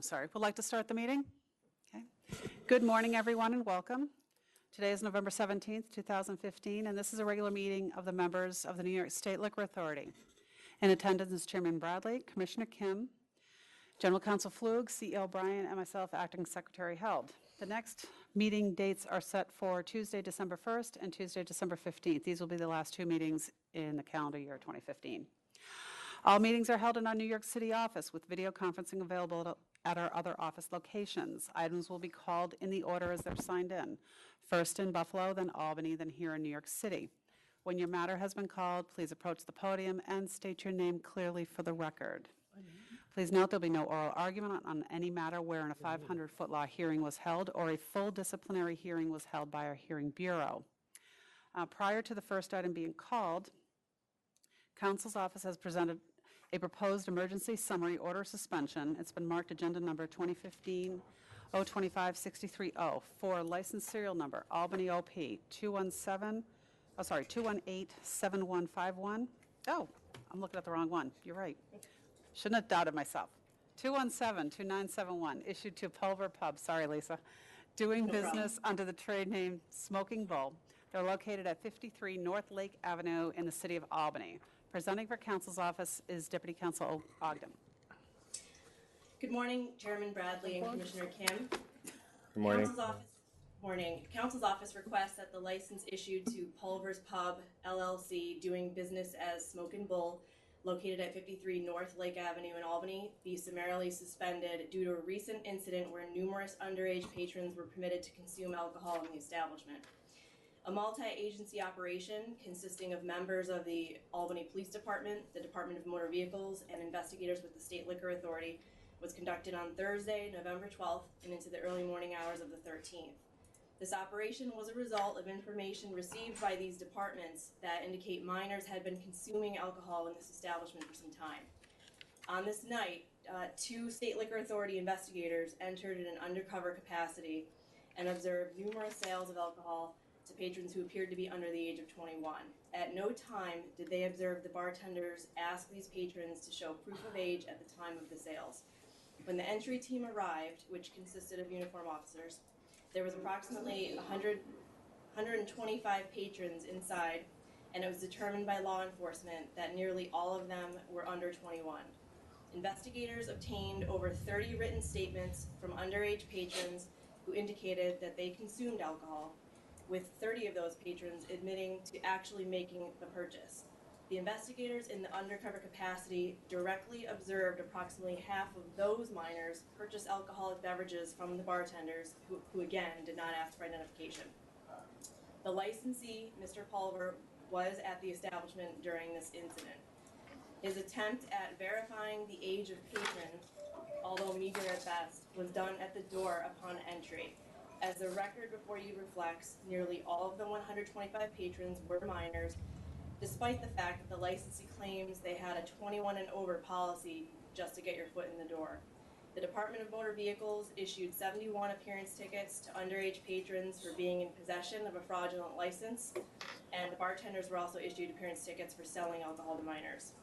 sorry, would like to start the meeting? Okay. Good morning, everyone, and welcome. Today is November 17th, 2015, and this is a regular meeting of the members of the New York State Liquor Authority. In attendance is Chairman Bradley, Commissioner Kim, General Counsel Flug, CEO Bryan, and myself, Acting Secretary Held. The next meeting dates are set for Tuesday, December 1st and Tuesday, December 15th. These will be the last two meetings in the calendar year 2015. All meetings are held in our New York City office with video conferencing available at our other office locations. Items will be called in the order as they're signed in. First in Buffalo, then Albany, then here in New York City. When your matter has been called, please approach the podium and state your name clearly for the record. Please note there'll be no oral argument on any matter wherein a 500-foot law hearing was held or a full disciplinary hearing was held by our hearing bureau. Prior to the first item being called, Counsel's office has presented a proposed emergency summary order suspension. It's been marked agenda number 2015-025-630 for license serial number Albany OP 218-7151. Oh, I'm looking at the wrong one. You're right. Shouldn't have doubted myself. 217-2971, issued to Pulver Pub. Sorry, Lisa. Doing business under the trade name Smoking Bull. They're located at 53 North Lake Avenue in the city of Albany. Presenting for Counsel's office is Deputy Counsel Ogden. Good morning, Chairman Bradley and Commissioner Kim. Good morning. Counsel's office requests that the license issued to Pulver's Pub, LLC, doing business as Smokin' Bull, located at 53 North Lake Avenue in Albany, be summarily suspended due to a recent incident where numerous underage patrons were permitted to consume alcohol in the establishment. A multi-agency operation consisting of members of the Albany Police Department, the Department of Motor Vehicles, and investigators with the State Liquor Authority was conducted on Thursday, November 12th, and into the early morning hours of the 13th. This operation was a result of information received by these departments that indicate minors had been consuming alcohol in this establishment for some time. On this night, two State Liquor Authority investigators entered in an undercover capacity and observed numerous sales of alcohol to patrons who appeared to be under the age of 21. At no time did they observe the bartenders ask these patrons to show proof of age at the time of the sales. When the entry team arrived, which consisted of uniformed officers, there was approximately 125 patrons inside, and it was determined by law enforcement that nearly all of them were under 21. Investigators obtained over 30 written statements from underage patrons who indicated that they consumed alcohol, with 30 of those patrons admitting to actually making the purchase. The investigators in the undercover capacity directly observed approximately half of those minors purchase alcoholic beverages from the bartenders who again did not ask for identification. The licensee, Mr. Pulver, was at the establishment during this incident. His attempt at verifying the age of patrons, although meager at best, was done at the door upon entry. As the record before you reflects, nearly all of the 125 patrons were minors, despite the fact that the licensee claims they had a 21 and over policy just to get your foot in the door. The Department of Motor Vehicles issued 71 appearance tickets to underage patrons for being in possession of a fraudulent license, and the bartenders were also issued appearance tickets for selling alcohol to minors.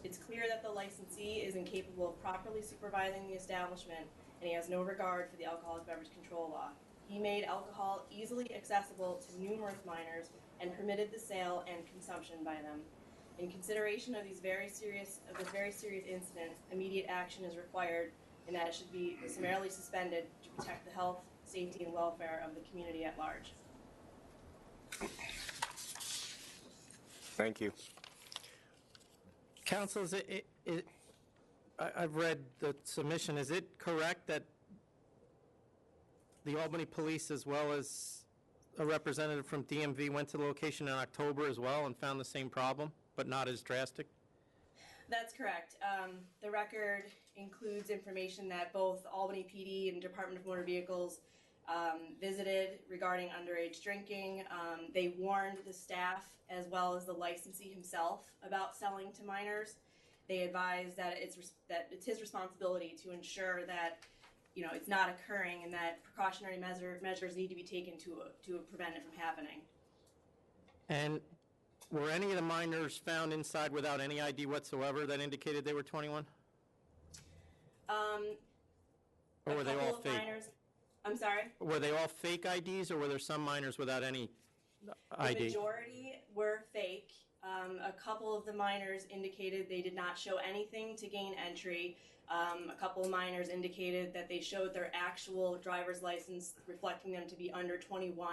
It's clear that the licensee is incapable of properly supervising the establishment, and he has no regard for the Alcoholic Beverage Control Law. He made alcohol easily accessible to numerous minors and permitted the sale and consumption by them. In consideration of this very serious incident, immediate action is required, and that it should be summarily suspended to protect the health, safety, and welfare of the community at large. Thank you. Counsel, I've read the submission. Is it correct that the Albany Police, as well as a representative from DMV, went to the location in October as well and found the same problem, but not as drastic? That's correct. The record includes information that both Albany PD and Department of Motor Vehicles visited regarding underage drinking. They warned the staff as well as the licensee himself about selling to minors. They advised that it's his responsibility to ensure that it's not occurring and that precautionary measures need to be taken to prevent it from happening. And were any of the minors found inside without any ID whatsoever that indicated they were 21? Or were they all couple of fake? minors. I'm sorry? Were they all fake IDs, or were there some minors without any The ID? majority were fake. A couple of the minors indicated they did not show anything to gain entry. A couple of minors indicated that they showed their actual driver's license reflecting them to be under 21.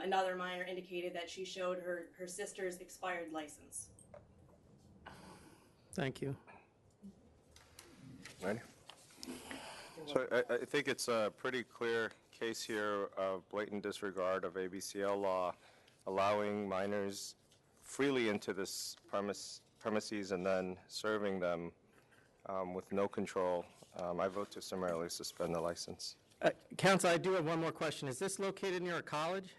Another minor indicated that she showed her sister's expired license. Thank you. Ready? So I think it's a pretty clear case here of blatant disregard of ABCL law, allowing minors freely into this premises and then serving them with no control. I vote to summarily suspend the license. Counsel, I do have one more question. Is this located near a college?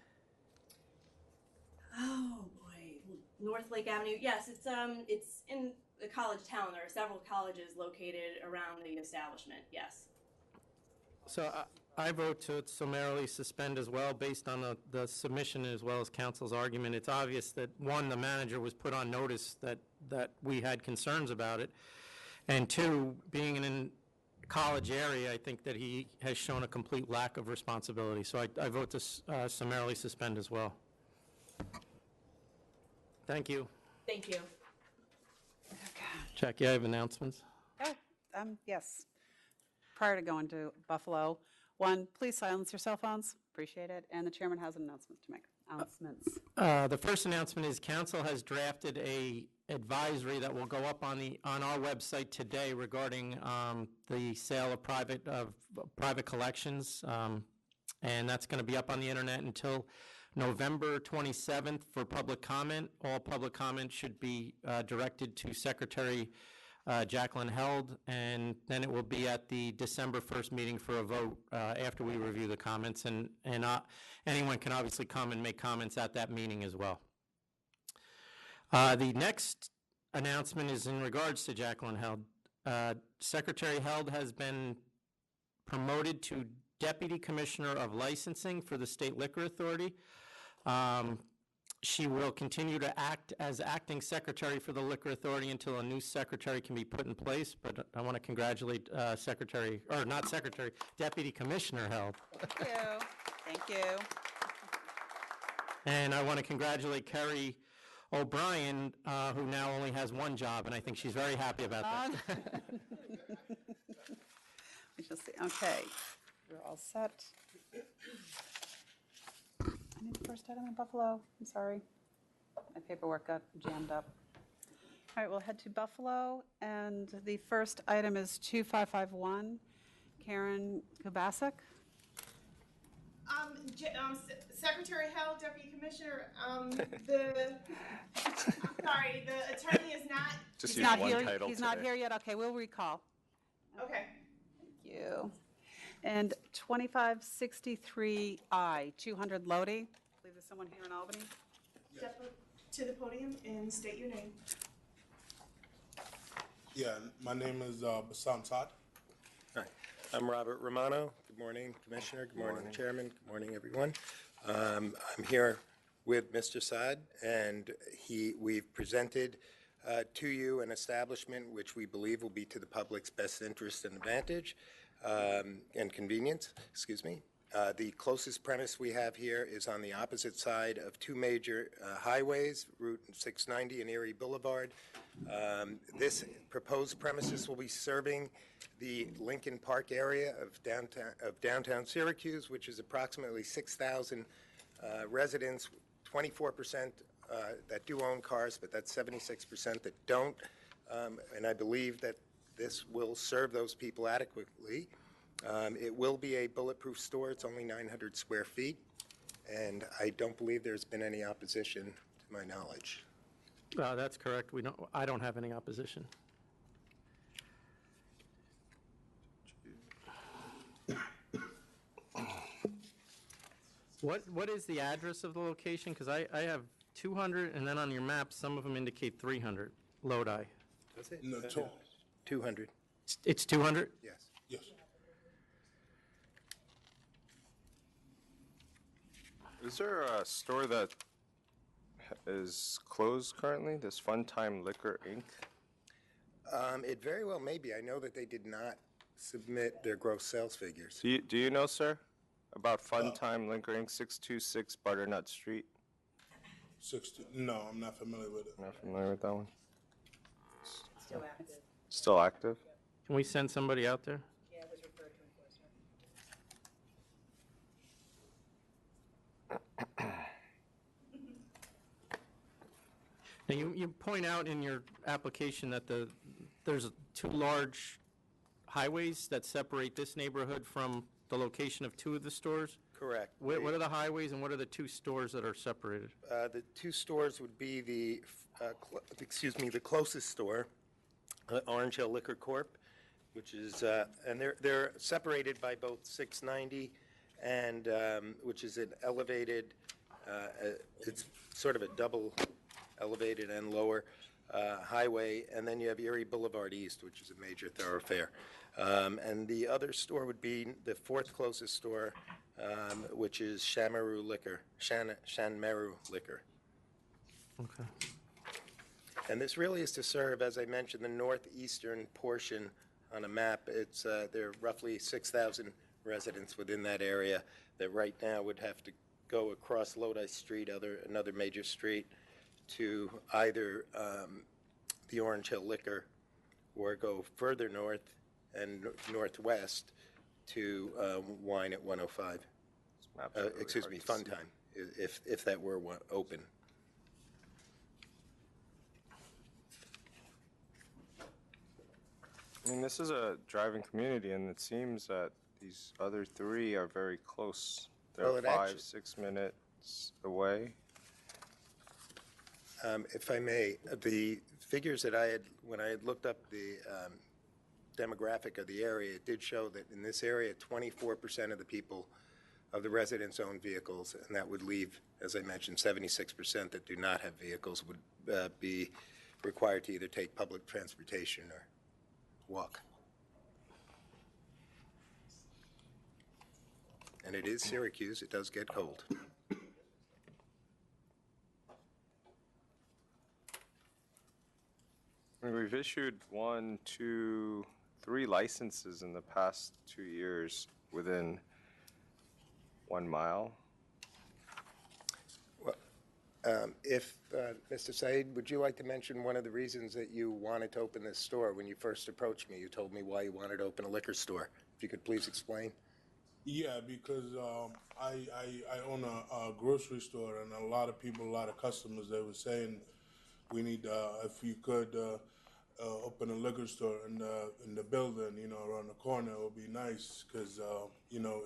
Oh boy, North Lake Avenue. Yes, it's in the college town. There are several colleges located around the establishment. Yes. So I vote to summarily suspend as well, based on the submission as well as counsel's argument. It's obvious that, one, the manager was put on notice that we had concerns about it, and two, being in a college area, I think that he has shown a complete lack of responsibility. So I vote to summarily suspend as well. Thank you. Thank you. Jackie, I have announcements. Oh, yes. Prior to going to Buffalo, one, please silence your cell phones. Appreciate it. And the chairman has an announcement to make. Announcements. The first announcement is council has drafted a advisory that will go up on our website today regarding the sale of private collections, and that's going to be up on the internet until November 27th for public comment. All public comment should be directed to Secretary Jacqueline Held, and then it will be at the December 1st meeting for a vote after we review the comments, and anyone can obviously come and make comments at that meeting as well. The next announcement is in regards to Jacqueline Held. Secretary Held has been promoted to Deputy Commissioner of Licensing for the State Liquor Authority. She will continue to act as acting secretary for the Liquor Authority until a new secretary can be put in place, but I want to congratulate Deputy Commissioner Held. Thank you. Thank you. And I want to congratulate Kerry O'Brien, who now only has one job, and I think she's very happy about that. We shall see. Okay, we're all set. I need the first item in Buffalo. I'm sorry. My paperwork got jammed up. All right, we'll head to Buffalo, and the first item is 2551. Karen Kubasik. Secretary Held, Deputy Commissioner, I'm sorry, the attorney is not. Just He's use not one here. title He's not today. here yet. Okay, we'll recall. Okay. Thank you. And 2563I, 200 Lodi. I believe there's someone here in Albany. Step up to the podium and state your name. Yeah, my name is Bassam Todd. Hi, I'm Robert Romano. Good morning, Commissioner. Good morning, Chairman. Good morning, everyone. I'm here with Mr. Saad, and we've presented to you an establishment which we believe will be to the public's best interest and advantage and convenience. Excuse me. The closest premise we have here is on the opposite side of two major highways, Route 690 and Erie Boulevard. This proposed premises will be serving the Lincoln Park area of downtown Syracuse, which is approximately 6,000 residents, 24% that do own cars, but that's 76% that don't. And I believe that this will serve those people adequately. It will be a bulletproof store. It's only 900 square feet, and I don't believe there's been any opposition to my knowledge. That's correct. I don't have any opposition. What is the address of the location? Because I have 200, and then on your map, some of them indicate 300 Lodi. That's it? No, 200, It's 200? yes. yes. Is there a store that is closed currently, this Fun Time Liquor, Inc.? It very well may be. I know that they did not submit their gross sales figures. Do you know, sir, about Fun Time Liquor Inc., 626 Butternut Street? 60. No, I'm not familiar with it. Not familiar with that one? Still active. Still active? Can we send somebody out there? Yeah, it was referred to enforcement. Now, you point out in your application that there's two large highways that separate this neighborhood from the location of two of the stores? Correct. What are the highways and what are the two stores that are separated? The two stores would be the closest store, Orange Hill Liquor Corp., which is, and they're separated by both 690 and, which is an elevated, it's sort of a double elevated and lower highway, and then you have Erie Boulevard East, which is a major thoroughfare. And the other store would be the fourth closest store, which is Shanmeru Liquor. Okay. And this really is to serve, as I mentioned, the northeastern portion on a map. It's, there are roughly 6,000 residents within that area that right now would have to go across Lodi Street, another major street, to either the Orange Hill Liquor or go further north and northwest to Wine at 105. Maps are really Excuse hard me, to Fun see. Time, if that were open. I mean, this is a driving community, and it seems that these other three are very close. Well, They're it 5, actu- 6 minutes away. If I may, the figures that I had, when I had looked up the demographic of the area, it did show that in this area, 24% of the people, of the residents own vehicles, and that would leave, as I mentioned, 76% that do not have vehicles would be required to either take public transportation or walk. And it is Syracuse, it does get cold. I mean, we've issued 1, 2, 3 licenses in the past 2 years within 1 mile. If, Mr. Said, would you like to mention one of the reasons that you wanted to open this store? When you first approached me, you told me why you wanted to open a liquor store. If you could please explain. Yeah, because I own a grocery store, and a lot of customers, they were saying we need, if you could open a liquor store in the building, you know, around the corner, it would be nice, because, you know,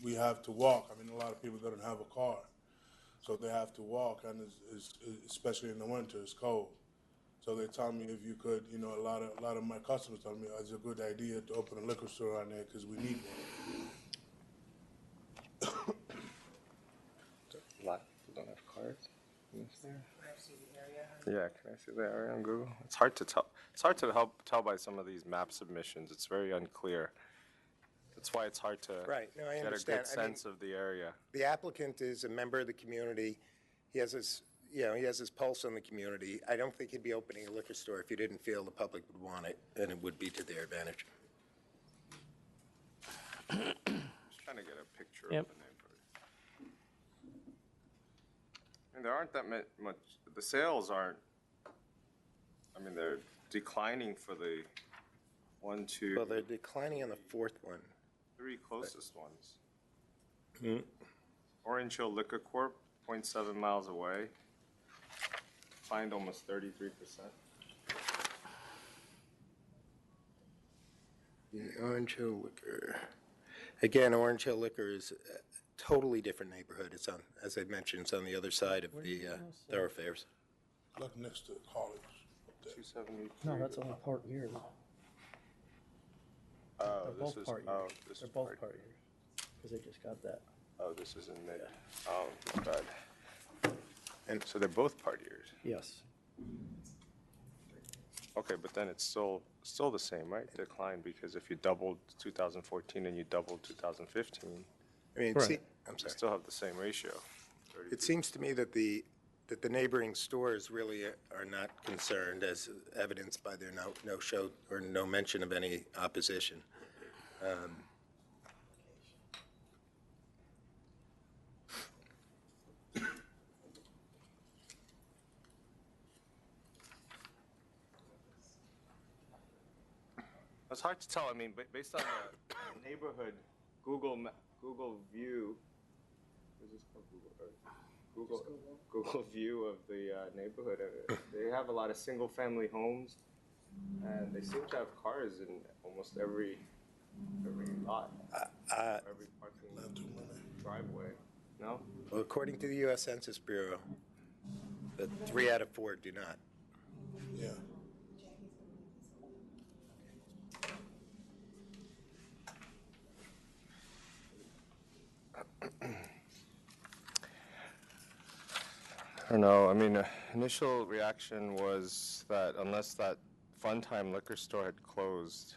we have to walk. I mean, a lot of people don't have a car, so they have to walk, and especially in the winter, it's cold. So they tell me if you could, you know, a lot of my customers tell me it's a good idea to open a liquor store around there because we need one. A lot of people don't have cars. Yeah, can I see the area on Google? It's hard to tell. It's hard to tell by some of these map submissions. It's very unclear. That's why it's hard to Right, no, I get a understand. good I mean, sense of the area. The applicant is a member of the community. He has his, you know, he has his pulse on the community. I don't think he'd be opening a liquor store if he didn't feel the public would want it, and it would be to their advantage. Just trying to get a picture Yep. of the neighborhood. And there aren't that much, the sales aren't, I mean, they're declining for the 1, 2, Well, they're declining on the fourth one. 3 closest ones. Orange Hill Liquor Corp., 0.7 miles away. Declined almost 33%. The Orange Hill Liquor. Again, Orange Hill Liquor is a totally different neighborhood. It's on, as I mentioned, it's on the other side of the thoroughfares. Like next to college. 273. No, that's only part here. Oh, They're this both is, part oh, years. this They're is both part, part years, because they just got that. oh, this is in mid. Oh, that's bad. And so they're both part years. Yes. Okay, but then it's still the same, right? Decline, because if you doubled 2014 and you doubled 2015, I mean, Right. see, I'm you sorry. still have the same ratio. It seems to me that the neighboring stores really are not concerned, as evidenced by their no show or no mention of any opposition. It's hard to tell. I mean, based on the neighborhood, Google View, is this called Google Earth? Google View of the neighborhood. They have a lot of single-family homes, and they seem to have cars in almost every lot, every parking driveway. No? Well, according to the U.S. Census Bureau, the 3 out of 4 do not. Yeah. I don't know. I mean, initial reaction was that unless that Fun Time liquor store had closed,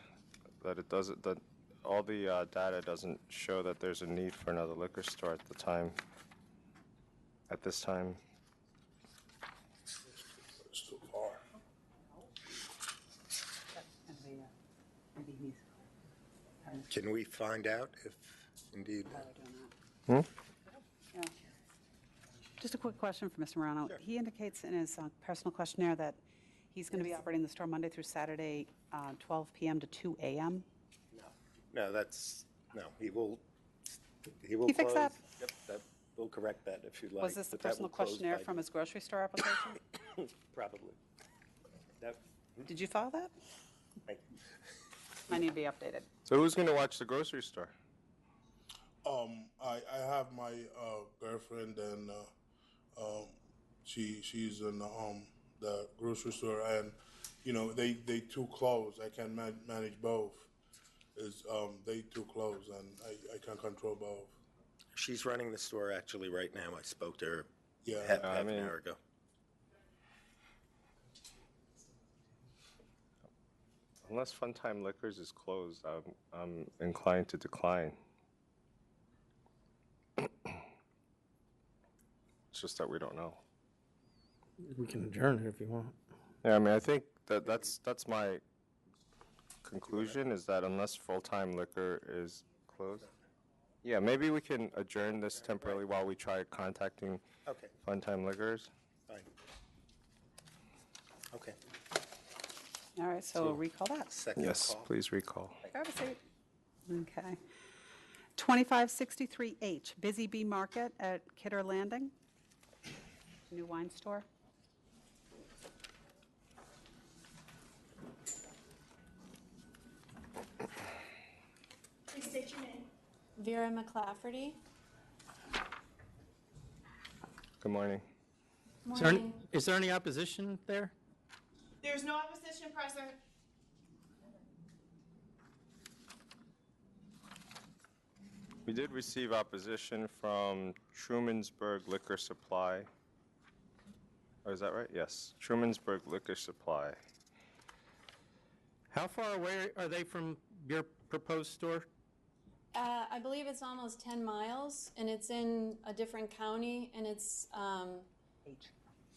that it doesn't, that all the data doesn't show that there's a need for another liquor store at this time. It's too far. Can we find out if indeed? Yeah. Just a quick question for Mr. Morano. Sure. He indicates in his personal questionnaire that he's going to be operating the store Monday through Saturday, 12 p.m. to 2 a.m. No, he will He fixed that? Yep, we'll correct that if you'd like. Was this the but that will personal close questionnaire by- from his grocery store application? Probably. That, Did you file that? I- I need to be updated. So who's going to watch the grocery store? I have my girlfriend, and she's in the grocery store, and they too close. I can't manage both. They too close, and I can't control both. She's running the store actually right now. I spoke to her Yeah. half I an mean- hour ago. Unless Fun Time Liquors is closed, I'm inclined to decline. It's just that we don't know. We can adjourn it if you want. Yeah, I mean, I think that's my conclusion, is that unless full-time liquor is closed. Yeah, maybe we can adjourn this temporarily while we try contacting Okay, Fun-Time Liquors. fine. Okay, All right, so we'll recall that. second Yes, call. please recall. Grab a seat. Okay. 2563H, Busy Bee Market at Kidder Landing. New wine store. Please state your name. Vera McClafferty. Good morning. Morning. Is there any opposition there? There's no opposition present. We did receive opposition from Trumansburg Liquor Supply. Oh, is that right? Yes, Trumansburg Liquor Supply. How far away are they from your proposed store? I believe it's almost 10 miles, and it's in a different county, and it's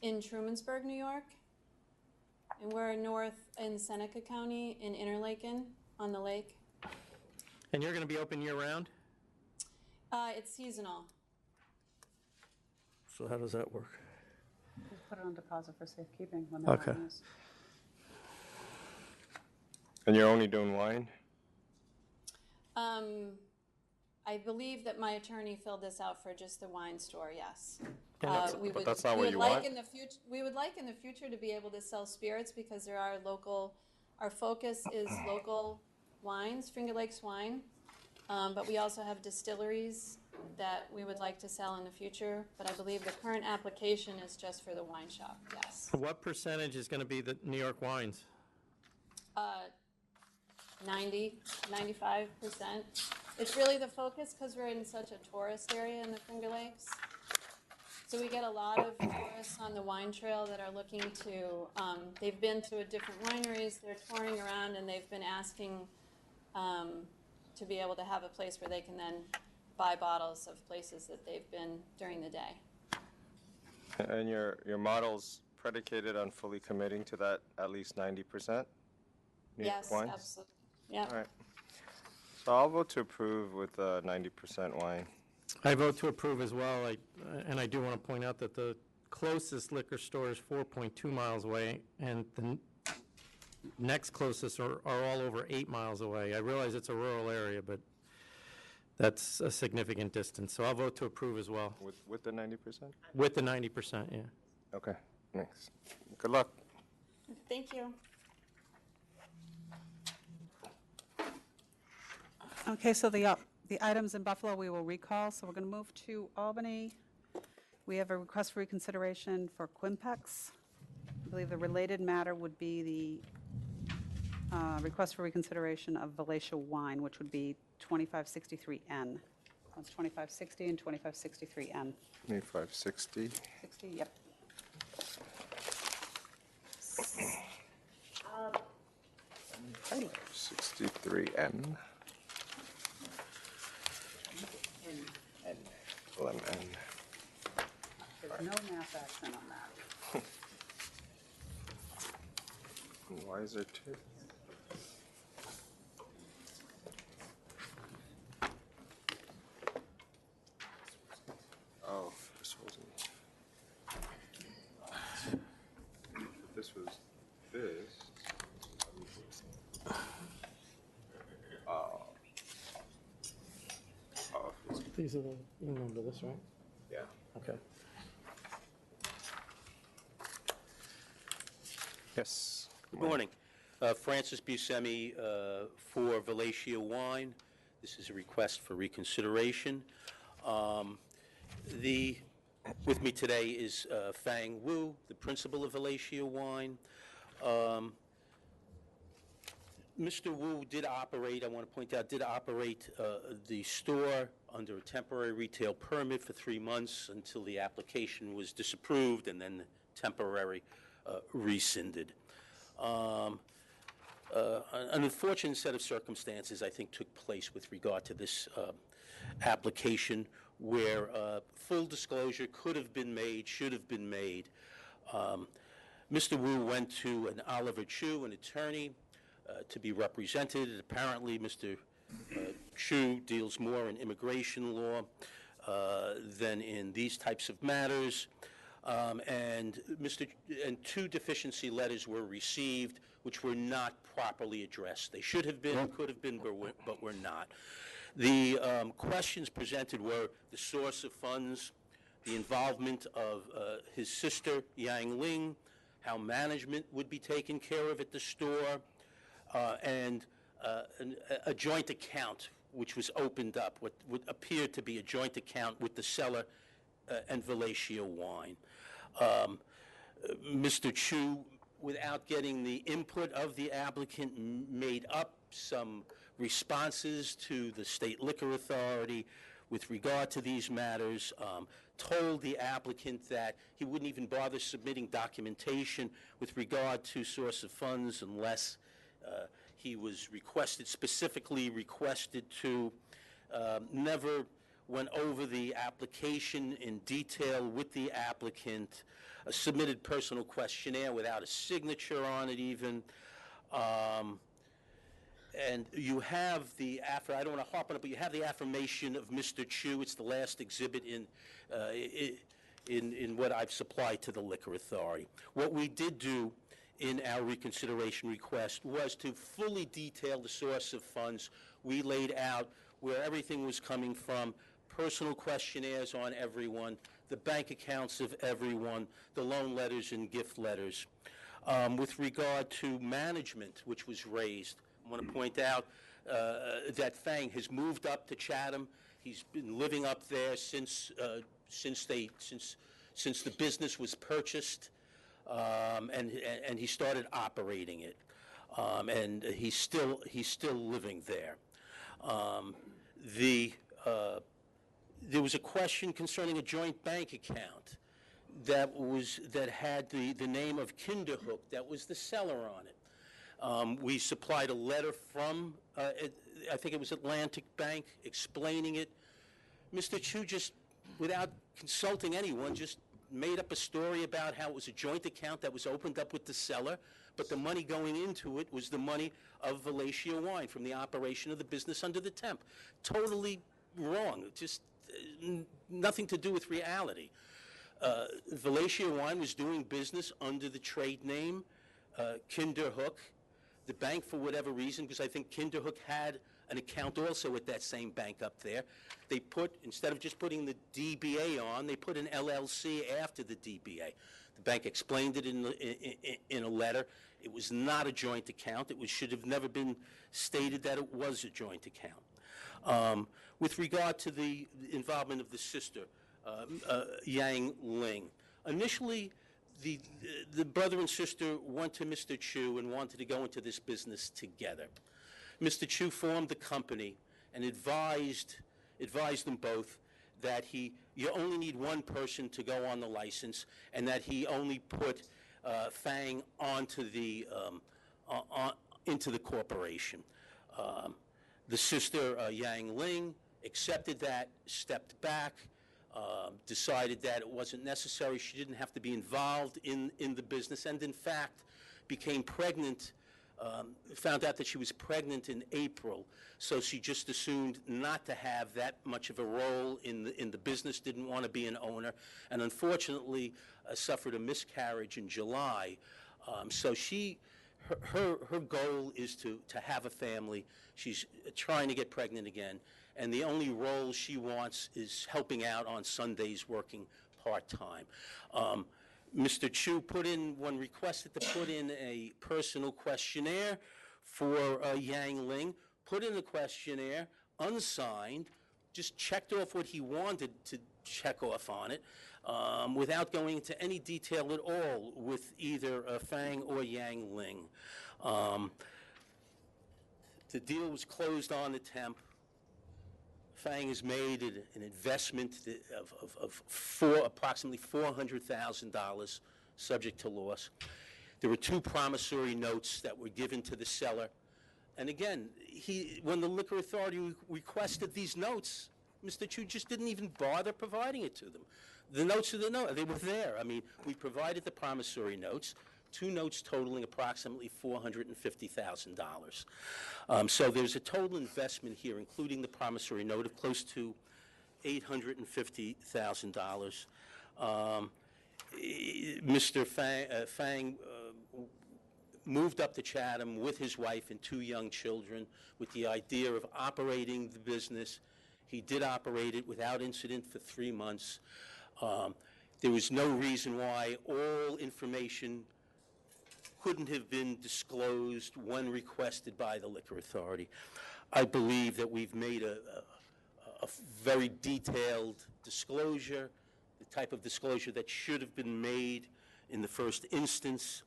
in Trumansburg, New York. And we're north in Seneca County in Interlaken on the lake. And you're going to be open year-round? It's seasonal. So how does that work? Just put it on deposit for safekeeping when they're not Okay. used. And you're only doing wine? I believe that my attorney filled this out for just the wine store, yes. But that's not what you want? We would like in the future to be able to sell spirits because there are our focus is local wines, Finger Lakes wine. But we also have distilleries that we would like to sell in the future. But I believe the current application is just for the wine shop, yes. What percentage is going to be the New York wines? 95%. It's really the focus because we're in such a tourist area in the Finger Lakes. So we get a lot of tourists on the wine trail that are looking to, they've been to different wineries, they're touring around, and they've been asking to be able to have a place where they can then buy bottles of places that they've been during the day. And your model's predicated on fully committing to that at least 90%? New York Yes, wines? absolutely. Yeah. All right. So I'll vote to approve with 90% wine. I vote to approve as well, and I do want to point out that the closest liquor store is 4.2 miles away, and the next closest are all over 8 miles away. I realize it's a rural area, but that's a significant distance, so I'll vote to approve as well, With the 90%? with the 90%, yeah. Okay, thanks. Good luck. Thank you. Okay, so the items in Buffalo we will recall, so we're going to move to Albany. We have a request for reconsideration for Quimpex. I believe the related matter would be the request for reconsideration of Valatia wine, which would be 2563N. That's 2560 and 2563N. 2560. 60, yep. Alrighty. 63N. Lemon. There's no math accent on that. Why is there two? Oh, this wasn't. This was this. Oh. Oh, These are the, you remember this, right? yeah. Okay. Yes. Good morning. Francis Buscemi for Valatia Wine. This is a request for reconsideration. With me today is Fang Wu, the principal of Valatia Wine. Mr. Wu did operate, I want to point out, the store under a temporary retail permit for 3 months until the application was disapproved and then temporary rescinded. An unfortunate set of circumstances, I think, took place with regard to this application where full disclosure could have been made, should have been made. Mr. Wu went to an Oliver Chu, an attorney, to be represented. Apparently, Mr. Chu deals more in immigration law than in these types of matters. And two deficiency letters were received, which were not properly addressed. They should have been, could have been, but were not. The questions presented were the source of funds, the involvement of his sister, Yang Ling, how management would be taken care of at the store, and a joint account which was opened up, what would appear to be a joint account with the seller and Valatia Wine. Mr. Chu, without getting the input of the applicant, made up some responses to the State Liquor Authority with regard to these matters, told the applicant that he wouldn't even bother submitting documentation with regard to source of funds unless he was specifically requested to, never went over the application in detail with the applicant, a submitted personal questionnaire without a signature on it even. And you have I don't want to harp on it, but you have the affirmation of Mr. Chu. It's the last exhibit in what I've supplied to the Liquor Authority. What we did do in our reconsideration request was to fully detail the source of funds. We laid out where everything was coming from, personal questionnaires on everyone, the bank accounts of everyone, the loan letters and gift letters. With regard to management, which was raised, I want to point out that Fang has moved up to Chatham. He's been living up there since the business was purchased, and he started operating it, and he's still living there. There was a question concerning a joint bank account that had the name of Kinderhook. That was the seller on it. We supplied a letter from, I think it was Atlantic Bank, explaining it. Mr. Chu just, without consulting anyone, just made up a story about how it was a joint account that was opened up with the seller, but the money going into it was the money of Valatia Wine from the operation of the business under the temp. Totally wrong, just nothing to do with reality. Valatia Wine was doing business under the trade name Kinderhook. The bank, for whatever reason, because I think Kinderhook had an account also at that same bank up there, they put, instead of just putting the DBA on, they put an LLC after the DBA. The bank explained it in a letter. It was not a joint account. It should have never been stated that it was a joint account. With regard to the involvement of the sister, Yang Ling, initially, the brother and sister went to Mr. Chu and wanted to go into this business together. Mr. Chu formed the company and advised them both that you only need one person to go on the license, and that he only put Fang into the corporation. The sister, Yang Ling, accepted that, stepped back, decided that it wasn't necessary. She didn't have to be involved in the business, and in fact became pregnant, found out that she was pregnant in April, so she just assumed not to have that much of a role in the business, didn't want to be an owner, and unfortunately suffered a miscarriage in July. So her goal is to have a family. She's trying to get pregnant again, and the only role she wants is helping out on Sundays, working part-time. Mr. Chu requested to put in a personal questionnaire for Yang Ling, put in the questionnaire, unsigned, just checked off what he wanted to check off on it, without going into any detail at all with either Fang or Yang Ling. The deal was closed on the temp. Fang has made an investment of approximately $400,000, subject to loss. There were 2 promissory notes that were given to the seller. And again, when the Liquor Authority requested these notes, Mr. Chu just didn't even bother providing it to them. The notes are they were there. I mean, we provided the promissory notes, 2 notes totaling approximately $450,000. So there's a total investment here, including the promissory note, of close to $850,000. Mr. Fang moved up to Chatham with his wife and 2 young children with the idea of operating the business. He did operate it without incident for 3 months. There was no reason why all information couldn't have been disclosed when requested by the Liquor Authority. I believe that we've made a very detailed disclosure, the type of disclosure that should have been made in the first instance,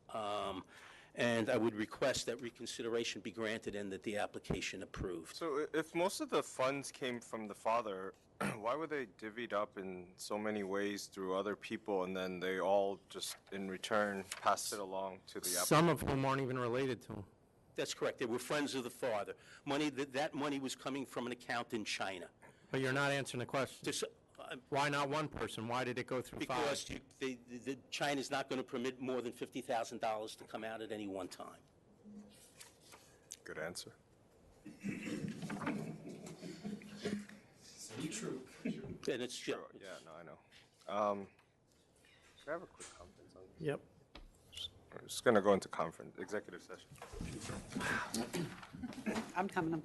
and I would request that reconsideration be granted and that the application approved. So if most of the funds came from the father, why were they divvied up in so many ways through other people, and then they all just in return passed it along to the applicant? Some of whom aren't even related to him. That's correct. They were friends of the father. That money was coming from an account in China. But you're not answering the question. Why not one person? Why did it go through 5? Because China's not going to permit more than $50,000 to come out at any one time. Good answer. True. And it's Sure. Yeah, no, I know. Should I have a quick conference on this? Yep. We're just going to go into executive session. I'm coming.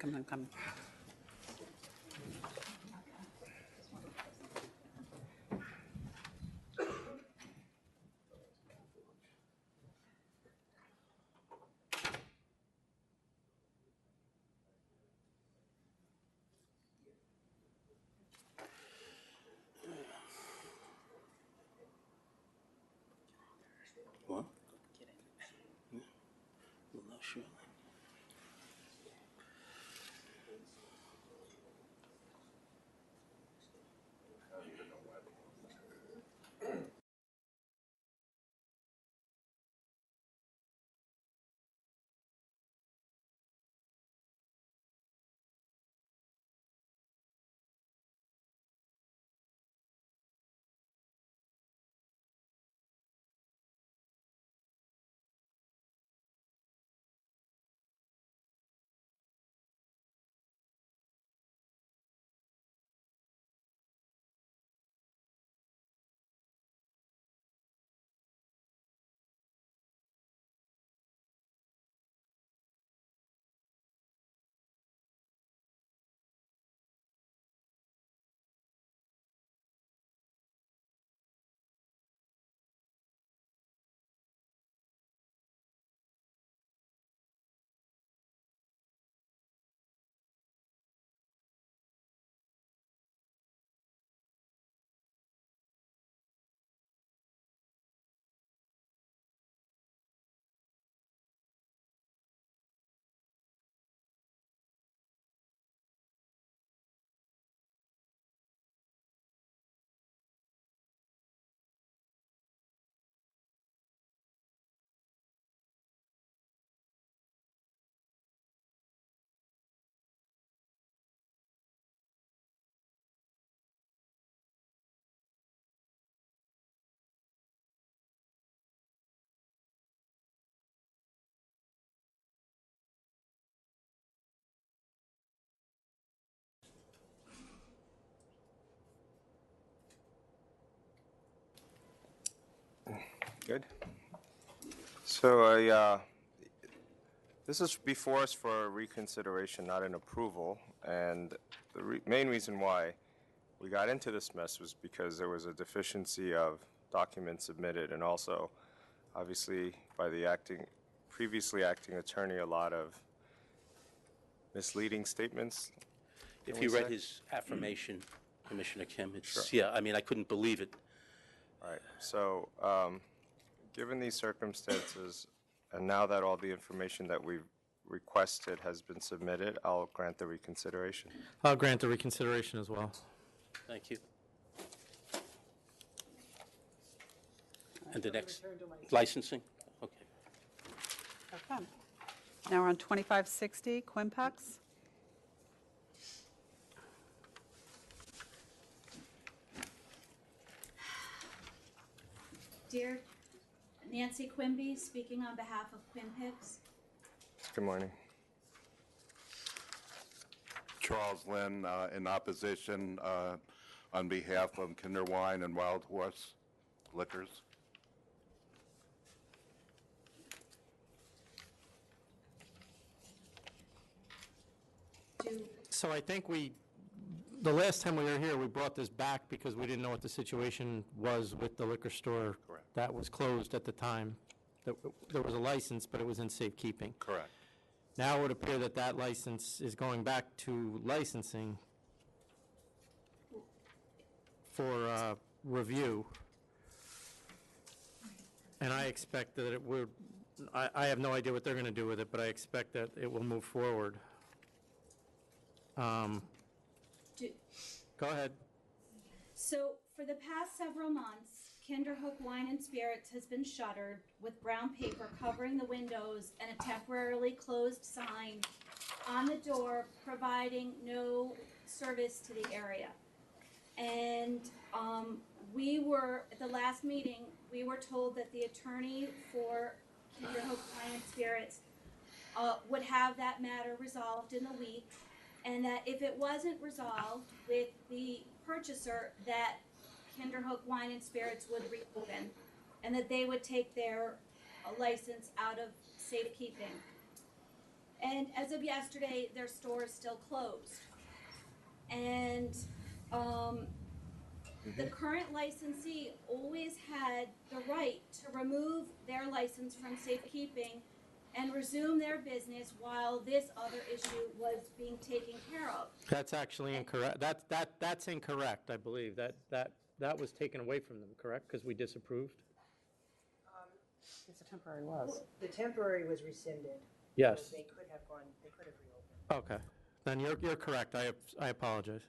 What? Well, no, sure. Good. So this is before us for reconsideration, not an approval. And the main reason why we got into this mess was because there was a deficiency of documents submitted, and also, obviously, by the previously acting attorney, a lot of misleading statements. If Can you we read say? his affirmation, Commissioner Kim, it's, Sure. yeah, I mean, I couldn't believe it. All right. So, given these circumstances, and now that all the information that we've requested has been submitted, I'll grant the reconsideration. I'll grant the reconsideration as well. Thank you. And the next, licensing? Okay. Okay. Now we're on 2560, Quimpex. Dear Nancy Quimby, speaking on behalf of Quimpex. Good morning. Charles Lynn, in opposition on behalf of Kinder Wine and Wild Horse Liquors. So I think the last time we were here, we brought this back because we didn't know what the situation was with the liquor store. Correct. That was closed at the time. There was a license, but it was in safekeeping. Correct. Now it would appear that that license is going back to licensing for review. And I expect that it would, I have no idea what they're going to do with it, but I expect that it will move forward. Go ahead. So for the past several months, Kinderhook Wine and Spirits has been shuttered with brown paper covering the windows and a temporarily closed sign on the door providing no service to the area. And at the last meeting, we were told that the attorney for Kinderhook Wine and Spirits would have that matter resolved in the week, and that if it wasn't resolved with the purchaser, that Kinderhook Wine and Spirits would reopen, and that they would take their license out of safekeeping. And as of yesterday, their store is still closed. And the current licensee always had the right to remove their license from safekeeping and resume their business while this other issue was being taken care of. That's actually incorrect. That's incorrect, I believe. That was taken away from them, correct? Because we disapproved? It's a temporary was. The temporary was rescinded. Yes. So they could have reopened. Okay. Then you're correct. I apologize.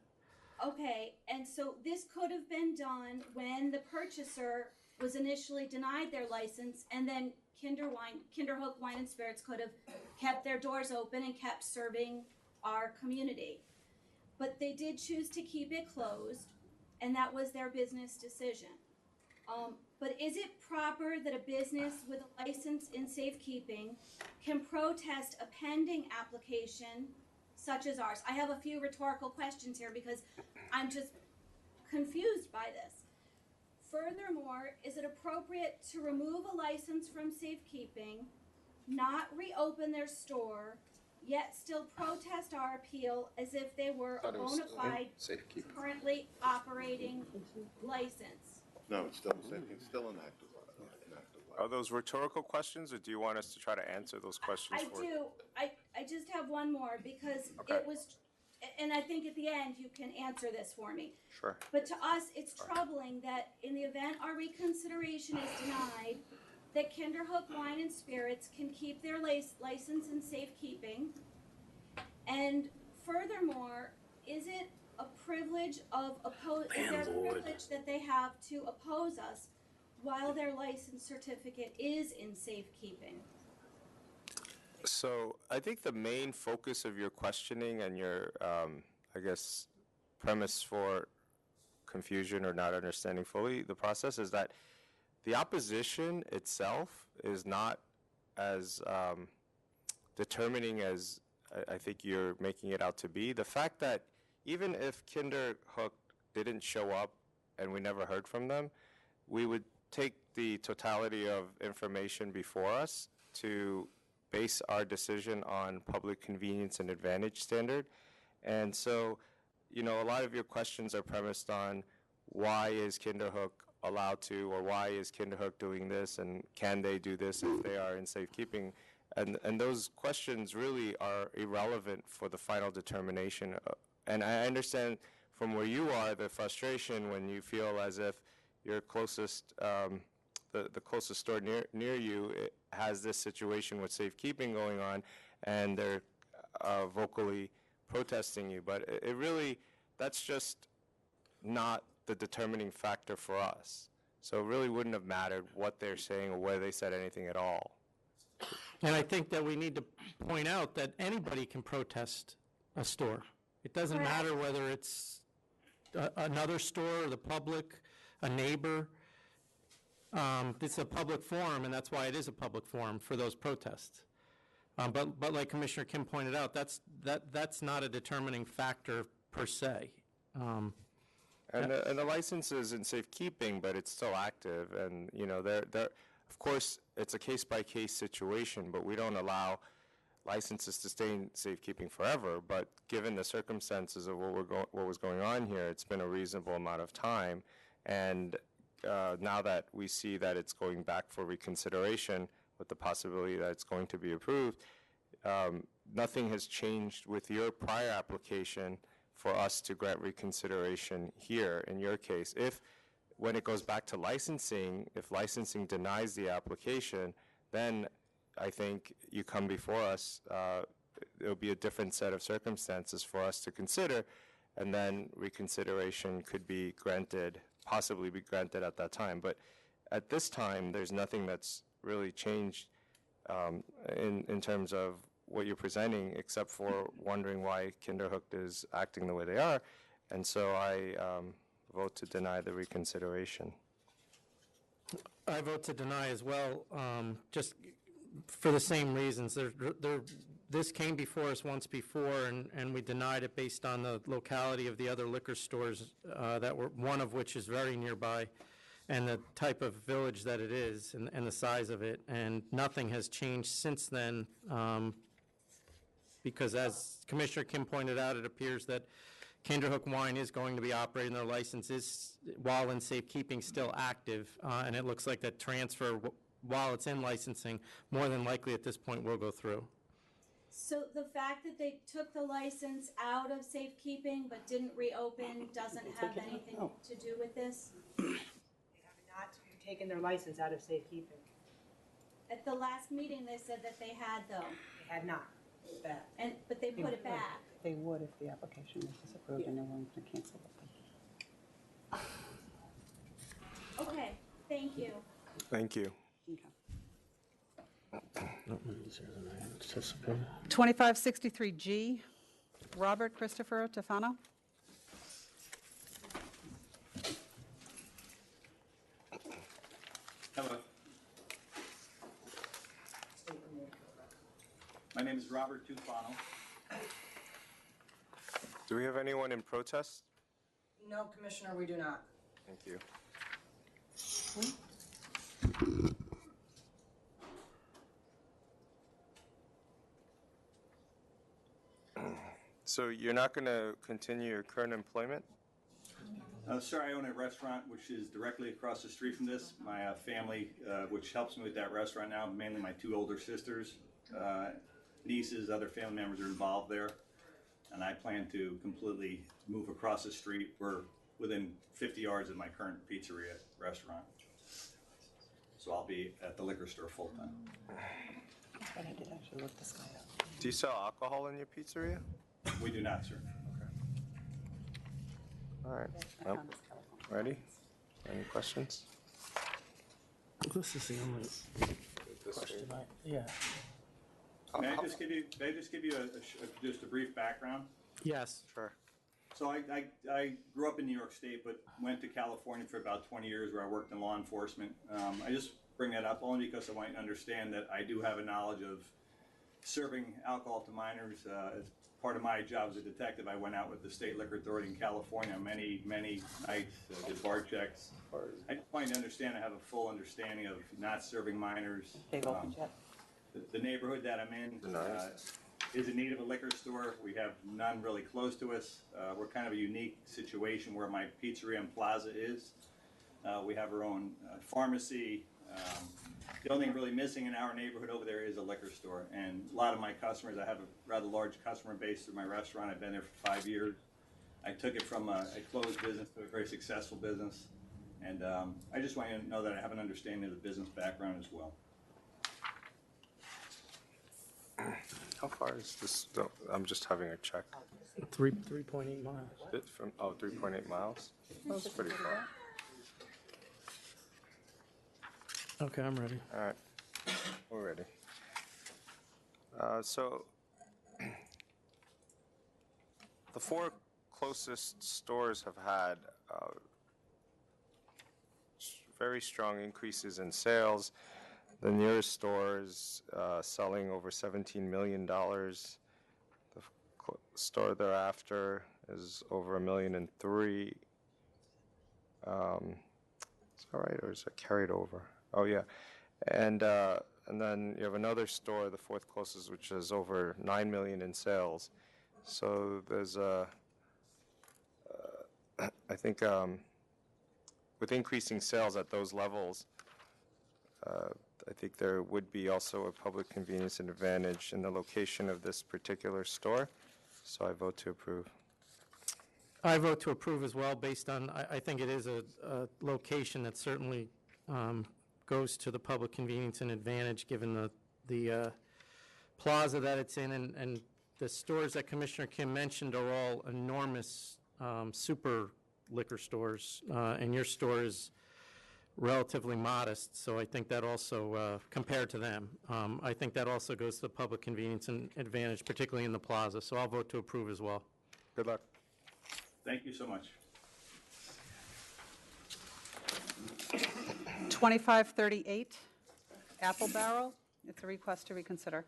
Okay, and so this could have been done when the purchaser was initially denied their license, and then Kinderhook Wine and Spirits could have kept their doors open and kept serving our community. But they did choose to keep it closed, and that was their business decision. But is it proper that a business with a license in safekeeping can protest a pending application such as ours? I have a few rhetorical questions here because I'm just confused by this. Furthermore, is it appropriate to remove a license from safekeeping, not reopen their store, yet still protest our appeal as if they were a bona fide, currently operating license? No, it's still inactive. Are those rhetorical questions, or do you want us to try to answer those questions I for you? do. I just have one more because Okay. it was, and I think at the end you can answer this for me. Sure. But to us, it's troubling that in the event our reconsideration is denied, that Kinderhook Wine and Spirits can keep their license in safekeeping. And furthermore, is it a privilege is there a privilege that they have to oppose us while their license certificate is in safekeeping? So I think the main focus of your questioning and your, I guess, premise for confusion or not understanding fully the process is that the opposition itself is not as determining as I think you're making it out to be. The fact that even if Kinderhook didn't show up and we never heard from them, we would take the totality of information before us to base our decision on public convenience and advantage standard. And so, you know, a lot of your questions are premised on why is Kinderhook allowed to, or why is Kinderhook doing this, and can they do this if they are in safekeeping? And those questions really are irrelevant for the final determination. And I understand from where you are the frustration when you feel as if your closest, the closest store near you has this situation with safekeeping going on, and they're vocally protesting you. But it really, that's just not the determining factor for us. So it really wouldn't have mattered what they're saying or whether they said anything at all. And I think that we need to point out that anybody can protest a store. It doesn't matter whether it's another store, the public, a neighbor. It's a public forum, and that's why it is a public forum for those protests. But like Commissioner Kim pointed out, that's not a determining factor per se. And the license is in safekeeping, but it's still active. And, you know, of course, it's a case-by-case situation, but we don't allow licenses to stay in safekeeping forever. But given the circumstances of what was going on here, it's been a reasonable amount of time. And now that we see that it's going back for reconsideration with the possibility that it's going to be approved, nothing has changed with your prior application for us to grant reconsideration here in your case. If, when it goes back to licensing, if licensing denies the application, then I think you come before us, it'll be a different set of circumstances for us to consider, and then reconsideration could be granted, possibly be granted at that time. But at this time, there's nothing that's really changed in terms of what you're presenting, except for wondering why Kinderhook is acting the way they are. And so I vote to deny the reconsideration. I vote to deny as well, just for the same reasons. This came before us once before, and we denied it based on the locality of the other liquor stores that were, one of which is very nearby, and the type of village that it is, and the size of it. And nothing has changed since then, because as Commissioner Kim pointed out, it appears that Kinderhook Wine is going to be operating. Their license is, while in safekeeping, still active, and it looks like that transfer, while it's in licensing, more than likely at this point will go through. So the fact that they took the license out of safekeeping but didn't reopen doesn't have anything to do with this? They have not taken their license out of safekeeping. At the last meeting, they said that they had though. They had not. It's bad. But they put it back. They would if the application was disapproved and they're willing to cancel it. Okay, thank you. Thank you. 2563G, Robert Christopher Tefano. Hello. My name is Robert Tufano. Do we have anyone in protest? No, Commissioner, we do not. Thank you. So you're not going to continue your current employment? Sir, I own a restaurant which is directly across the street from this. My family, which helps me with that restaurant now, mainly my two older sisters, nieces, other family members are involved there. And I plan to completely move across the street. We're within 50 yards of my current pizzeria restaurant. So I'll be at the liquor store full time. But I did actually look this guy up. Do you sell alcohol in your pizzeria? We do not, sir. All right. Well, ready? Any questions? This is the only question yeah. May I just give you just a brief background? Yes. Sure. So I grew up in New York State, but went to California for about 20 years where I worked in law enforcement. I just bring that up only because I want you to understand that I do have a knowledge of serving alcohol to minors as part of my job as a detective, I went out with the State Liquor Authority in California many nights, did bar checks. I just want you to understand, I have a full understanding of not serving minors. They've opened yet? The neighborhood that I'm in is in need of a liquor store. We have none really close to us. We're kind of a unique situation where my pizzeria and plaza is. We have our own pharmacy. The only thing really missing in our neighborhood over there is a liquor store. And a lot of my customers, I have a rather large customer base through my restaurant. I've been there for 5 years. I took it from a closed business to a very successful business. And I just want you to know that I have an understanding of the business background as well. How far is this? No, I'm just having a check. 3.8 miles. It from 3.8 miles. That's pretty far. Okay, I'm ready. All right, we're ready. So the 4 closest stores have had very strong increases in sales. The nearest store is selling over $17 million. The store thereafter is over $1.3 million. Is that right, or is it carried over? Oh yeah, and then you have another store, the 4th closest, which is over $9 million in sales. So there's I think with increasing sales at those levels, I think there would be also a public convenience and advantage in the location of this particular store. So I vote to approve. I vote to approve as well, based on, I think it is a location that certainly goes to the public convenience and advantage, given the plaza that it's in, and the stores that Commissioner Kim mentioned are all enormous super liquor stores, and your store is relatively modest, so I think that also, compared to them, I think that also goes to the public convenience and advantage, particularly in the plaza, so I'll vote to approve as well. Good luck. Thank you so much. 2538, Apple Barrel. It's a request to reconsider.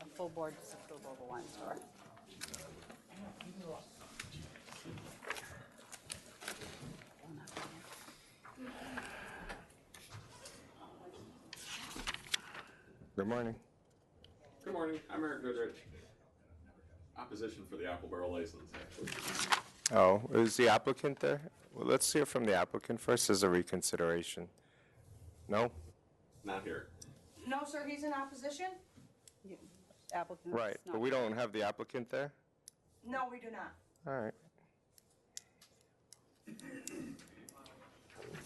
A full board disapproval of the wine store. Good morning. Good morning. I'm Eric Goodrich. Opposition for the Apple Barrel license, actually. Oh, is the applicant there? Well, let's hear from the applicant first as a reconsideration. No? Not here. No, sir, he's in opposition? Applicant. Right, but we don't have the applicant there? No, we do not. All right.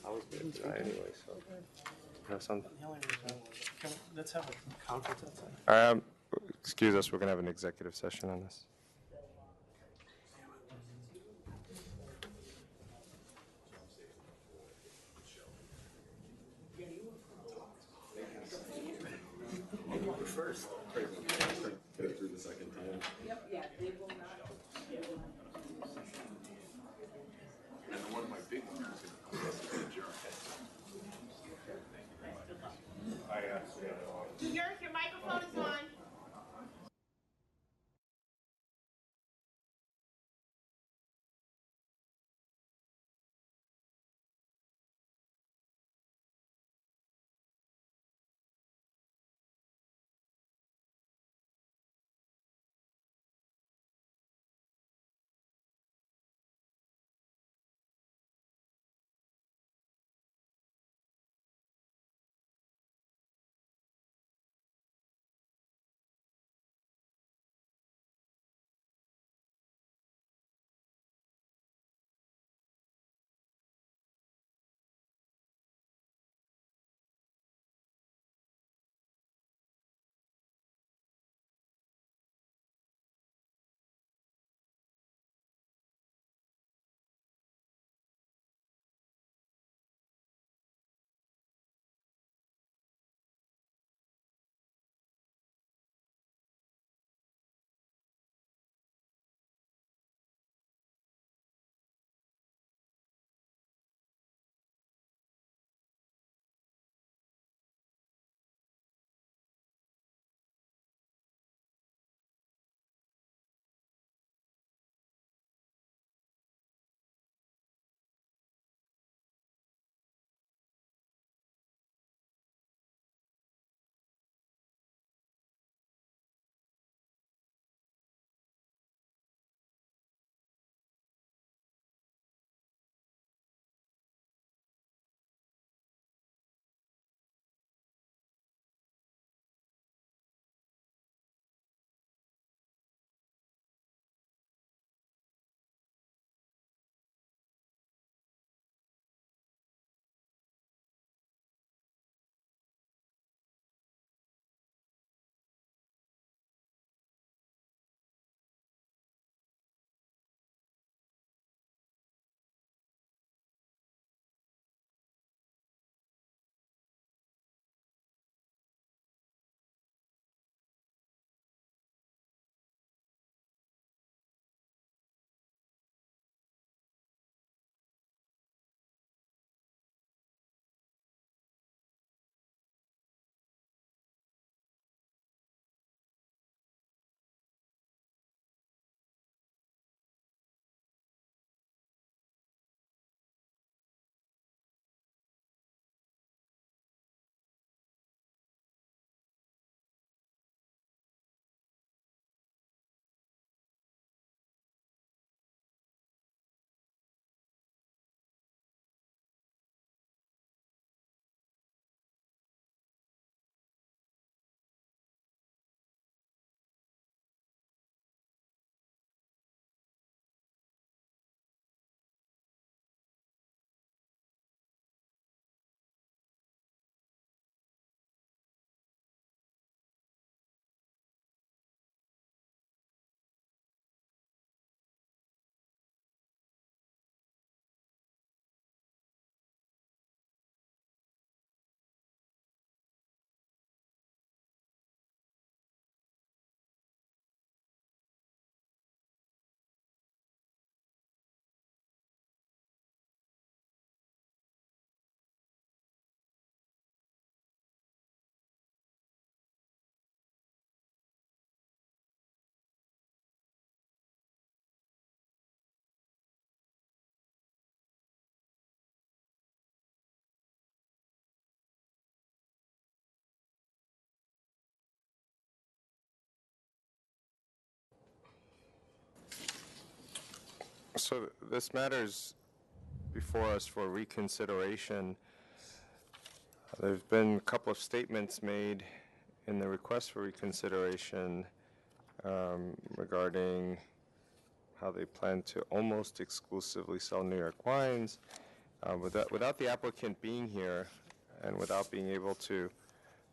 I was good tonight anyway, so. Have something? Let's have a conference outside. Excuse us, we're going to have an executive session on this. First. Through the second time. Yep, yeah, they will not. And one of my big ones was going to adjourn. Your microphone is on. So this matters before us for reconsideration. There's been a couple of statements made in the request for reconsideration regarding how they plan to almost exclusively sell New York wines. Without the applicant being here and without being able to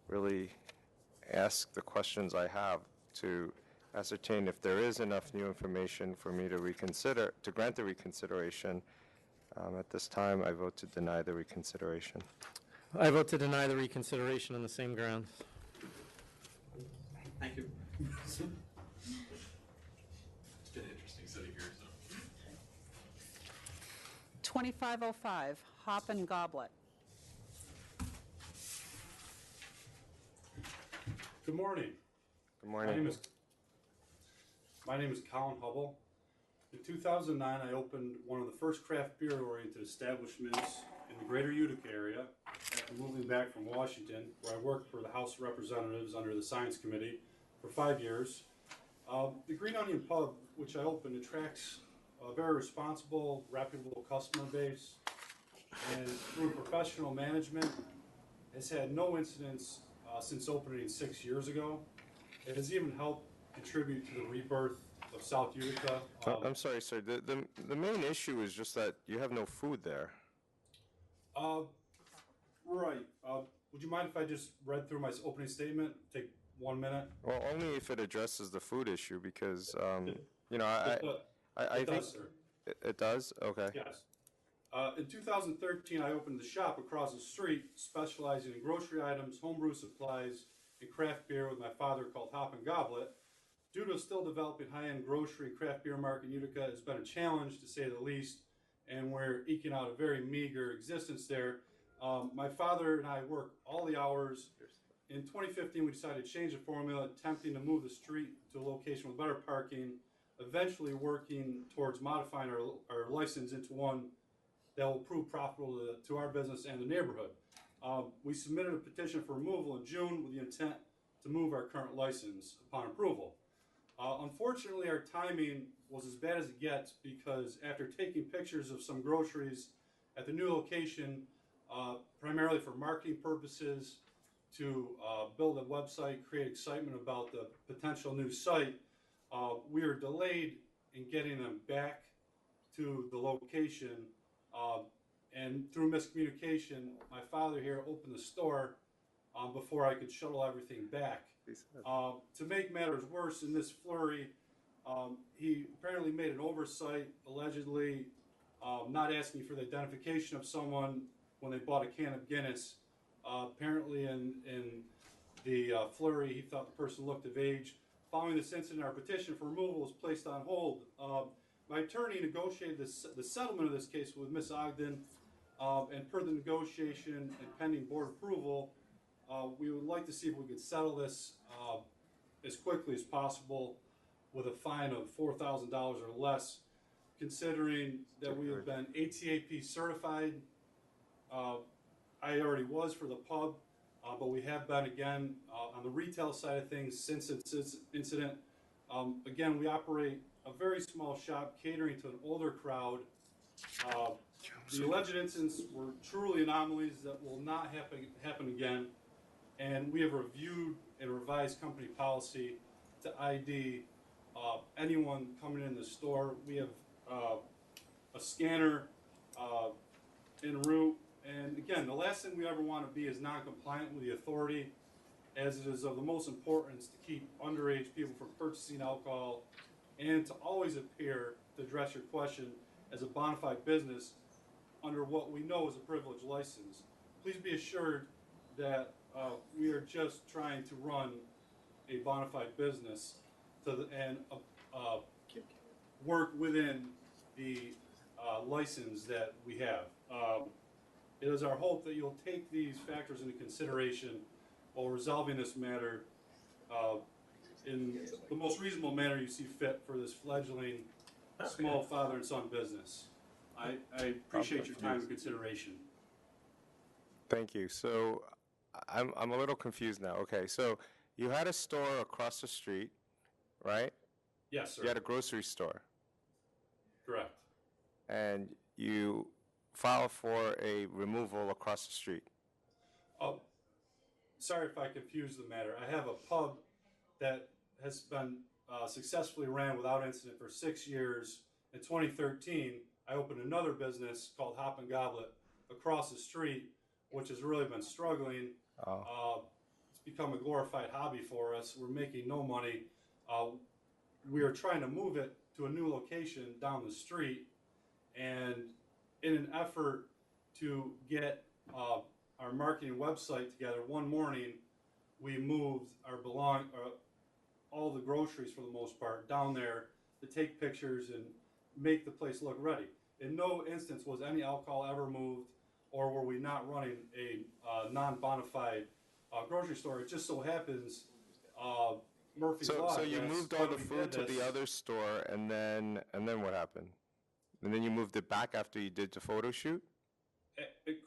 really ask the questions I have to ascertain if there is enough new information for me to reconsider, to grant the reconsideration, at this time I vote to deny the reconsideration. I vote to deny the reconsideration on the same grounds. Thank you. It's been interesting sitting here, so. 2505, Hop and Goblet. Good morning. Good morning. My name is Colin Hubble. In 2009, I opened one of the first craft beer-oriented establishments in the greater Utica area after moving back from Washington, where I worked for the House of Representatives under the Science Committee for 5 years. The Green Onion Pub, which I opened, attracts a very responsible, reputable customer base, and through professional management, has had no incidents since opening 6 years ago. It has even helped contribute to the rebirth of South Utica. I'm sorry, sir. The main issue is just that you have no food there. Right. Would you mind if I just read through my opening statement? Take 1 minute. Well, only if it addresses the food issue, because you know, I It think does, sir. it does. Okay. Yes. In 2013, I opened the shop across the street, specializing in grocery items, homebrew supplies, and craft beer with my father, called Hop and Goblet. Due to a still developing high-end grocery and craft beer market in Utica, it's been a challenge, to say the least, and we're eking out a very meager existence there. My father and I work all the hours. In 2015, we decided to change the formula, attempting to move the street to a location with better parking, eventually working towards modifying our license into one that will prove profitable to our business and the neighborhood. We submitted a petition for removal in June with the intent to move our current license upon approval. Unfortunately, our timing was as bad as it gets, because after taking pictures of some groceries at the new location, primarily for marketing purposes, to build a website, create excitement about the potential new site, we were delayed in getting them back to the location. And through miscommunication, my father here opened the store before I could shuttle everything back. To make matters worse, in this flurry, he apparently made an oversight, allegedly not asking for the identification of someone when they bought a can of Guinness. Apparently in the flurry, he thought the person looked of age. Following this incident, our petition for removal was placed on hold. My attorney negotiated the settlement of this case with Ms. Ogden, and per the negotiation and pending board approval, we would like to see if we could settle this as quickly as possible with a fine of $4,000 or less, considering that we have been ATAP certified. I already was for the pub, but we have been again on the retail side of things since this incident. Again, we operate a very small shop catering to an older crowd. The alleged incidents were truly anomalies that will not happen again, and we have reviewed and revised company policy to ID anyone coming in the store. We have a scanner en route, and again, the last thing we ever want to be is non-compliant with the authority, as it is of the most importance to keep underage people from purchasing alcohol, and to always appear to address your question as a bona fide business under what we know is a privileged license. Please be assured that we are just trying to run a bona fide business and work within the license that we have. It is our hope that you'll take these factors into consideration while resolving this matter in the most reasonable manner you see fit for this fledgling small father and son business. I appreciate your time and consideration. Thank you. So I'm a little confused now. Okay, so you had a store across the street, right? Yes, sir. You had a grocery store. Correct. and you file for a removal across the street. Oh, sorry if I confused the matter. I have a pub that has been successfully ran without incident for 6 years. In 2013, I opened another business called Hop and Goblet across the street, which has really been struggling. It's become a glorified hobby for us. We're making no money. We are trying to move it to a new location down the street, and in an effort to get our marketing website together, one morning we moved all the groceries for the most part down there to take pictures and make the place look ready. In no instance was any alcohol ever moved, or were we not running a non-bona fide grocery store. It just so happens Murphy's Law. So you that's moved all the when we food did to this. the other store, and then what happened? And then you moved it back after you did the photo shoot?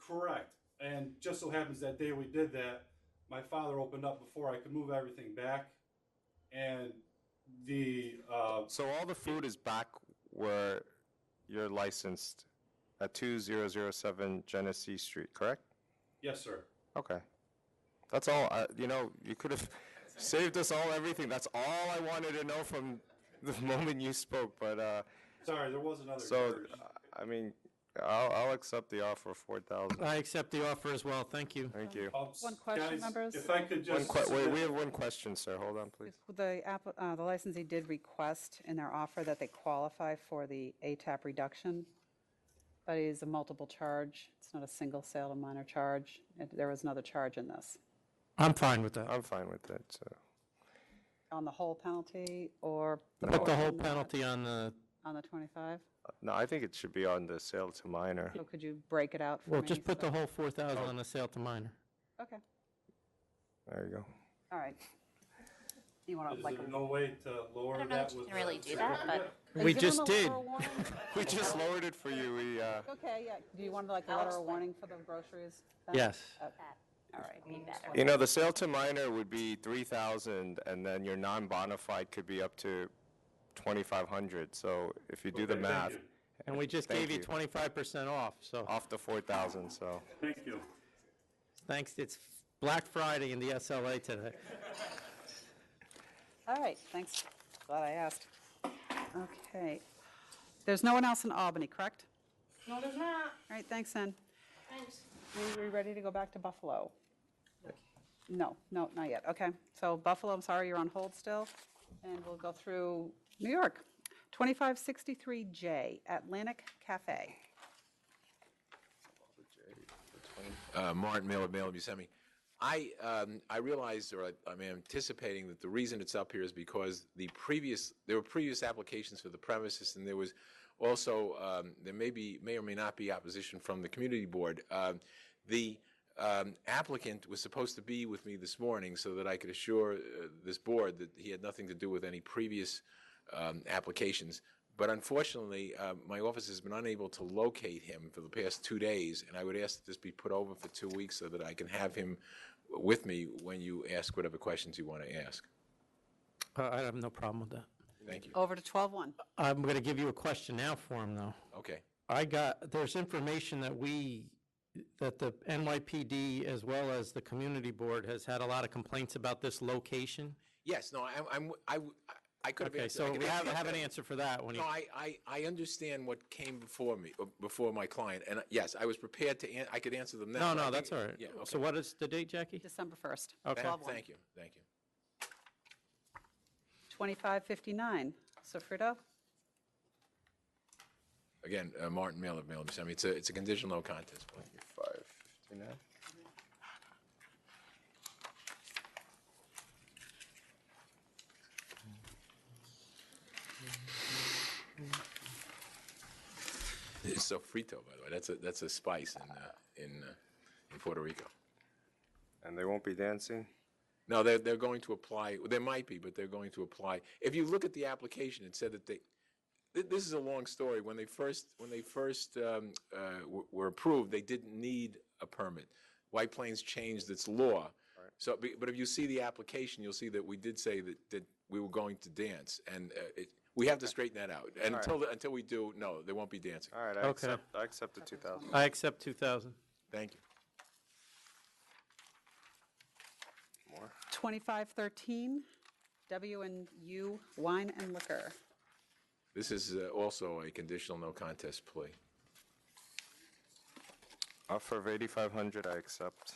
Correct. And just so happens that day we did that, my father opened up before I could move everything back. And So all the food is back where you're licensed at 2007 Genesee Street, correct? Yes, sir. Okay. That's all. You could have saved us all everything. That's all I wanted to know from the moment you spoke. But sorry, there was another. So, charge. I mean, I'll accept the offer of $4,000. I accept the offer as well. Thank you. Thank you. One question, Guys, members. if I could just Wait, we have one question, sir. Hold on, please. The licensee did request in their offer that they qualify for the ATAP reduction, but it is a multiple charge. It's not a single sale to minor charge. There was another charge in this. I'm fine with that. I'm fine with that. So. On the whole penalty or? Put the whole portion that- penalty on the, On the 25? No, I think it should be on the sale to minor. So could you break it out for me? well, just put so the that- whole 4,000 on the sale to minor. Okay, There you go. all right. You want Is to like? there no way to lower I don't know that that you with can really the do that, but We just did. We just lowered it for you. Okay, yeah. Do you want like a letter of warning for the groceries? then? Yes. Okay. All right. be better. The sale to minor would be 3,000, and then your non-bona fide could be up to 2,500. So if you do the Okay, thank math, you. And we just Thank gave you you. 25% off, so off the 4,000. So Thank you. thanks. It's Black Friday in the SLA today. All right, thanks. Glad I asked. Okay. There's no one else in Albany, correct? No, there's not. All right, thanks, Ann. Thanks. We ready to go back to Buffalo? No, not yet. Okay, so Buffalo, I'm sorry, you're on hold still. And we'll go through New York. 2563J, Atlantic Cafe. Martin Miller, Mail Buscemi. I realized, or I'm anticipating that the reason it's up here is because there were previous applications for the premises, and there was also there may or may not be opposition from the community board. The applicant was supposed to be with me this morning so that I could assure this board that he had nothing to do with any previous applications. But unfortunately, my office has been unable to locate him for the past 2 days, and I would ask that this be put over for 2 weeks so that I can have him with me when you ask whatever questions you want to ask. I have no problem with that. Thank you. Over to 12-1. I'm going to give you a question now for him, though. Okay. There's information that the NYPD as well as the community board has had a lot of complaints about this location. Yes, no, I could have Okay, answered. so I could we answer have that. an answer for that when No, I understand what came before me, before my client, and yes, I was prepared to, I could answer them now. No, but I no, that's think- all right. Yeah, okay. So what is the date, Jackie? December 1st. Okay. 12-1. Thank you, thank you. 2559, Sofrito. Again, Martin Miller, Mail Buscemi. It's a conditional no contest plea. 559. It's sofrito, by the way. That's a spice in Puerto Rico. And they won't be dancing? No, they're going to apply. There might be, but they're going to apply. If you look at the application, it said that this is a long story. When they first were approved, they didn't need a permit. White Plains changed its law. So, but if you see the application, you'll see that we did say that we were going to dance, and We have to straighten that out. And All right. until we do, no, there won't be dancing. All right, Okay. I accept the 2,000. I accept 2,000. Thank you. More. 2513, W&U Wine and Liquor. This is also a conditional no contest plea. Offer of 8,500, I accept.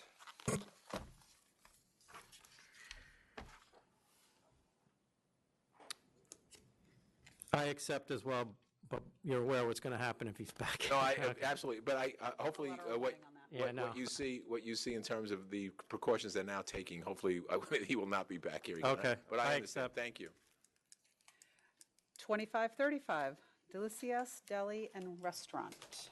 I accept as well, but you're aware what's going to happen if he's back. No, Okay. absolutely, but hopefully, Yeah, I know. what you see in terms of the precautions they're now taking, hopefully, he will not be back here again. Okay, But I I understand. accept. Thank you. 2535, Delicias Deli and Restaurant.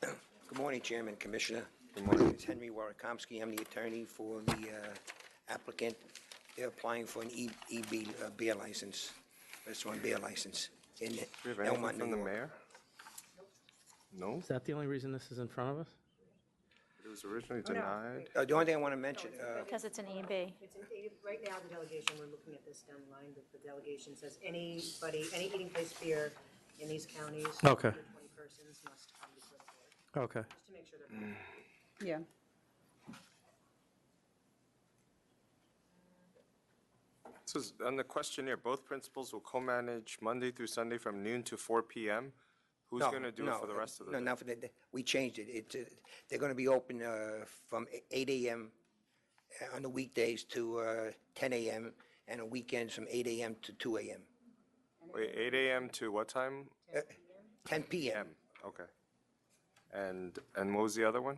Good morning, Chairman, Commissioner. Good morning. It's Henry Warakomsky. I'm the attorney for the applicant. They're applying for an EB beer license, restaurant beer license in Do you have anything Elmont, from New the York. mayor? No? Is that the only reason this is in front of us? It was originally denied. The only thing I want to mention, Because it's an EB. It's right now, the delegation, we're looking at this down the line, but the delegation says anybody, any eating place beer in these counties. Okay. under 20 persons must come before the board, Okay. just to make sure they're. Yeah. So on the questionnaire, both principals will co-manage Monday through Sunday from noon to 4 p.m. Who's No, going to do it no, for the rest of the no, day? not for we changed it. They're going to be open from 8 a.m. On the weekdays to 10 a.m. and on weekends from 8 a.m. to 2 a.m. Wait, 8 a.m. to what time? 10 p.m. Okay. And what was the other one?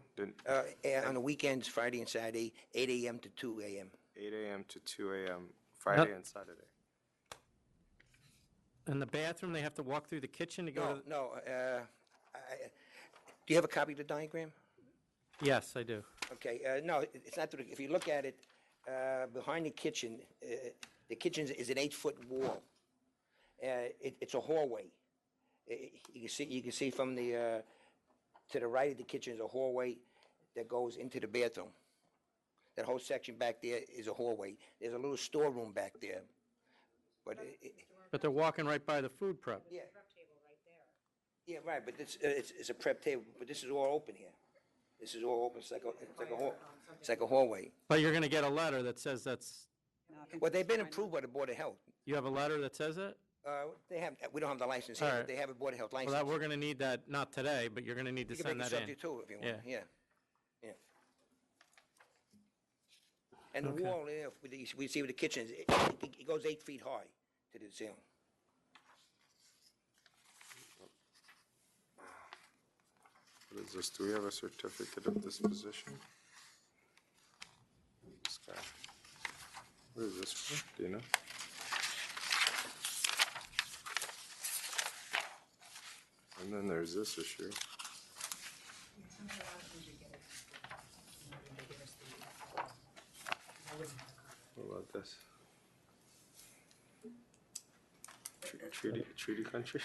On the weekends, Friday and Saturday, 8 a.m. to 2 a.m. 8 a.m. to 2 a.m. Friday and Saturday. And the bathroom, they have to walk through the kitchen to go to? No. Do you have a copy of the diagram? Yes, I do. Okay, no, it's not, if you look at it, behind the kitchen is an 8-foot wall. It's a hallway. You can see from the, to the right of the kitchen is a hallway that goes into the bathroom. That whole section back there is a hallway. There's a little storeroom back there. But they're walking right by the food prep. Yeah. Yeah, right, but it's a prep table, but this is all open here. This is all open, it's like a hallway. But you're going to get a letter that says that's, Well, they've been approved by the Board of Health. you have a letter that says it? We don't have the license All here, right. but they have a Board of Health license. Well, we're going to need that, not today, but you're going to need to You can send make it that in. subject to if you want, Yeah. yeah. And the Okay. wall, we see with the kitchen, it goes 8 feet high to the ceiling. What is this? Do we have a certificate of disposition? This guy. What is this for? Do you know? And then there's this issue. What about this? Treaty country?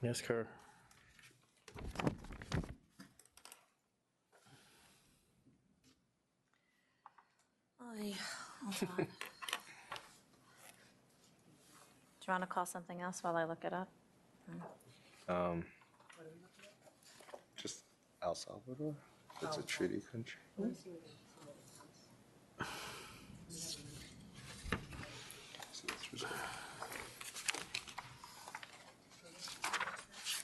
Yes, Kerr. Hold on. Do you want to call something else while I look it up? Just El Salvador? It's a treaty country.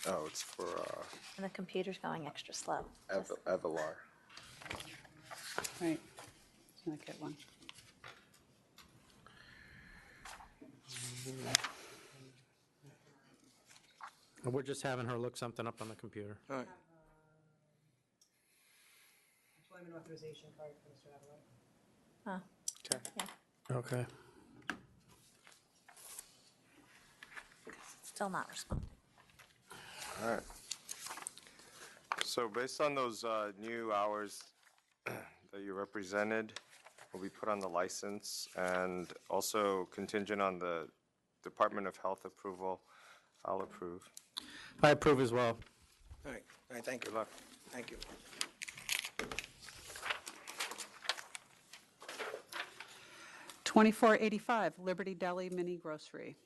Oh, it's for And the computer's going extra slow. Avalar. Right. It's not a good one. We're just having her look something up on the computer. All right. Employment authorization card for Mr. Avalon. Oh. Okay. Still not responding. All right. So based on those new hours that you represented, will be put on the license, and also contingent on the Department of Health approval, I'll approve. I approve as well. All right, thank you. Good luck. Thank you. 2485 Liberty Deli Mini Grocery.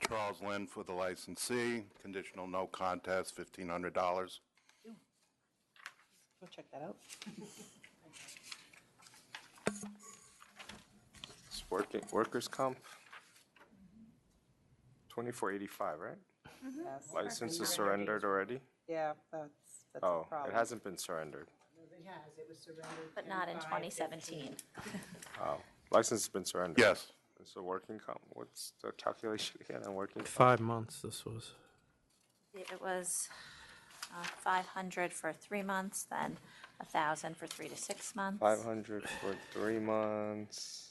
Charles Lynn for the licensee, conditional no contest, $1,500. Go check that out. It's workers' comp. 2485, right? Yes. License is surrendered already? Yeah, that's a Oh, problem. it hasn't been surrendered. It has, it was surrendered. But not in 2017. Oh, license has been surrendered. Yes. It's a working comp. What's the calculation again on working comp? 5 months this was. It was 500 for 3 months, then 1,000 for 3 to 6 months. 500 for 3 months.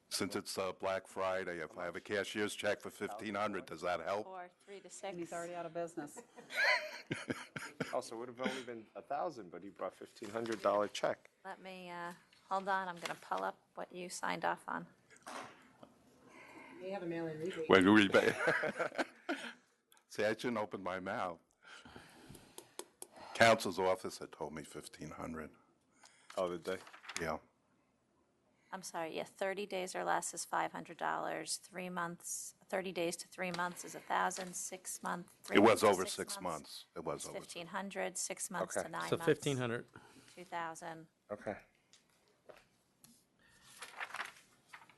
Since it's Black Friday, if I have a cashier's check for $1,500, does that help? Or 3 to 6. And he's already out of business. Also, it would have only been 1,000, but he brought $1,500 check. Let me, hold on, I'm going to pull up what you signed off on. They have a mail-in rebate. When we See, I shouldn't open my mouth. Counsel's office had told me $1,500. Oh, did they? Yeah. I'm sorry, yeah, 30 days or less is $500, 3 months, 30 days to 3 months is 1,000, 6 months, 3 It months was to over 6 6 months. It was is over. 1,500, 6 months Okay. to 9 So months. 1,500. 2,000. Okay.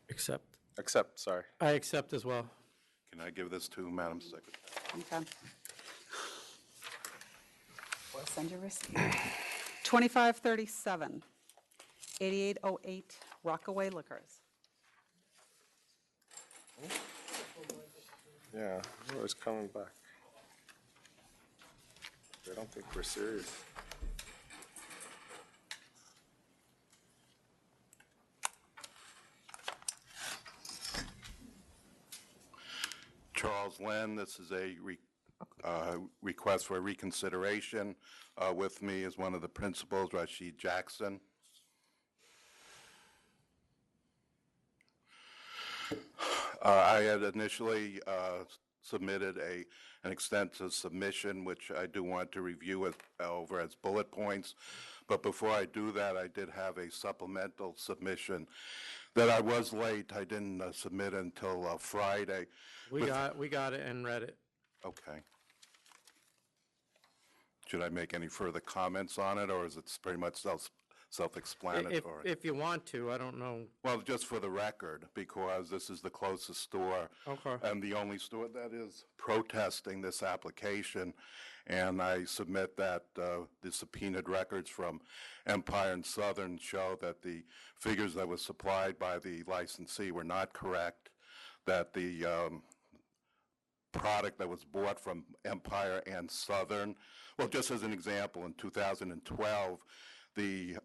Accept. Accept, sorry. I accept as well. Can I give this to Madam Secretary? Okay. Or send your receipt. 2537 8808 Rockaway Liquors. Yeah, we're always coming back. They don't think we're serious. Charles Lynn, this is a request for reconsideration. With me is one of the principals, Rashid Jackson. I had initially submitted an extensive submission, which I do want to review over as bullet points. But before I do that, I did have a supplemental submission that I was late. I didn't submit until Friday. We got it and read it. Okay. Should I make any further comments on it, or is it pretty much self-explanatory? If you want to, I don't know. Well, just for the record, because this is the closest store. Okay. And the only store that is protesting this application. And I submit that the subpoenaed records from Empire and Southern show that the figures that were supplied by the licensee were not correct, that the product that was bought from Empire and Southern, well, just as an example, in 2012, the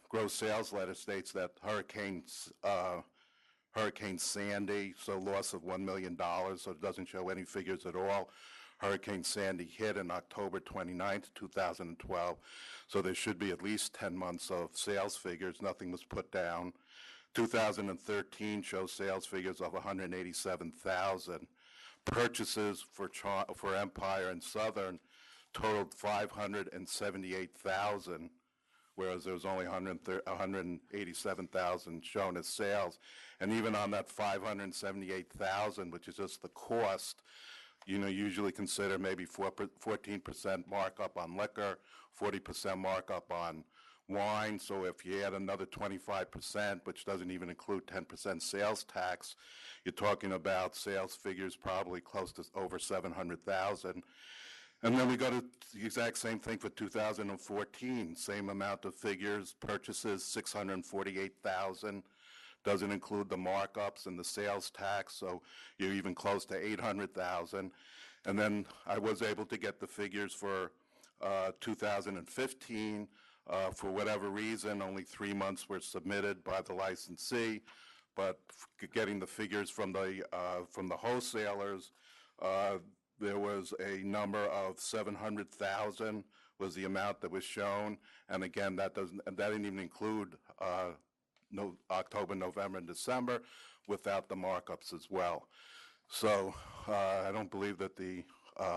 gross sales letter states that Hurricane Sandy, so loss of $1 million, so it doesn't show any figures at all. Hurricane Sandy hit in October 29th, 2012, so there should be at least 10 months of sales figures. Nothing was put down. 2013 shows sales figures of 187,000. Purchases for Empire and Southern totaled 578,000, whereas there was only 187,000 shown as sales. And even on that 578,000, which is just the cost, you know, usually consider maybe 14% markup on liquor, 40% markup on wine. So if you add another 25%, which doesn't even include 10% sales tax, you're talking about sales figures probably close to over 700,000. And then we go to the exact same thing for 2014, same amount of figures, purchases 648,000, doesn't include the markups and the sales tax, so you're even close to 800,000. And then I was able to get the figures for 2015. For whatever reason, only 3 months were submitted by the licensee, but getting the figures from the wholesalers, there was a number of 700,000 was the amount that was shown, and again, that didn't even include October, November, and December, without the markups as well. So I don't believe that the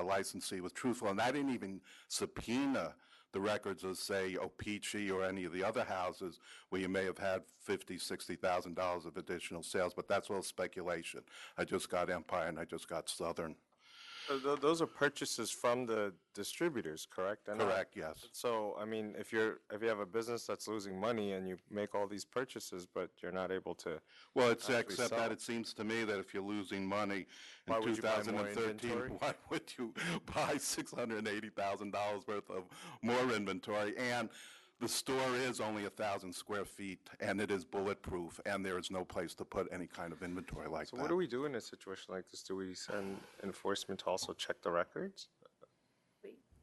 licensee was truthful, and I didn't even subpoena the records of, say, O-Pee-Chee or any of the other houses where you may have had $50,000, $60,000 of additional sales, but that's all speculation. I just got Empire and I just got Southern. Those are purchases from the distributors, correct? They're not- Correct, yes. So, I mean, if you have a business that's losing money and you make all these purchases, but you're not able to Well, it's actually except sell. that it seems to me that if you're losing money in Why would you buy more 2013, inventory? why would you buy $680,000 worth of more inventory? And the store is only 1,000 square feet, and it is bulletproof, and there is no place to put any kind of inventory like So that. what do we do in a situation like this? Do we send enforcement to also check the records?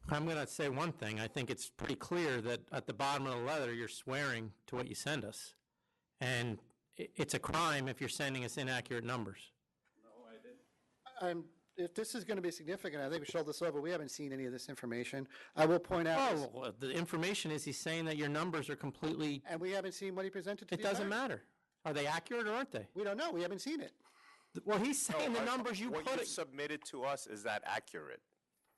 I'm going to say one thing. I think it's pretty clear that at the bottom of the letter, you're swearing to what you send us. And it's a crime if you're sending us inaccurate numbers. If this is going to be significant, I think we should hold this over. We haven't seen any of this information. I will point out, Oh, well, the information is he's saying that your numbers are completely, and we haven't seen what he presented to it the doesn't attorney. matter. Are they accurate or aren't they? We don't know. We haven't seen it. Well, he's saying the numbers you What put you it. submitted to us, is that accurate?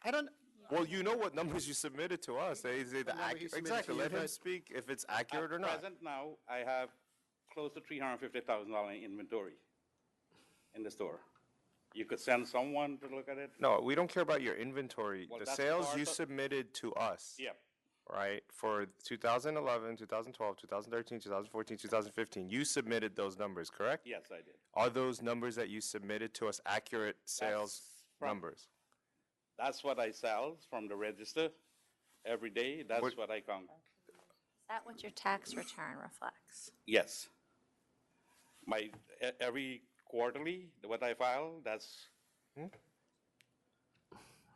I don't. Well, you know what numbers you submitted to us. Is it number he accurate? submitted Exactly. to you, Let him but- speak if it's accurate or not. Present now, I have close to $350,000 in inventory in the store. You could send someone to look at it? No, we don't care about your inventory. Well, The that's sales part you of- submitted to us. Yeah. Right, for 2011, 2012, 2013, 2014, 2015, you submitted those numbers, correct? Yes, I did. Are those numbers that you submitted to us accurate sales numbers? That's what I sell from the register every day. That's what I count. Is that what your tax return reflects? Yes. My, every quarterly, what I file, that's,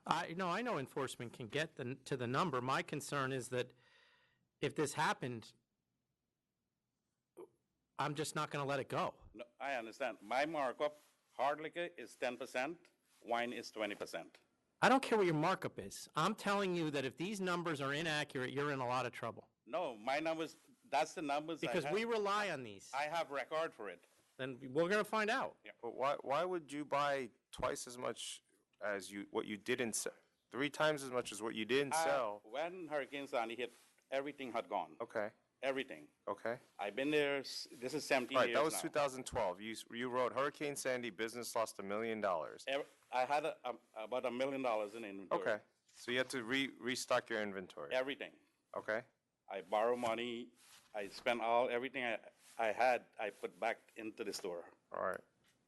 I know enforcement can get to the number. My concern is that if this happened, I'm just not going to let it go. no, I understand. My markup, hard liquor is 10%, wine is 20%. I don't care what your markup is. I'm telling you that if these numbers are inaccurate, you're in a lot of trouble. No, my numbers, that's the numbers I Because have. we rely on these. I have record for it. Then we're going to find out. But why would you buy twice as much as what you didn't sell? 3 times as much as what you didn't sell? When Hurricane Sandy hit, everything had gone. Okay. Everything. Okay. I've been there, this is 17 Right, years that was now. 2012. You wrote Hurricane Sandy, business lost $1 million. I had about $1 million in inventory. Okay, so you had to restock your inventory. Everything. Okay. I borrow money, I spent everything I had, I put back into the store. All right.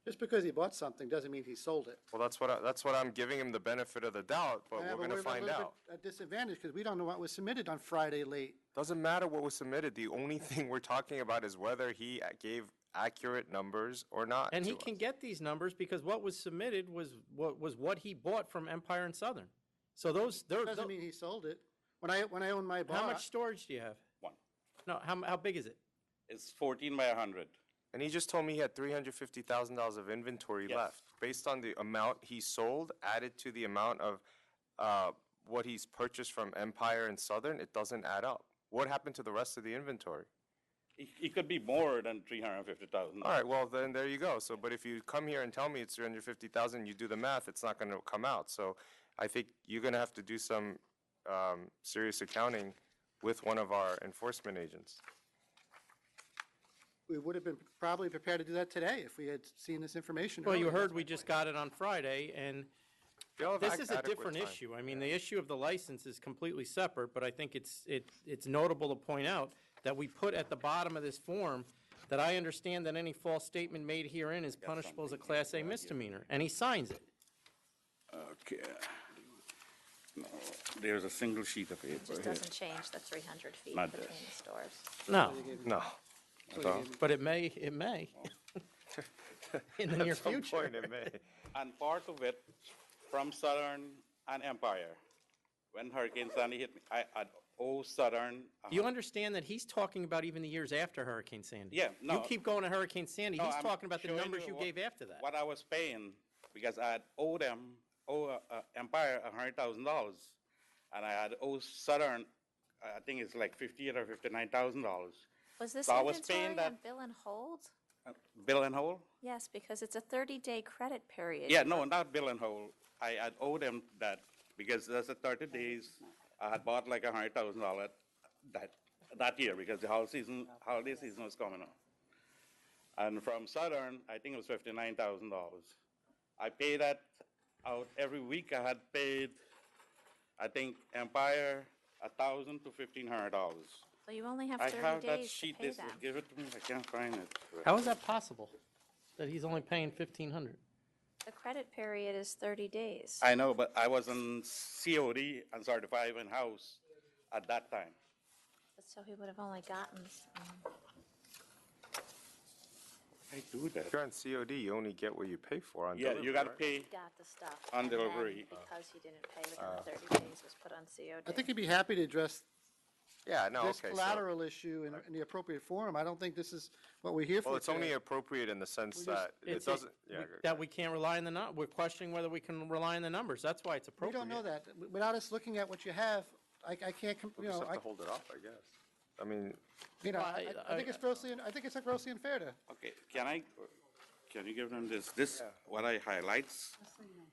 Just because he bought something doesn't mean he sold it. Well, that's what I'm giving him the benefit of the doubt, but Yeah, we're going to a find little out. bit at disadvantage because we don't know what was submitted on Friday late. Doesn't matter what was submitted. The only thing we're talking about is whether he gave accurate numbers or not. And he to can us. get these numbers because what was submitted was what he bought from Empire and Southern. So Doesn't mean he sold it. When I owned my bar. How much storage do you have? One. No, how big is it? It's 14 by 100. And he just told me he had $350,000 of inventory Yes. left. Based on the amount he sold, added to the amount of what he's purchased from Empire and Southern, it doesn't add up. What happened to the rest of the inventory? It could be more than 350,000. All right, well, then there you go. So, but if you come here and tell me it's 350,000, you do the math, it's not going to come out. So I think you're going to have to do some serious accounting with one of our enforcement agents. We would have been probably prepared to do that today if we had seen this information. Well, you earlier. heard we just got it on Friday, and this is a different issue. I mean, the issue of the license is completely separate, but I think it's notable to point out that we put at the bottom of this form that I understand that any false statement made herein is punishable as a Class A misdemeanor, and he signs it. Okay. No, there's a single sheet of paper It just here. doesn't change the 300 feet Not between this. the stores. No. No. But it may. In the near At some future. point it may. And part of it from Southern and Empire. When Hurricane Sandy hit me, I owe Southern. Do you understand that he's talking about even the years after Hurricane Sandy? Yeah, no. You keep going to Hurricane Sandy, No, he's I'm talking about the showing numbers you what- gave after that. What I was paying, because I had owe Empire $100,000, and I had owe Southern, I think it's like $58,000 or $59,000. Was this So I was paying inventory that. on bill and hold? Bill and hold? Yes, because it's a 30-day credit period. Yeah, no, not bill and hold. I owe them that because there's a 30 days. I had bought like $100,000 that year because the holiday season was coming up. And from Southern, I think it was $59,000. I pay that out every week. I had paid, I think, Empire $1,000 to $1,500. So you only have I 30 have that days to sheet. pay This them. give it to me. I can't find it. How is that possible, that he's only paying $1,500? The credit period is 30 days. I know, but I was on COD and certified in-house at that time. So he would have only gotten, I do that. If you're on COD, you only get what you pay for on Yeah, delivery, you got to right? pay got the stuff. on and then delivery. Because he didn't pay within the 30 days, was put on COD. I think he'd be happy to address Yeah, no, this okay. so- collateral issue in the appropriate forum. I don't think this is what we're here for Well, it's only today. appropriate in the sense We just- that it It's doesn't, yeah. that we can't rely on the we're questioning whether we can rely on the numbers. That's why it's We appropriate. don't know that. Without us looking at what you have, I can't, We'll you just know, have to hold it up, I guess. I mean, I think it's grossly, I think it's grossly unfair to. Okay, can you give them this? This, what I highlights,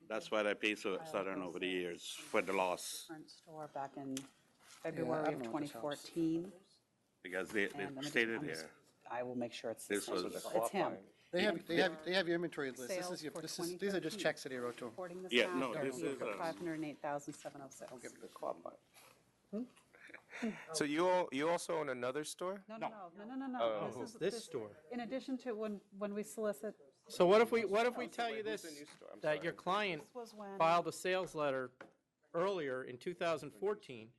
that's what I paid Southern over the years for the loss. Current store back in February of 2014. Because they And let me stated I'm just- here. I will make sure it's the This same. was- It's him. They have your inventory list. This Sales is your, for these are just 2013. checks that he wrote to him. Reporting this Yeah, out, no, this he is, put 508,706. I'll give it to the co-op. so you also own another store? No, no, no, no, no, Oh. no. This is This store. in addition to when we solicit. So what if we tell you this, Who's the new store? I'm that sorry. your client This was when. filed a sales letter earlier in 2014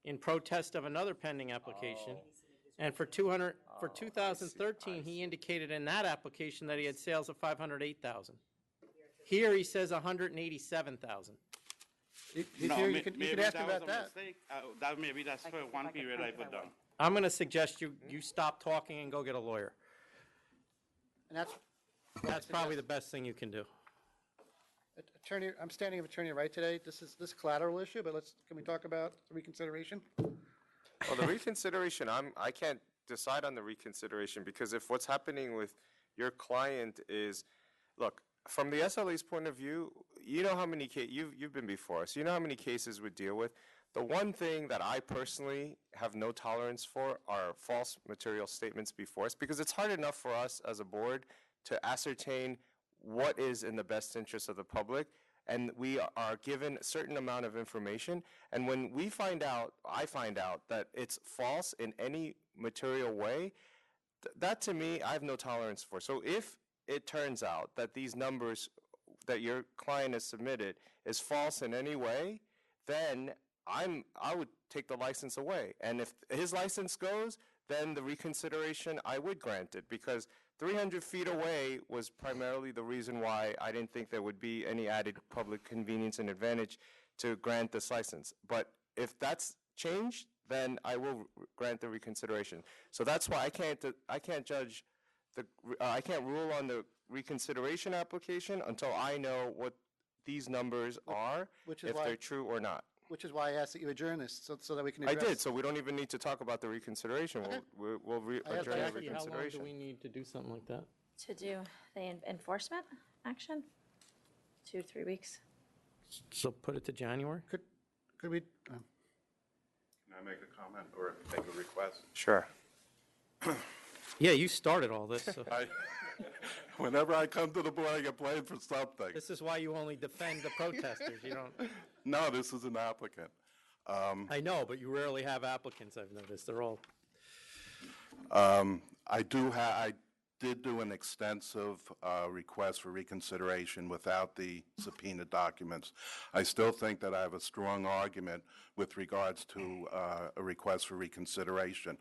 in protest of another pending application, and for 2013, he indicated in that application that he had sales of 508,000. Here, he says 187,000. He's No, here, you could maybe ask that him was about a that. mistake. Maybe that's for one period I put down. I'm going to suggest you stop talking and go get a lawyer. And That's probably the best thing you can do. Attorney, I'm standing of attorney right today. This is this collateral issue, but can we talk about reconsideration? Well, the reconsideration, I can't decide on the reconsideration because if what's happening with your client is, look, from the SLA's point of view, you know how many you've been before us. You know how many cases we deal with. The one thing that I personally have no tolerance for are false material statements before us because it's hard enough for us as a board to ascertain what is in the best interest of the public, and we are given a certain amount of information, and when I find out that it's false in any material way, that to me, I have no tolerance for. So if it turns out that these numbers that your client has submitted is false in any way, then I would take the license away. And if his license goes, then the reconsideration, I would grant it because 300 feet away was primarily the reason why I didn't think there would be any added public convenience and advantage to grant this license. But if that's changed, then I will grant the reconsideration. So that's why I can't judge I can't rule on the reconsideration application until I know what these numbers are, Which is if why- they're true or not. Which is why I asked that you adjourn this, so that we can I address. did, so we don't even need to talk about the reconsideration. Okay. We'll I asked- adjourn the I asked you, How long do reconsideration. we need to do something like that? To do the enforcement action? 2 to 3 weeks. So put it to January? Could we, Can I make a comment or make a request? Sure. Yeah, you started all this. So. Whenever I come to the board, I get blamed for something. This is why you only defend the protesters. You don't. No, this is an applicant. I know, but you rarely have applicants. I've noticed. They're all. I did do an extensive request for reconsideration without the subpoena documents. I still think that I have a strong argument with regards to a request for reconsideration.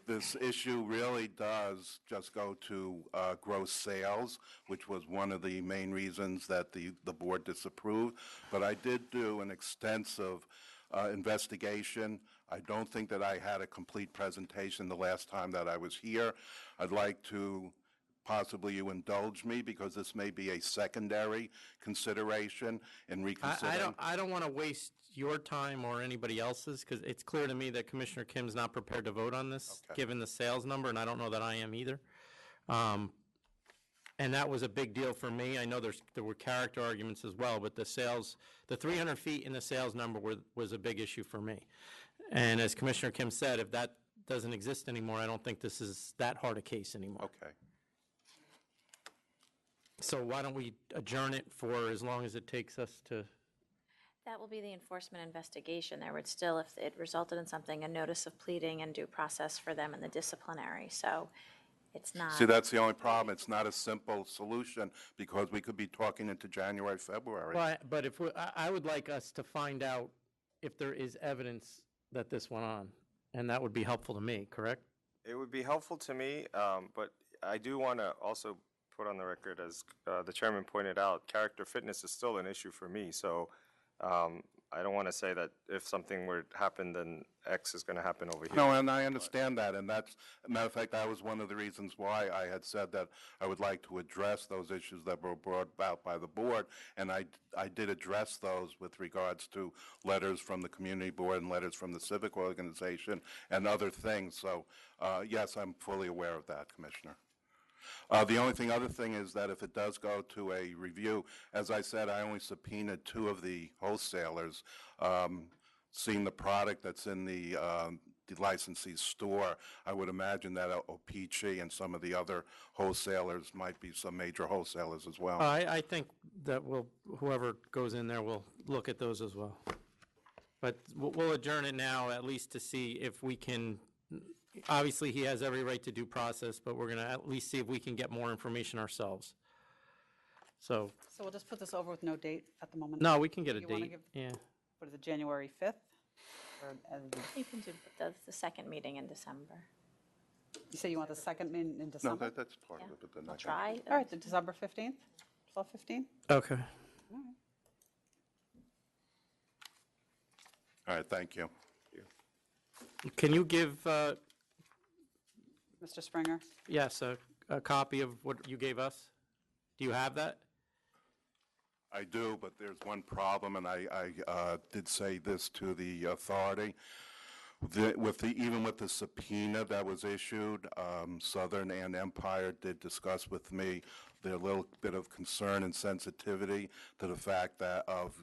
This issue really does just go to gross sales, which was one of the main reasons that the board disapproved. But I did do an extensive investigation. I don't think that I had a complete presentation the last time that I was here. I'd like to possibly you indulge me because this may be a secondary consideration in reconsidering. I don't want to waste your time or anybody else's because it's clear to me that Commissioner Kim's not prepared to vote on this, given the sales number, and I don't know that I am either. And that was a big deal for me. I know there were character arguments as well, but the 300 feet and the sales number was a big issue for me. And as Commissioner Kim said, if that doesn't exist anymore, I don't think this is that hard a case anymore. Okay. So why don't we adjourn it for as long as it takes us to... That will be the enforcement investigation. There would still, if it resulted in something, a notice of pleading and due process for them in the disciplinary. So it's not. See, that's the only problem. It's not a simple solution because we could be talking into January, February. But if I would like us to find out if there is evidence that this went on, and that would be helpful to me, correct? It would be helpful to me, but I do want to also put on the record, as the chairman pointed out, character fitness is still an issue for me. So I don't want to say that if something were to happen, then X is going to happen over here. No, and I understand that, and that's, matter of fact, that was one of the reasons why I had said that I would like to address those issues that were brought about by the board, and I did address those with regards to letters from the community board and letters from the civic organization and other things. So, yes, I'm fully aware of that, Commissioner. The only other thing is that if it does go to a review, as I said, I only subpoenaed 2 of the wholesalers. Seeing the product that's in the licensee's store, I would imagine that O-Pee-Chee and some of the other wholesalers might be some major wholesalers as well. I think that whoever goes in there will look at those as well. But we'll adjourn it now, at least to see if we can. Obviously, he has every right to due process, but we're going to at least see if we can get more information ourselves. So So we'll just put this over with no date at the moment? no, we can get a You wanna date. give- Yeah. What is it, January 5th? Or You can do the second meeting in December. you say you want the second in No, December? that's part of it, but then I'll try. All right, the December 15th, 12:15? Okay. All right, thank you. Can you give, Mr. Springer? yes, a copy of what you gave us? Do you have that? I do, but there's one problem, and I did say this to the authority. Even with the subpoena that was issued, Southern and Empire did discuss with me their little bit of concern and sensitivity to the fact that of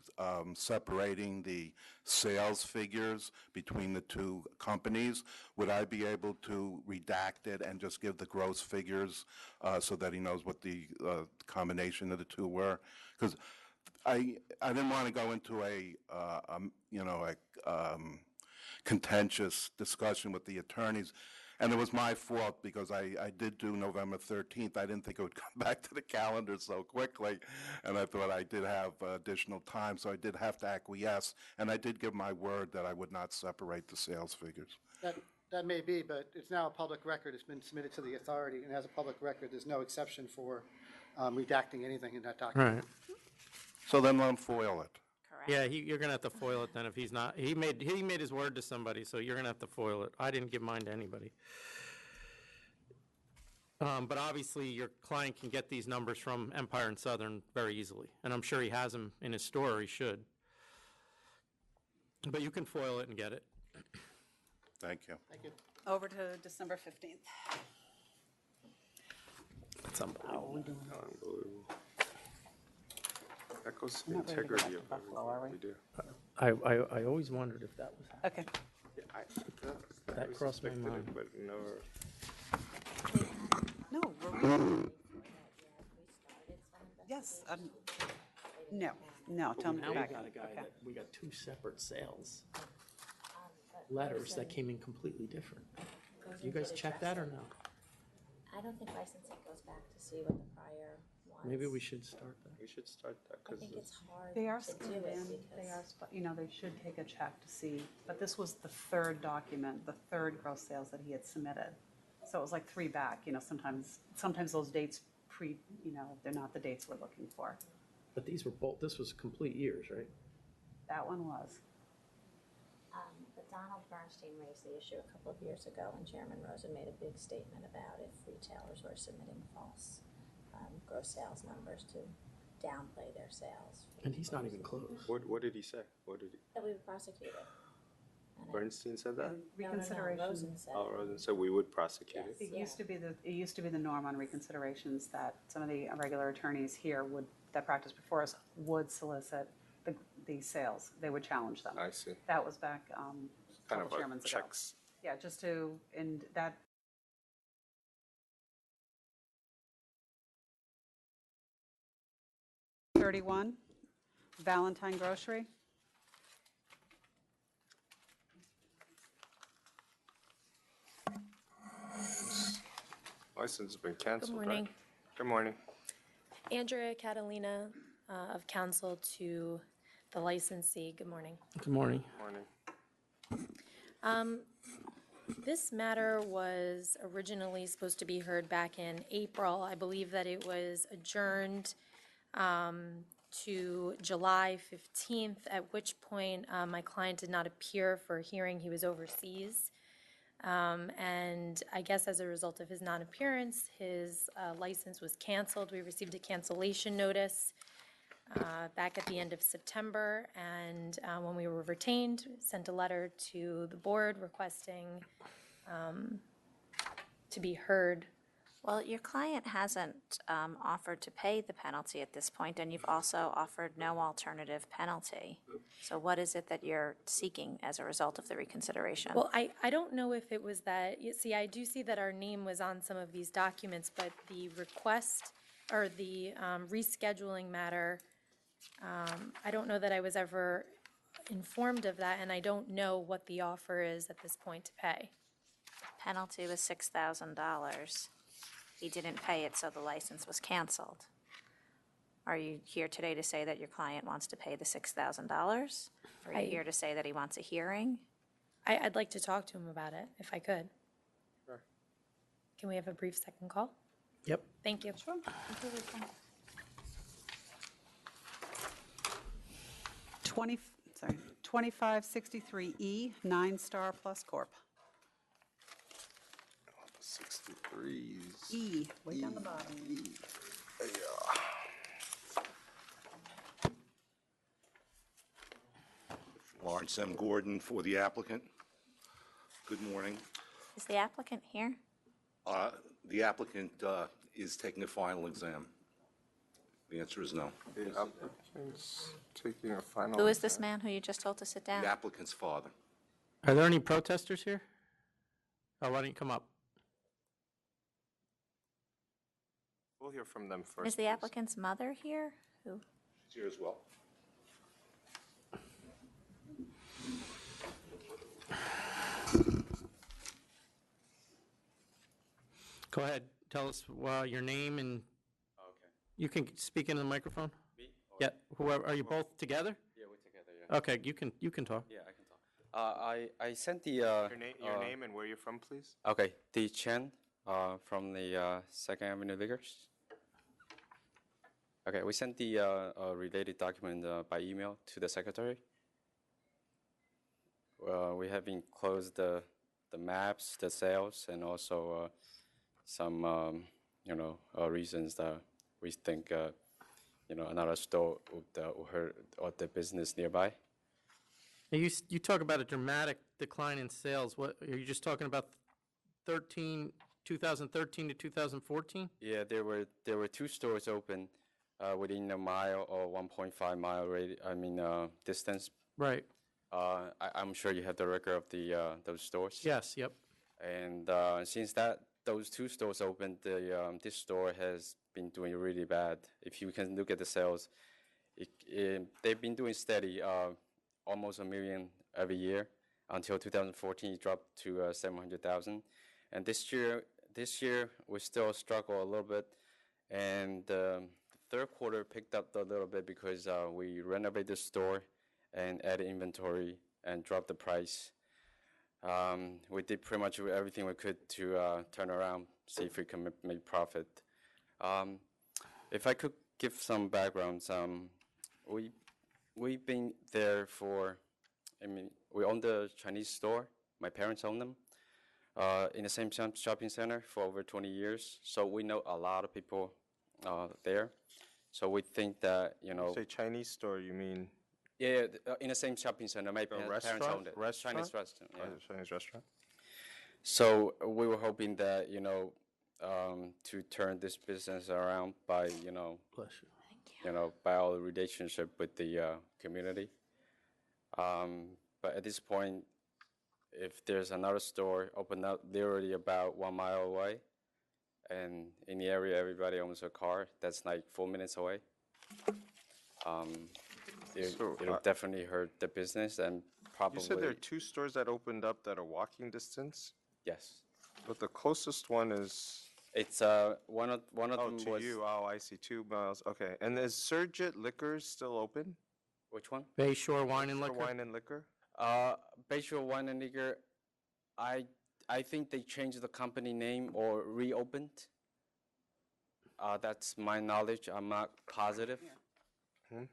separating the sales figures between the 2 companies. Would I be able to redact it and just give the gross figures so that he knows what the combination of the 2 were? Because I didn't want to go into a contentious discussion with the attorneys. And it was my fault because I did do November 13th. I didn't think it would come back to the calendar so quickly. And I thought I did have additional time, so I did have to acquiesce. And I did give my word that I would not separate the sales figures. That may be, but it's now a public record. It's been submitted to the authority, and as a public record, there's no exception for redacting anything in that document. Right. So then let him foil it. Yeah, you're going to have to foil it then if he's not. He made his word to somebody, so you're going to have to foil it. I didn't give mine to anybody. But obviously, your client can get these numbers from Empire and Southern very easily, and I'm sure he has them in his store, or he should. But you can foil it and get it. Thank you. Thank you. Over to December 15th. That's unbelievable. That goes to the I'm not ready to go back integrity to of Buffalo, are we? we do. I always wondered if that was Okay. That crossed my mind. But never. No, we're. Yes, no, tell me Now we back. got a guy Okay. that, we got 2 separate sales letters that came in completely different. You guys check that or no? I don't think licensing goes back to see what the prior was. Maybe we should start that. We should start that I because think it's hard They are to do scanned it in, they are, because they should take a check to see, but this was the 3rd document, the 3rd gross sales that he had submitted. So it was like 3 back, sometimes those dates they're not the dates we're looking for. But these were both, this was complete years, right? That one was. but Donald Bernstein raised the issue a couple of years ago, and Chairman Rosen made a big statement about if retailers were submitting false gross sales numbers to downplay their sales. And he's not even close. What did he say? What did he? That we would prosecute it. Bernstein said that? Reconsideration. Rosen said. Oh, Rosen said we would prosecute it. It used to be the norm on reconsiderations that some of the regular attorneys here that practiced before us would solicit the sales. They would challenge them. I see. That was back, Kind couple of a chairmans ago. checks. Yeah, just to, and that. $31, Valentine Grocery. License has been canceled, right? morning. Good morning. Andrea Catalina of counsel to the licensee. Good morning. Good morning. Morning. This matter was originally supposed to be heard back in April. I believe that it was adjourned to July 15th, at which point my client did not appear for a hearing. He was overseas. And I guess as a result of his non-appearance, his license was canceled. We received a cancellation notice back at the end of September, and when we were retained, sent a letter to the board requesting to be heard. Well, your client hasn't offered to pay the penalty at this point, and you've also offered no alternative penalty. So what is it that you're seeking as a result of the reconsideration? Well, I don't know if it was that, you see, I do see that our name was on some of these documents, but the request or the rescheduling matter, I don't know that I was ever informed of that, and I don't know what the offer is at this point to pay. Penalty was $6,000. He didn't pay it, so the license was canceled. Are you here today to say that your client wants to pay the $6,000? Are you here to say that he wants a hearing? I'd like to talk to him about it, if I could. Sure. Can we have a brief second call? Yep. Thank you. Sure. 2563E, 9-Star Plus Corp. 63s. E, way down the bottom. Lawrence M. Gordon for the applicant. Good morning. Is the applicant here? The applicant is taking a final exam. The answer is no. The applicant's taking a final. Who is this man who you just told to sit down? The applicant's father. Are there any protesters here? Or why don't you come up? We'll hear from them first. Is the applicant's mother here? Who? She's here as well. Go ahead. Tell us your name and. Okay. You can speak into the microphone. Me? Yeah. Whoever. Are you both together? Yeah, we're together. Yeah. Okay. You can talk. Yeah, I can talk. I sent the. Your name and where you're from, please. Okay, D. Chen, from the Second Avenue Liquors. Okay, we sent the related document by email to the secretary. We have enclosed the maps, the sales, and also some reasons that we think another store would hurt or the business nearby. Now you talk about a dramatic decline in sales. What are you just talking about? 2013 to 2014? Yeah, there were two stores open within a mile or 1.5 mile distance. Right. I'm sure you have the record of those stores. Yes. Yep. And since those two stores opened, this store has been doing really bad. If you can look at the sales, they've been doing steady, almost $1 million every year until 2014. It dropped to 700,000, and this year we still struggle a little bit. And the third quarter picked up a little bit because we renovated the store and added inventory and dropped the price. We did pretty much everything we could to turn around, see if we can make profit. If I could give some background, we've been there we own the Chinese store. My parents own them in the same shopping center for over 20 years. So we know a lot of people there. So we think that, When you say Chinese store, you mean Yeah, in the same shopping center. My parents restaurant? owned it. Restaurant? Chinese restaurant. Yeah. Chinese restaurant? So we were hoping that, to turn this business around by, by our relationship with the community. But at this point, if there's another store open up literally about 1 mile away, and in the area everybody owns a car, that's like 4 minutes away. It'll definitely hurt the business and probably. You said there are 2 stores that opened up that are walking distance? Yes. But the closest one is... It's one of them to was. you. Oh, I see. 2 miles. Okay. And is Surgit Liquors still open? Which one? Bayshore Wine and Liquor? Wine and Liquor? Bayshore Wine and Liquor, I think they changed the company name or reopened. That's my knowledge. I'm not positive. No,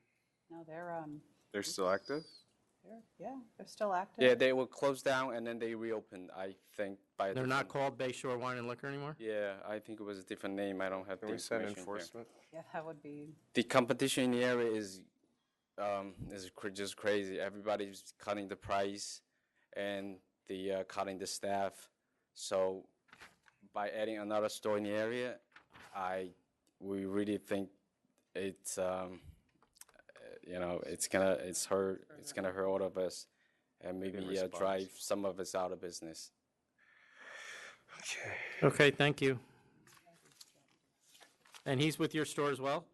They're still active? they're still active. Yeah, they were closed down and then they reopened, I think. They're not called Bayshore Wine and Liquor anymore? Yeah, I think it was a different name. I don't have the Can we send information here. enforcement? Yeah, that would be. The competition in the area is just crazy. Everybody's cutting the price and cutting the staff. So by adding another store in the area, we really think it's gonna hurt all of us, and maybe drive some of us out of business. Okay, thank you. And he's with your store as well?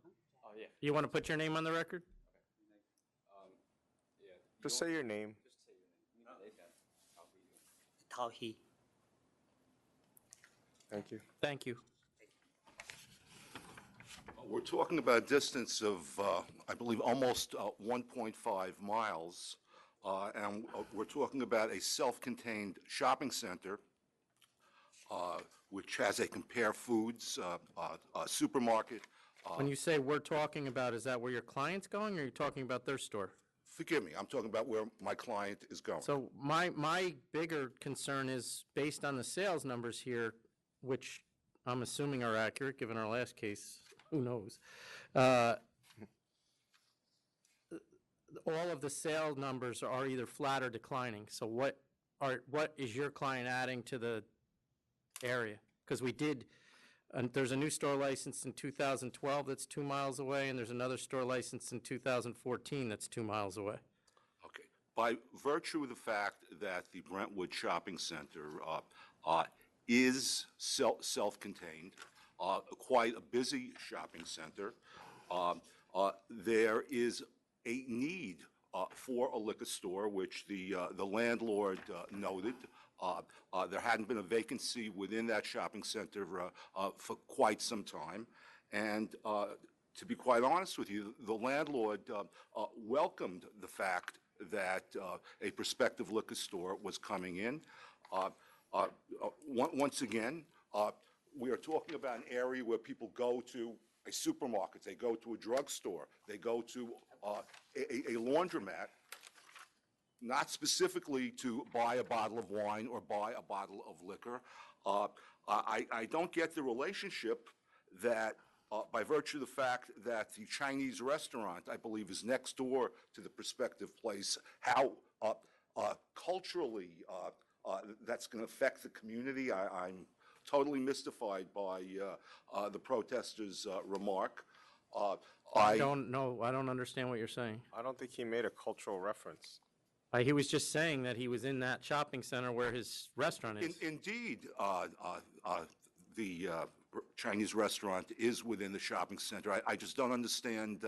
Oh, yeah. You want to put your name on the record? Just say your name. Tao He. Thank you. Thank you. We're talking about a distance of, I believe, almost 1.5 miles, and we're talking about a self-contained shopping center, which has a Compare Foods supermarket. When you say we're talking about, is that where your client's going, or are you talking about their store? Forgive me, I'm talking about where my client is going. So my bigger concern is, based on the sales numbers here, which I'm assuming are accurate, given our last case, who knows? All of the sales numbers are either flat or declining. So what is your client adding to the area? Because there's a new store license in 2012 that's 2 miles away, and there's another store license in 2014 that's 2 miles away. Okay. By virtue of the fact that the Brentwood Shopping Center is self-contained, quite a busy shopping center, there is a need for a liquor store, which the landlord noted. There hadn't been a vacancy within that shopping center for quite some time. And to be quite honest with you, the landlord welcomed the fact that a prospective liquor store was coming in. Once again, we are talking about an area where people go to a supermarket, they go to a drugstore, they go to a laundromat, not specifically to buy a bottle of wine or buy a bottle of liquor. I don't get the relationship that, by virtue of the fact that the Chinese restaurant, I believe, is next door to the prospective place, how culturally that's going to affect the community. I'm totally mystified by the protesters' remark. I don't know. I don't understand what you're saying. I don't think he made a cultural reference. He was just saying that he was in that shopping center where his restaurant is. Indeed, the Chinese restaurant is within the shopping center. I just don't understand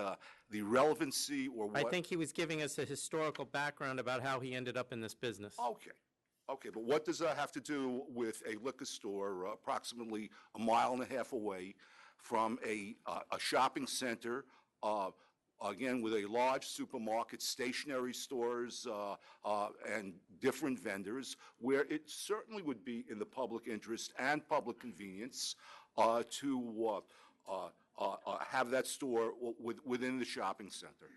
the relevancy or what. I think he was giving us a historical background about how he ended up in this business. Okay, but what does that have to do with a liquor store approximately 1.5 miles away from a shopping center, again, with a large supermarket, stationery stores, and different vendors, where it certainly would be in the public interest and public convenience to have that store within the shopping center.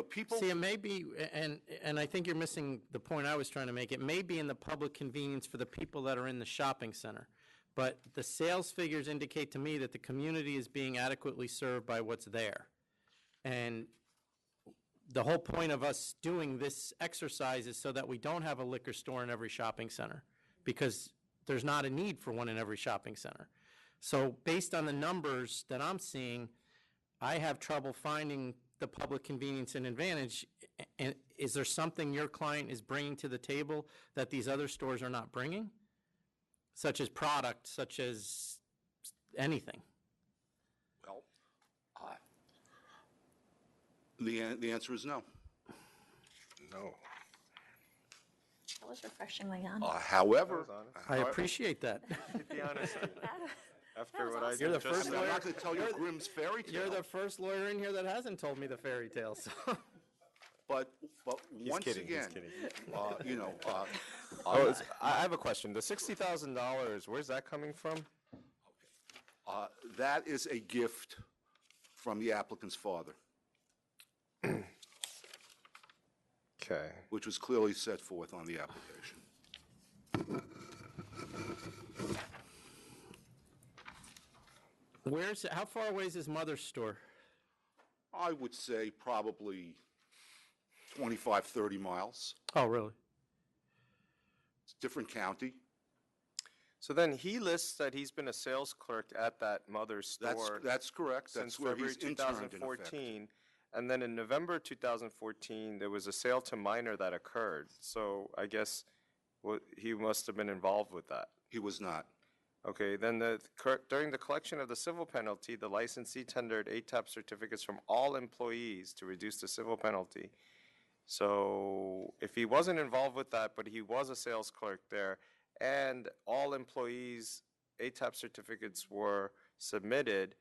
People see, it may be, and I think you're missing the point I was trying to make. It may be in the public convenience for the people that are in the shopping center, but the sales figures indicate to me that the community is being adequately served by what's there. And the whole point of us doing this exercise is so that we don't have a liquor store in every shopping center, because there's not a need for one in every shopping center. So based on the numbers that I'm seeing, I have trouble finding the public convenience and advantage. And is there something your client is bringing to the table that these other stores are not bringing? Such as product, such as anything? Well, the answer is no. No. That was refreshingly honest. However, I appreciate that. The honesty. After what I You're the just first said. I'm lawyer. not going to tell you Grimm's fairy tale. You're the first lawyer in here that hasn't told me the fairy tale, so. But once kidding, he's again, kidding. you know, I have a question. The $60,000, where's that coming from? that is a gift from the applicant's father, Okay. which was clearly set forth on the application. How far away is his mother's store? I would say probably 25, 30 miles. Oh, really? It's a different county. So then he lists that he's been a sales clerk at that mother's store. That's correct. Since That's where February he's interned, in effect. 2014. And then in November 2014, there was a sale to minor that occurred. So I guess he must have been involved with that. He was not. Okay, then during the collection of the civil penalty, the licensee tendered ATAP certificates from all employees to reduce the civil penalty. So if he wasn't involved with that, but he was a sales clerk there, and all employees' ATAP certificates were submitted,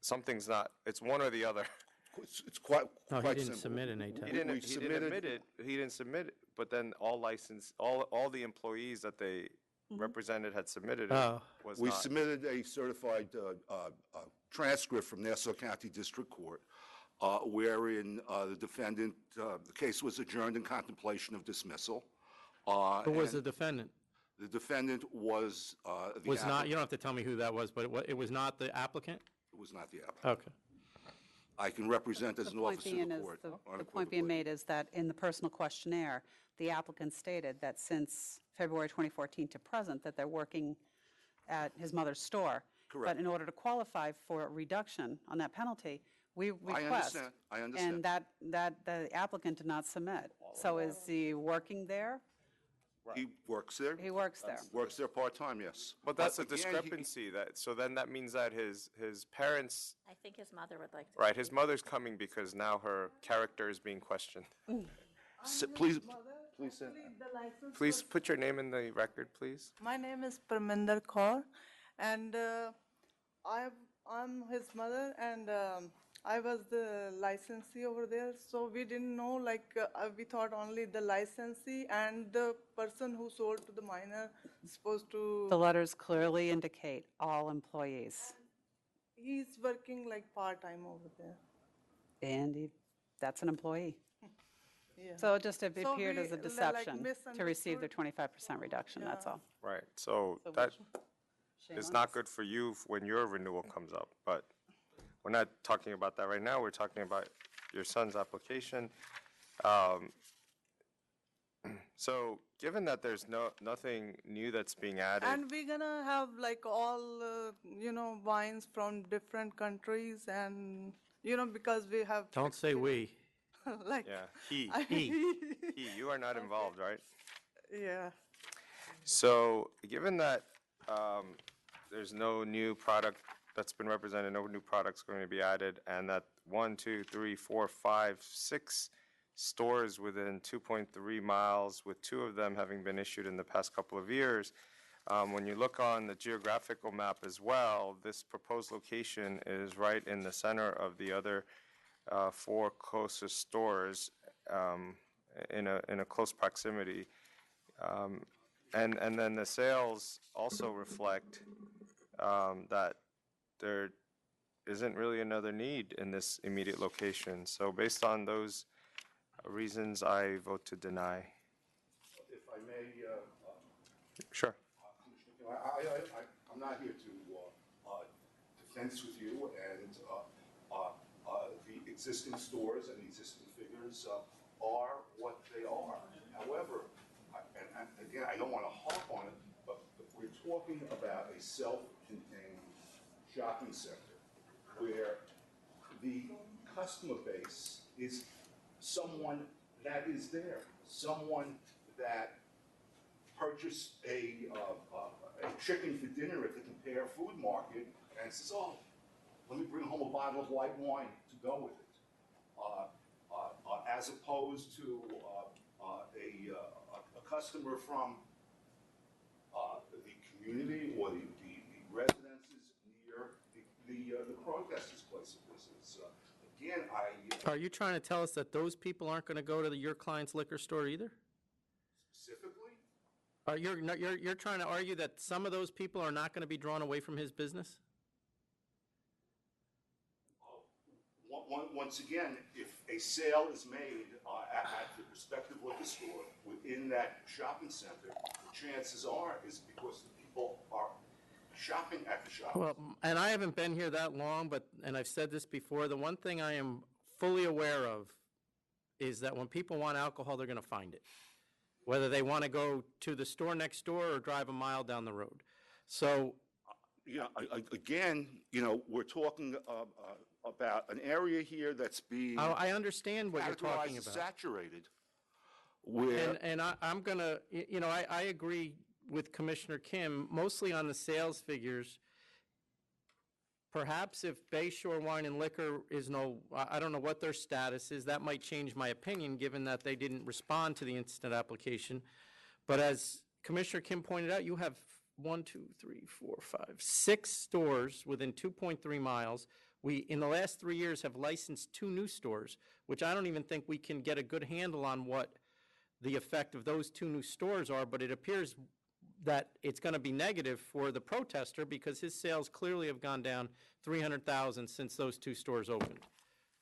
something's not, it's one or the other. It's quite No, he quite didn't simple. submit an ATAP. He didn't submit it, but then all the employees that they represented had submitted it. Oh. Was We not. submitted a certified transcript from Nassau County District Court, wherein the defendant, the case was adjourned in contemplation of dismissal. Who was the and defendant? The defendant was the Was not, applicant. you don't have to tell me who that was, but it was not the applicant? It was not the applicant. Okay. I can represent as The an point officer of being the is, court. the point unequivocally. being made is that in the personal questionnaire, the applicant stated that since February 2014 to present, that they're working at his mother's store. Correct. But in order to qualify for a reduction on that penalty, we request. I understand. And that the applicant did not submit. So is he working there? He works there. He works there. Works there part-time, yes. But that's a again, discrepancy. So then that means that his parents, I think his mother would like to. right, his mother's coming because now her character is being questioned. Please, Please put your name in the record, please. My name is Parminder Kaur, and I'm his mother, and I was the licensee over there. So we didn't know, we thought only the licensee and the person who sold to the minor is supposed to. The letters clearly indicate all employees. He's working like part-time over there. And that's an employee. Yeah. So it just So appeared as a we, deception to receive their misunderstood. 25% reduction, that's all. Right, so So that shame is on not us. good for you when your renewal comes up, but we're not talking about that right now. We're talking about your son's application. So given that there's nothing new that's being added. And we're gonna have all, wines from different countries, and, because we have. Don't say we. Yeah, he, He. you are not involved, right? Yeah. So, given that there's no new product that's been represented, no new products going to be added, and that 1, 2, 3, 4, 5, 6 stores within 2.3 miles, with 2 of them having been issued in the past couple of years, when you look on the geographical map as well, this proposed location is right in the center of the other 4 closest stores in a close proximity. And then the sales also reflect that there isn't really another need in this immediate location. So based on those reasons, I vote to deny. If I may, Sure. I'm not here to fence with you, and the existing stores and the existing figures are what they are. However, and again, I don't want to harp on it, but we're talking about a self-contained shopping center where the customer base is someone that is there, someone that purchased a chicken for dinner at the Compare Food Market and says, oh, let me bring home a bottle of white wine to go with it. As opposed to a customer from the community or the residences near the protesters' place of business. Again, Are you trying to tell us that those people aren't going to go to your client's liquor store either? specifically, You're trying to argue that some of those people are not going to be drawn away from his business? once again, if a sale is made at the respective liquor store within that shopping center, the chances are is because the people are shopping at the shopping Well, and I haven't been here that long, and I've said this before, the one thing I am fully aware of is that when people want alcohol, they're going to find it, whether they want to go to the store next door or drive a mile down the road. So, again, we're talking about an area here that's being I understand what you're talking categorized as about. saturated. Where And I'm going to, I agree with Commissioner Kim, mostly on the sales figures. Perhaps if Bayshore Wine and Liquor is I don't know what their status is, that might change my opinion, given that they didn't respond to the instant application. But as Commissioner Kim pointed out, you have 6 stores within 2.3 miles. We, in the last 3 years, have licensed 2 new stores, which I don't even think we can get a good handle on what the effect of those 2 new stores are, but it appears that it's going to be negative for the protester because his sales clearly have gone down $300,000 since those 2 stores opened.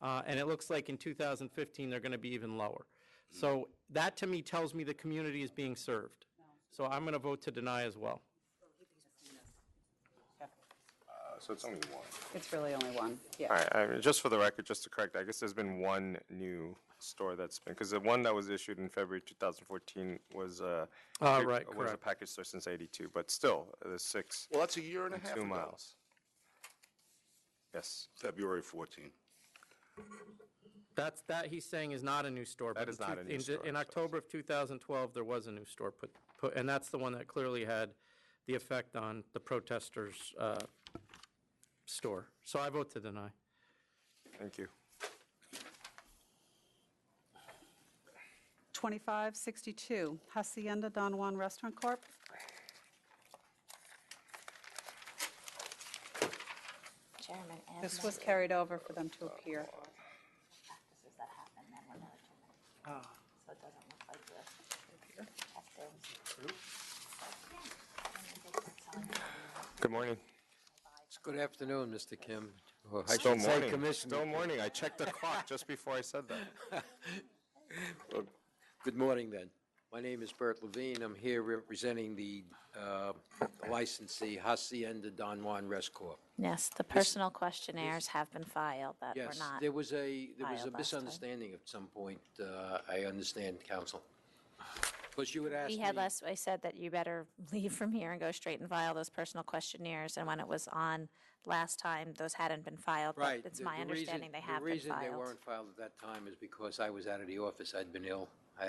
And it looks like in 2015 they're going to be even lower. So that to me tells me the community is being served. So I'm going to vote to deny as well. So it's only one. It's really only one, yeah. All right, I mean, just for the record, just to correct, I guess there's been one new store that's been, because the one that was issued in February 2014 was Right, was a correct. package store since '82, but still, there's 6. Well, that's a year and a in half 2 ago. miles. Yes. February 14. That he's saying is not a new store. That but is not a new store, In so October of 2012, there was a new store put, and that's the one that clearly had the effect on the protesters' store. So I vote to deny. Thank you. 2562, Hacienda Don Juan Restaurant Corp. Chairman, as This was noted, carried over for them to appear. practices that happen then when they're terminated. So it doesn't look like we're effective. Good morning. Good afternoon, Mr. Kim. Or I Still should say morning. Commissioner. Still morning. I checked the clock just before I said that. Well, good morning, then. My name is Bert Levine. I'm here representing the licensee Hacienda Don Juan Res Corp. Yes, the personal questionnaires have been filed that were Yes, not. there was a filed last time. misunderstanding at some point, I understand, Counsel. Because you had asked We had me- I said that you better leave from here and go straight and file those personal questionnaires, and when it was on last time, those hadn't been filed. Right. But it's the- my the reason- understanding they have been The reason they filed. weren't filed at that time is because I was out of the office. I'd been ill. I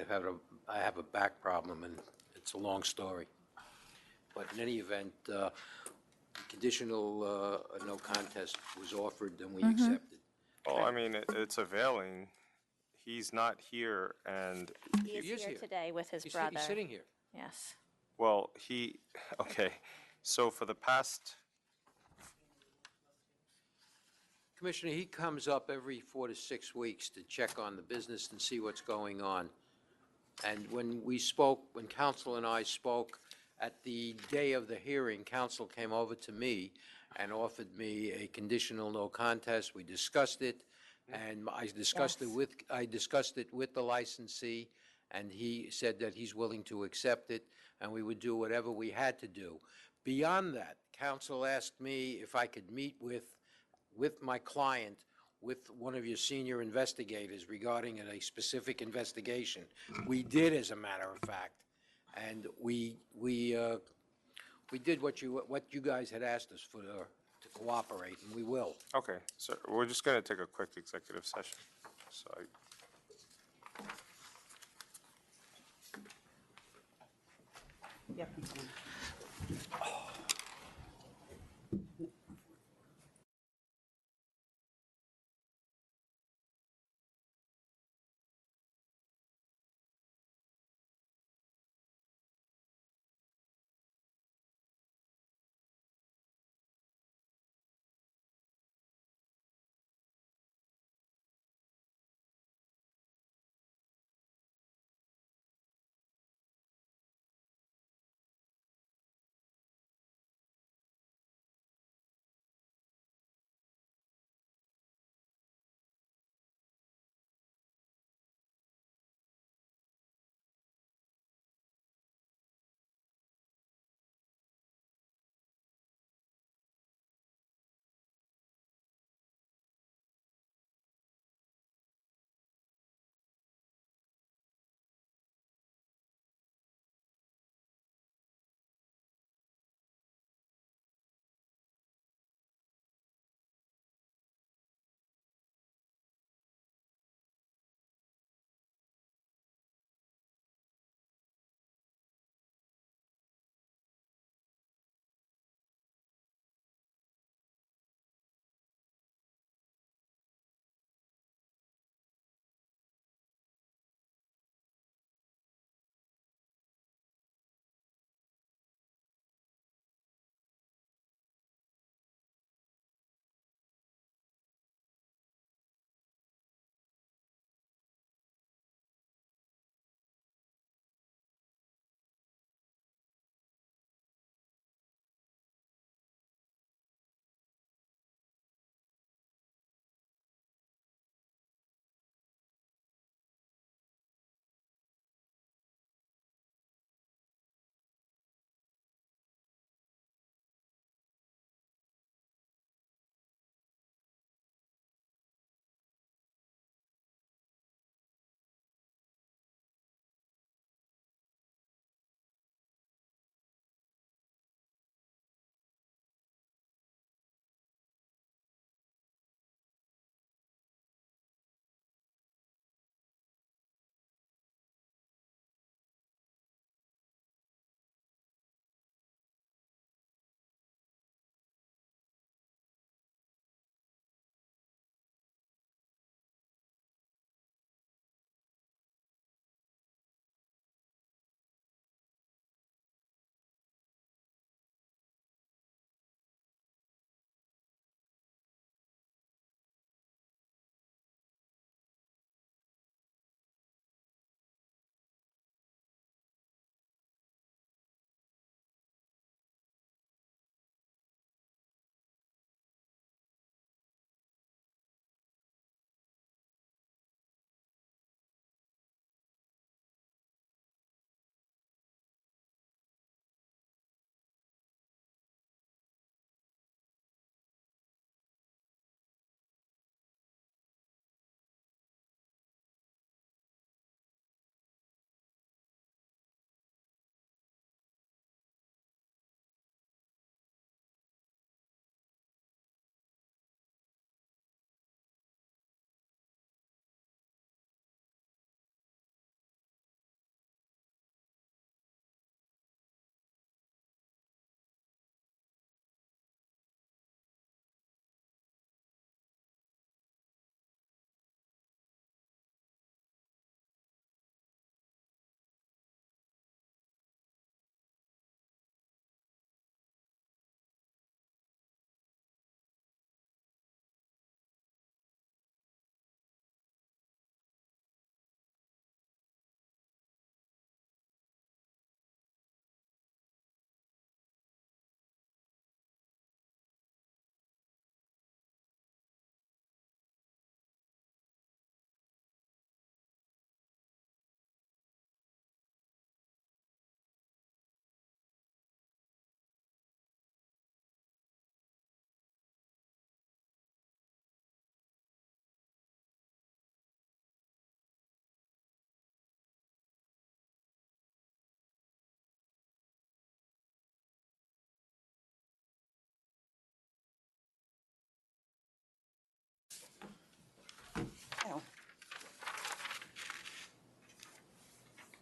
have a back problem, and it's a long story. But in any event, conditional no contest was offered, and we accepted. Well, I mean, it's availing. He's not here, and He is here today with his He's brother. sitting here. Yes. well, okay. So for the past, Commissioner, he comes up every 4 to 6 weeks to check on the business and see what's going on. And when we spoke, when counsel and I spoke at the day of the hearing, counsel came over to me and offered me a conditional no contest. We discussed it, and I discussed it with the licensee, and he said that he's willing to accept it, and we would do whatever we had to do. Beyond that, counsel asked me if I could meet with my client with one of your senior investigators regarding a specific investigation. We did, as a matter of fact, and we did what you guys had asked us for, to cooperate, and we will. Okay, so we're just going to take a quick executive session. So Yep.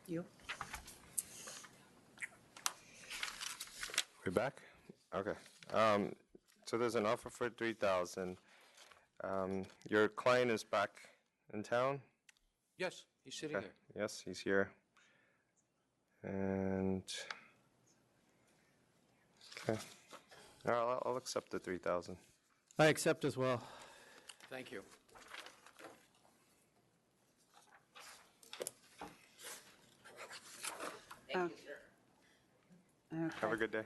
You? We back? Okay. So there's an offer for 3,000. Your client is back in town? Yes, he's sitting Okay. there. Yes, he's here. And, okay. All right, I'll accept the 3,000. I accept as well. Thank you. Thank you, Have a good day.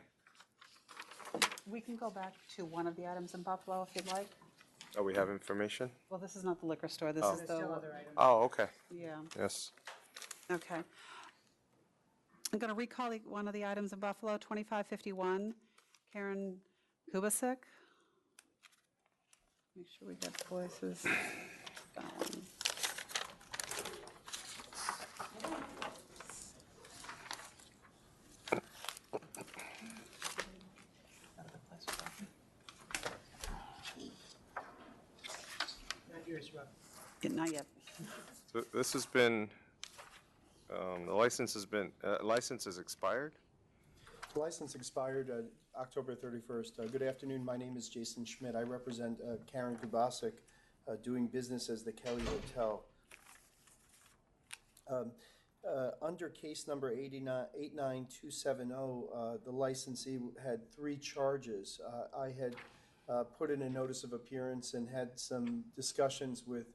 We can go back to one of the items in Buffalo if you'd like. Oh, we have information? Well, this is not the liquor store, this Oh. is the. There's still other items. Oh, okay. Yeah, Yes. okay. I'm going to recall one of the items in Buffalo, 2551, Karen Kubasik. Make sure we get voices. That one. Not yours, Rob. Yeah, not yet. So this has been, the license has been, license is expired? The license expired October 31st. Good afternoon, my name is Jason Schmidt. I represent Karen Kubasik, doing business as the Kelly Hotel. Under case number 89270, the licensee had 3 charges. I had put in a notice of appearance and had some discussions with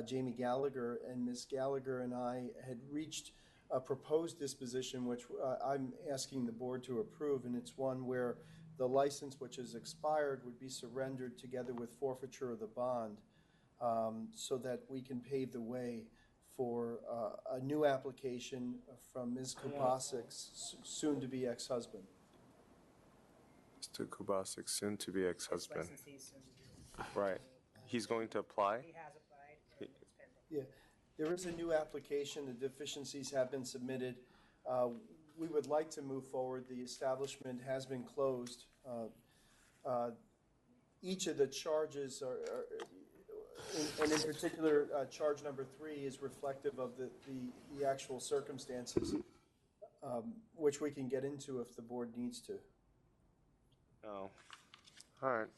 Jamie Gallagher, and Ms. Gallagher and I had reached a proposed disposition, which I'm asking the board to approve, and it's one where the license, which is expired, would be surrendered together with forfeiture of the bond, so that we can pave the way for a new application from Ms. Kubasik's soon-to-be ex-husband. Mr. Kubasik, soon-to-be ex-husband. Licensees soon. Right. He's going to apply? He has applied, and it's pending. Yeah, there is a new application, the deficiencies have been submitted. We would like to move forward, the establishment has been closed. Each of the charges are and in particular, charge number 3 is reflective of the actual circumstances, which we can get into if the board needs to. Oh. All right.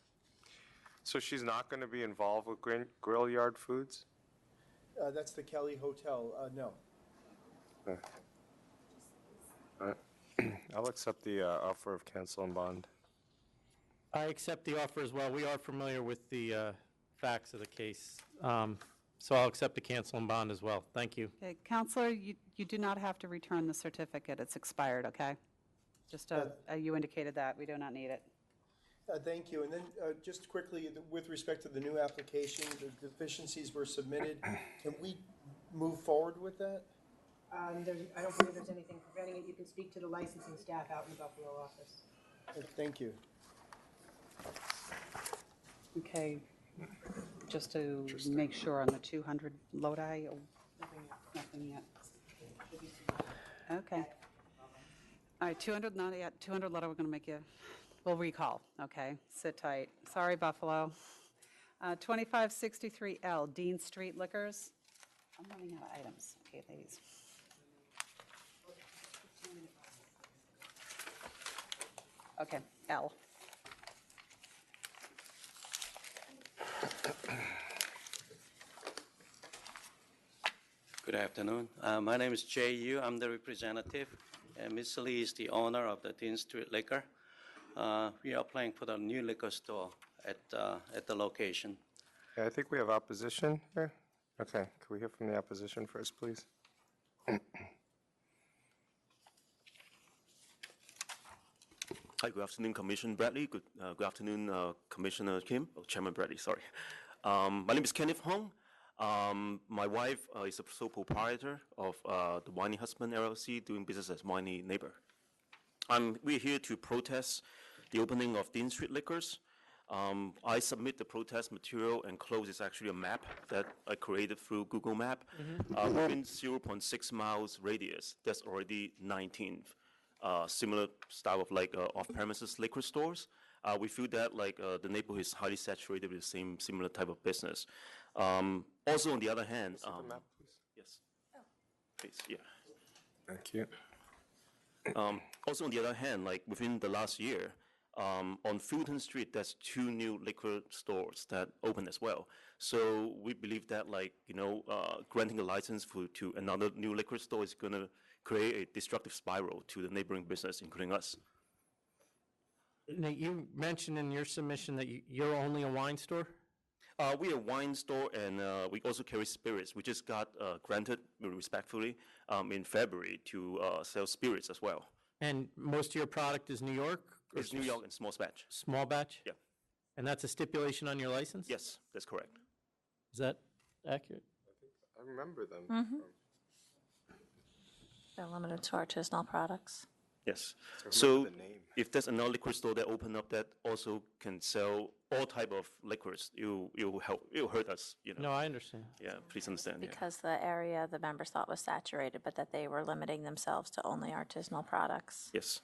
So she's not going to be involved with Grill Yard Foods? That's the Kelly Hotel, no. Okay. All right. I'll accept the offer of cancel and bond. I accept the offer as well. We are familiar with the facts of the case, so I'll accept the cancel and bond as well. Thank you. Okay, Counselor, you do not have to return the certificate, it's expired, okay? Just, you indicated that, we do not need it. Thank you. And then just quickly, with respect to the new application, the deficiencies were submitted. Can we move forward with that? I don't believe there's anything preventing it. You can speak to the licensing staff out in the Buffalo office. Thank you. Okay, just to make sure on the 200 Lodi, nothing yet. Okay. All right, 200, not yet, 200 Lodi, we're going to make you, we'll recall, okay? Sit tight. Sorry, Buffalo. 2563L, Dean Street Liquors. I'm running out of items. Okay, ladies. Okay, L. Good afternoon. My name is Jay Yu. I'm the representative, and Ms. Lee is the owner of the Dean Street Liquor. We are applying for the new liquor store at the location. Okay, I think we have opposition here. Okay, can we hear from the opposition first, please? Hi, good afternoon, Commissioner Bradley. Good afternoon, Commissioner Kim. Oh, Chairman Bradley, sorry. My name is Kenneth Hong. My wife is a sole proprietor of the Winey Husband LLC, doing business as Winey Neighbor. We're here to protest the opening of Dean Street Liquors. I submit the protest material, and close is actually a map that I created through Google Map. Within 0.6 miles radius, that's already 19 similar style of like off-premises liquor stores. We feel that like the neighborhood is highly saturated with the same similar type of business. Also, on the other hand, the map, please? Yes. Please, yeah. Thank you. Also, on the other hand, like within the last year, on Fulton Street, there's 2 new liquor stores that opened as well. So we believe that, like, granting a license to another new liquor store is going to create a destructive spiral to the neighboring business, including us. Nate, you mentioned in your submission that you're only a wine store? We are a wine store, and we also carry spirits. We just got granted, respectfully, in February to sell spirits as well. And most of your product is New York? Or It's New York and small batch. Small batch? Yeah. And that's a stipulation on your license? Yes, that's correct. Is that accurate? I remember them. They're limited to artisanal products. Yes. I So remember the name. if there's another liquor store that open up that also can sell all type of liquors, it'll hurt us, No, I understand. Yeah, please understand. Yeah. Because the area the members thought was saturated, but that they were limiting themselves to only artisanal products. Yes.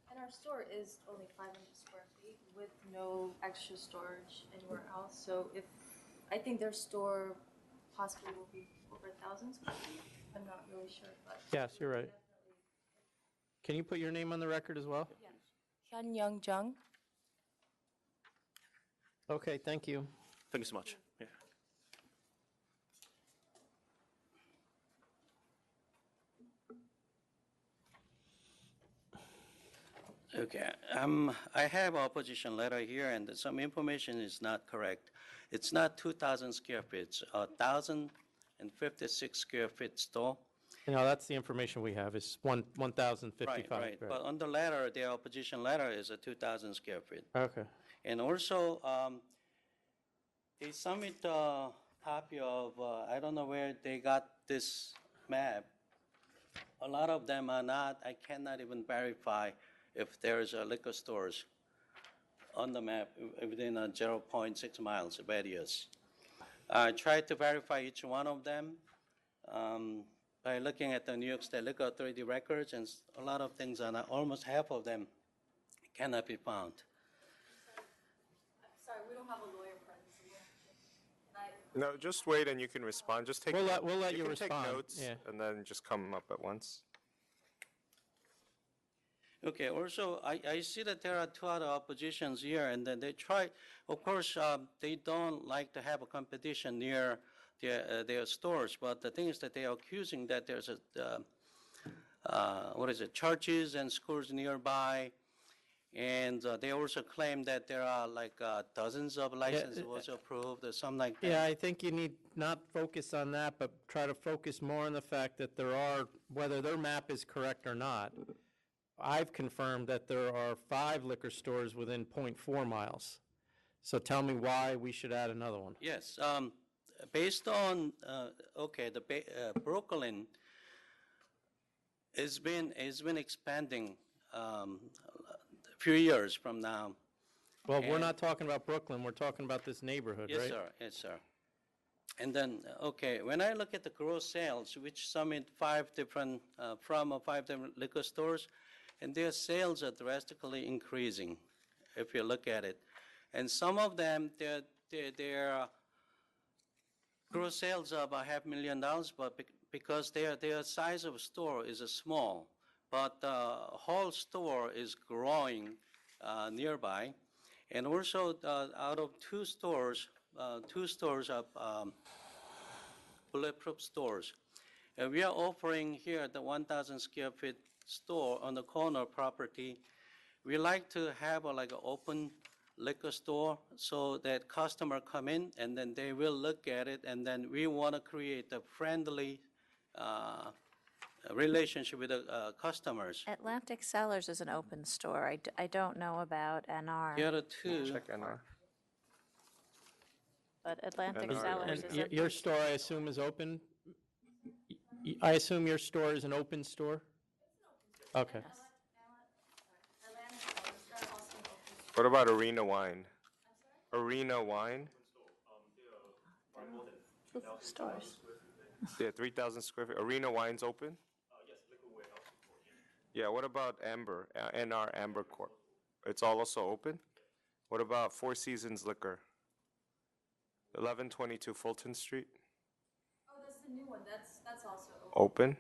And our store is only 500 square feet with no extra storage anywhere else. So I think their store possibly will be over 1,000 square feet. I'm not really sure, but. Yes, you're right. Can you put your name on the record as well? Hyun Young Jung. Okay, thank you. Thank you so much. Yeah. Okay, I have opposition letter here, and some information is not correct. It's not 2,000 square feet, it's 1,056 square feet store. No, that's the information we have, is 1,055. Right. But on the letter, the opposition letter is a 2,000 square feet. Okay. And also, they submit a copy of, I don't know where they got this map. A lot of them are not, I cannot even verify if there's a liquor stores on the map within a 0.6 miles radius. I tried to verify each one of them by looking at the New York State Liquor Authority records, and a lot of things are not, almost half of them cannot be found. Sorry, we don't have a lawyer present. No, just wait and you can respond. Just take. We'll let you can respond, take notes yeah. and then just come up at once. Okay, also, I see that there are 2 other oppositions here, and then they try, of course, they don't like to have a competition near their stores, but the thing is that they are accusing that there's churches and schools nearby, and they also claim that there are like dozens of licenses was approved or something like that. Yeah, I think you need not focus on that, but try to focus more on the fact that there are, whether their map is correct or not, I've confirmed that there are 5 liquor stores within 0.4 miles. So tell me why we should add another one. Yes, based on, Brooklyn has been expanding a few years from now. Well, we're And- not talking about Brooklyn, we're talking about this neighborhood, right? Yes, sir, yes, sir. And then, when I look at the gross sales, which sum in 5 different liquor stores, and their sales are drastically increasing, if you look at it. And some of them, their gross sales are about $500,000, but because their size of store is small, but the whole store is growing nearby. And also, out of 2 stores are bulletproof stores. We are offering here the 1,000 square feet store on the corner property. We like to have an open liquor store so that customer come in and then they will look at it, and then we want to create a friendly relationship with the customers. Atlantic Cellars is an open store. I don't know about NR. The other 2. Check NR. But Atlantic NR. Cellars And is a. your store, I assume, is open? I assume your store is an open store? Okay. What about Arena Wine? Arena Wine? Stores. Yeah, 3,000 square feet. Arena Wine's open? Yeah, what about Amber, NR Amber Corp? It's also open? What about Four Seasons Liquor? 1122 Fulton Street? Oh, that's the new one. That's also Open?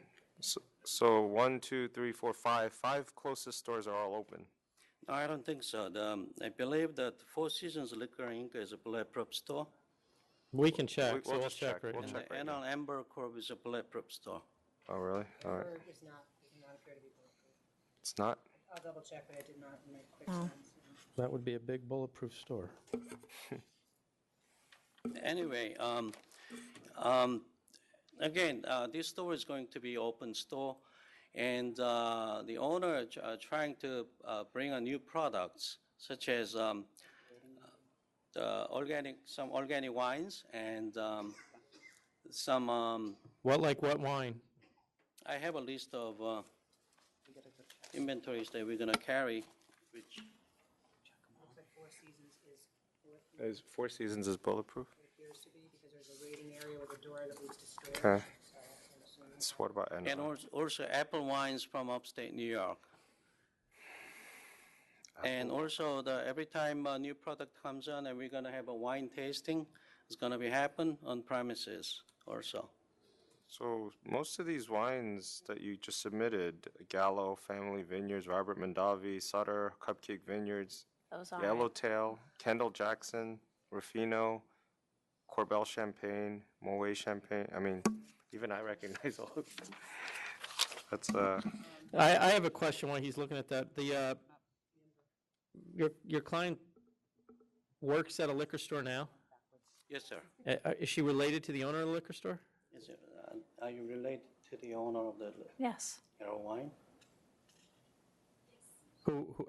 So 1, 2, 3, 4, 5. 5 closest stores are all open. No, I don't think so. I believe that Four Seasons Liquor Inc. is a bulletproof store. We can check, so we'll we'll just check check. right We'll now. check. And Amber Corp is a bulletproof store. Oh, really? All right. Or does not appear to be bulletproof. It's not? I'll double check, but it did not make quick Oh. sense. That would be a big bulletproof store. Anyway, again, this store is going to be open store, and the owner trying to bring a new products such as some organic wines and some. What wine? I have a list of inventories that we're gonna carry, which. Looks like Four Seasons is bulletproof. Is Four Seasons is bulletproof? It appears to be, because there's a waiting area with a door that leads to storage. Okay. So I'm assuming- So what about And NR? also apple wines from upstate New York. And also, every time a new product comes on and we're gonna have a wine tasting, it's gonna be happen on premises also. So most of these wines that you just submitted, Gallo, Family Vineyards, Robert Mondavi, Sutter, Cupcake Vineyards, Those are. Yellowtail, Kendall Jackson, Ruffino, Corbel Champagne, Moet Champagne. I mean, even I recognize all of them. That's I have a question while he's looking at that. Your client works at a liquor store now? Yes, sir. Is she related to the owner of the liquor store? Is it, are you related to the owner of the Yes. Arrow Wine?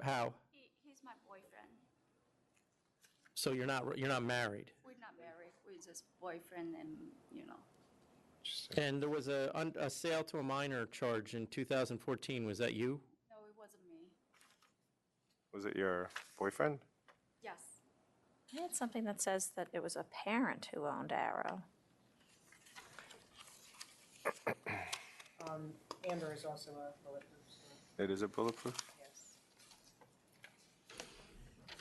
How? He's my boyfriend. So you're not married? We're not married. We're just boyfriend and, you know. And there was a sale to a minor charge in 2014. Was that you? No, it wasn't me. Was it your boyfriend? Yes. I had something that says that it was a parent who owned Arrow. Amber is also a bulletproof store. It is a bulletproof? Yes.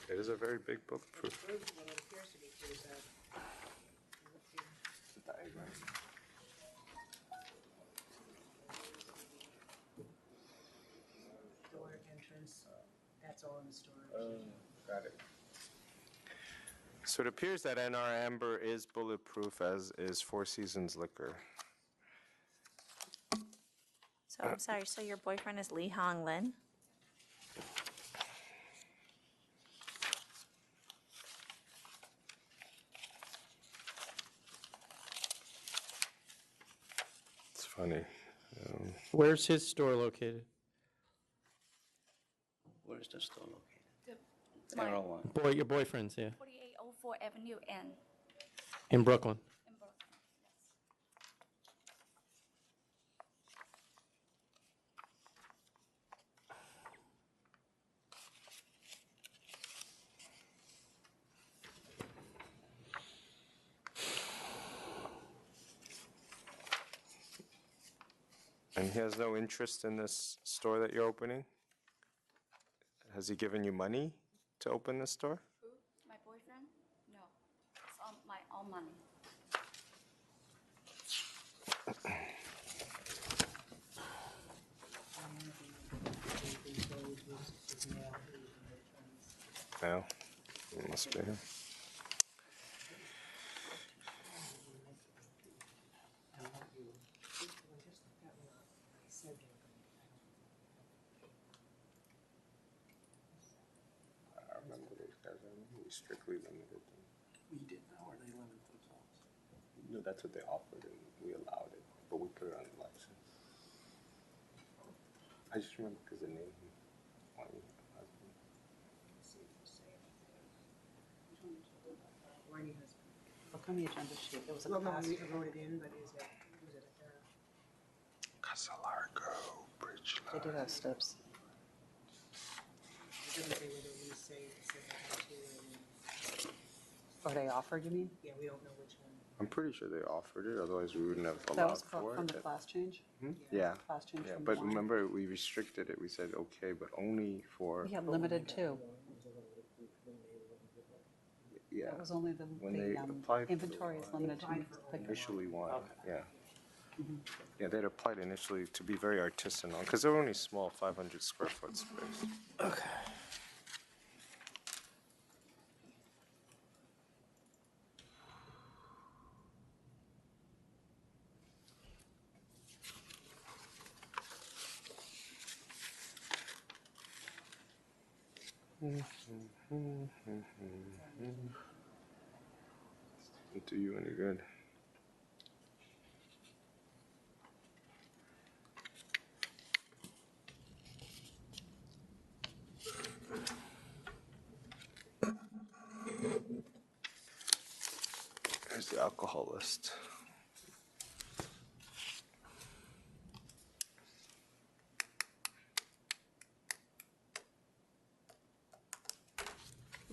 It is a very big bulletproof. Well, it appears to be through that. Door entrance, that's all in the storage. Got it. So it appears that NR Amber is bulletproof, as is Four Seasons Liquor. So I'm sorry, so your boyfriend is Lee Hong Lin? It's funny. Where's his store located? Where's the store located? My Arrow Wine. Your boyfriend's, yeah. 4804 Avenue N. In Brooklyn. In Brooklyn. And he has no interest in this store that you're opening? Has he given you money to open this store? Who? My boyfriend? No. It's on my own money. No? It must be him. I remember those guys. I remember we strictly limited them. We did not, or they limited themselves? No, that's what they offered, and we allowed it, but we put it on the license. I just remember because the name. Look on the agenda sheet, it was a Well, no, class. we wrote it in, but is it Casa Largo, Bridge They did have steps. it doesn't say whether we say that to, Or they offered, you mean? yeah, we don't know which one. I'm pretty sure they offered it, otherwise we wouldn't have That allowed was for from the it. class change? Yeah, Class change yeah, from but wine. remember, we restricted it, we said, okay, but only for, We had limited too. yeah. That was only the When they applied for inventory is limited to liquor. initially one, yeah. Yeah, they'd applied initially to be very artisanal, because they're only small, 500 square foot space. Okay. Doesn't do you any good. There's the alcohol list.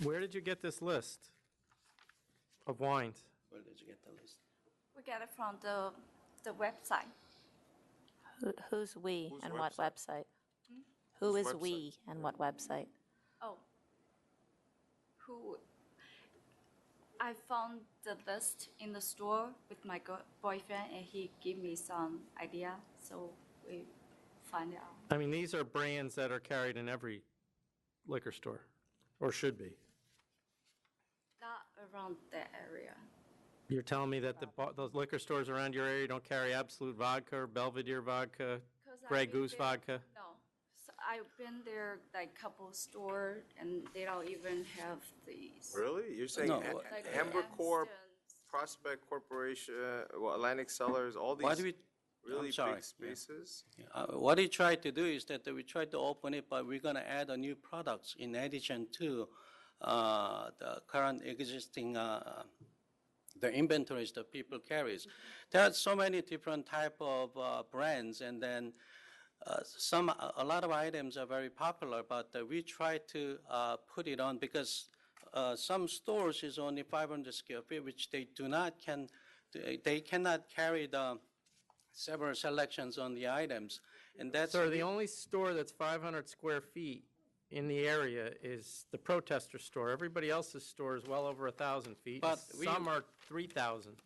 Where did you get this list of wines? Where did you get the list? We get it from the website. Who's we Whose and what website? website? Who Whose is website? we and what website? Oh. Who? I found the list in the store with my boyfriend, and he gave me some idea, so we find it out. I mean, these are brands that are carried in every liquor store, or should be. Not around that area. You're telling me that those liquor stores around your area don't carry Absolute Vodka, or Belvedere Vodka, 'Cause I've Grey been Goose there- Vodka? No. So I've been there like couple store, and they don't even have these. Really? You're saying No, Like Amber Corp, Amston's. Prospect Corporation, well, Atlantic Cellars, all Why these do we, really I'm sorry, big spaces? what we try to do is that we try to open it, but we're going to add a new products in addition to the current existing the inventories that people carries. There are so many different type of brands, and then a lot of items are very popular, but we try to put it on because some stores is only 500 square feet, which they cannot carry the several selections on the items, and that's. Sir, the only store that's 500 square feet in the area is the Protester store. Everybody else's store is well over 1,000 feet. But Some are 3,000.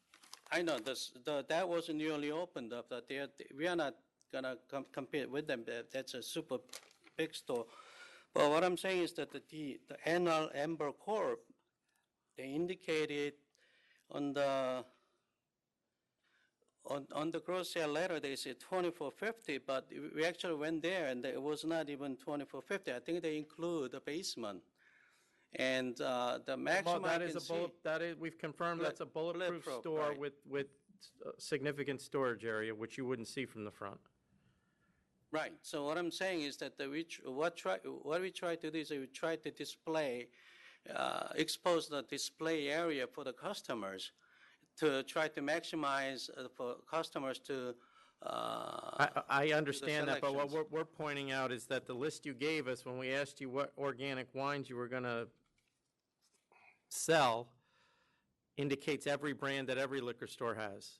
I know that was newly opened up. That we are not gonna compete with them. That's a super big store. But what I'm saying is that the annual Amber Corp, they indicated on the gross sale letter, they said $24.50, but we actually went there and it was not even $24.50. I think they include the basement. And the maximum Well, I can see. we've confirmed that's a bulletproof Bulletproof, store right. with significant storage area, which you wouldn't see from the front. Right. So what I'm saying is that what we try to do is we try to expose the display area for the customers to try to maximize for customers to. I understand that, but what selections. we're pointing out is that the list you gave us when we asked you what organic wines you were going to sell indicates every brand that every liquor store has.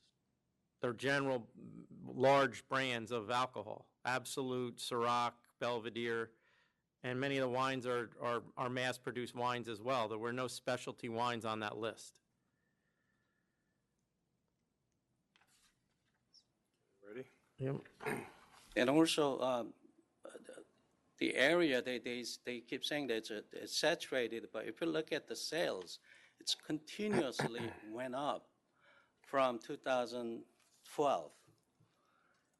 They're general large brands of alcohol, Absolute, Ciroc, Belvedere, and many of the wines are mass-produced wines as well. There were no specialty wines on that list. Ready? Yep. And also, the area, they keep saying that it's saturated, but if you look at the sales, it's continuously went up from 2012.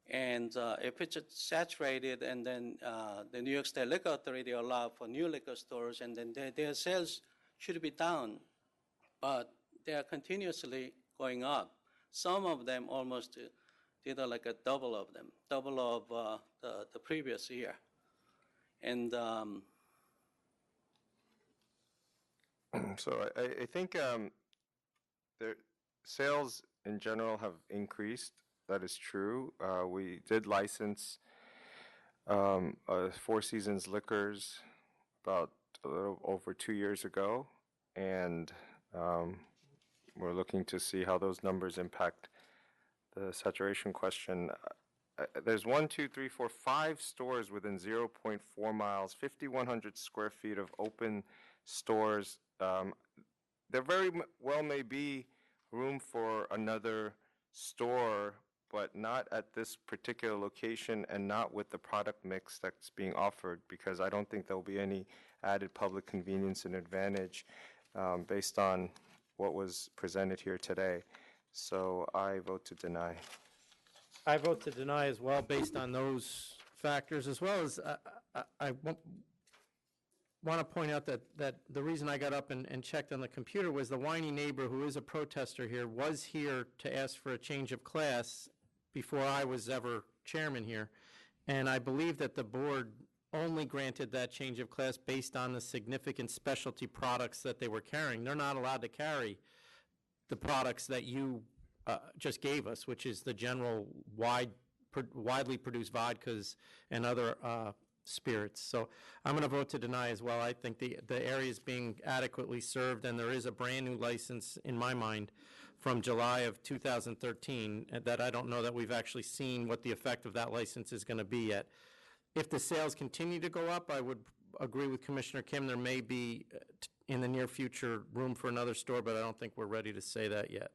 And if it's saturated, and then the New York State Liquor Authority allow for new liquor stores, and then their sales should be down, but they are continuously going up. Some of them almost did like a double of the previous year. And So I think their sales in general have increased. That is true. We did license Four Seasons Liquors about a little over 2 years ago, and we're looking to see how those numbers impact the saturation question. There's 5 stores within 0.4 miles, 5,100 square feet of open stores. There very well may be room for another store but not at this particular location and not with the product mix that's being offered, because I don't think there'll be any added public convenience and advantage based on what was presented here today. So I vote to deny. I vote to deny as well, based on those factors, as well as I want to point out that the reason I got up and checked on the computer was the whiny neighbor, who is a protester here, was here to ask for a change of class before I was ever chairman here. And I believe that the board only granted that change of class based on the significant specialty products that they were carrying. They're not allowed to carry the products that you just gave us, which is the general widely produced vodkas and other spirits. So I'm going to vote to deny as well. I think the area is being adequately served, and there is a brand-new license, in my mind, from July of 2013, that I don't know that we've actually seen what the effect of that license is going to be yet. If the sales continue to go up, I would agree with Commissioner Kim. There may be, in the near future, room for another store, but I don't think we're ready to say that yet.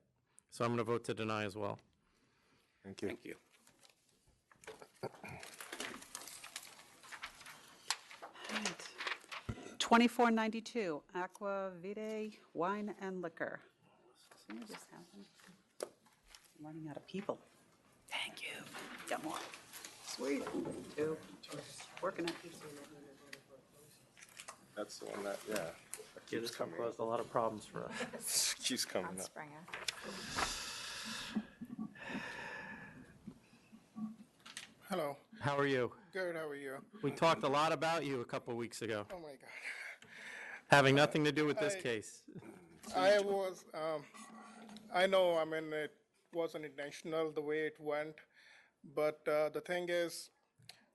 So I'm going to vote to deny as well. Thank you. Thank you. 2492, Aqua Vitae Wine and Liquor. So we just have them. I'm running out of people. Thank you. Got more. Sweet. Two. Working it. That's the one that, yeah. That keeps This one coming caused a lot of problems for us. Keeps coming up. Springer. Hello. How are you? Good, how are you? We talked a lot about you a couple weeks ago, Oh, my God. having nothing to do with this case. I was, I know, I mean, it wasn't intentional the way it went, but the thing is,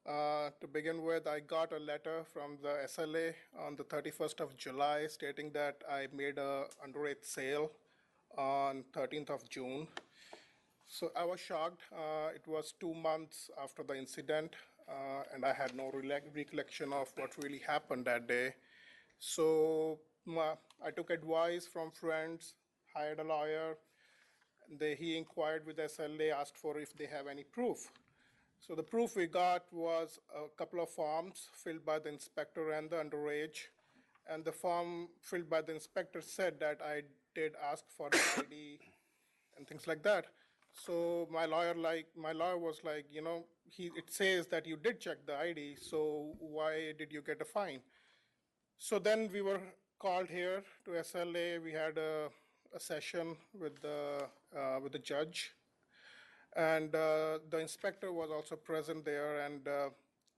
to begin with, I got a letter from the SLA on the 31st of July stating that I made a underage sale on 13th of June. So I was shocked. It was 2 months after the incident, and I had no recollection of what really happened that day. So I took advice from friends, hired a lawyer. He inquired with SLA, asked for if they have any proof. So the proof we got was a couple of forms filled by the inspector and the underage. And the form filled by the inspector said that I did ask for the ID and things like that. So my lawyer was like, you know, it says that you did check the ID, so why did you get a fine? So then we were called here to SLA. We had a session with the judge, and the inspector was also present there, and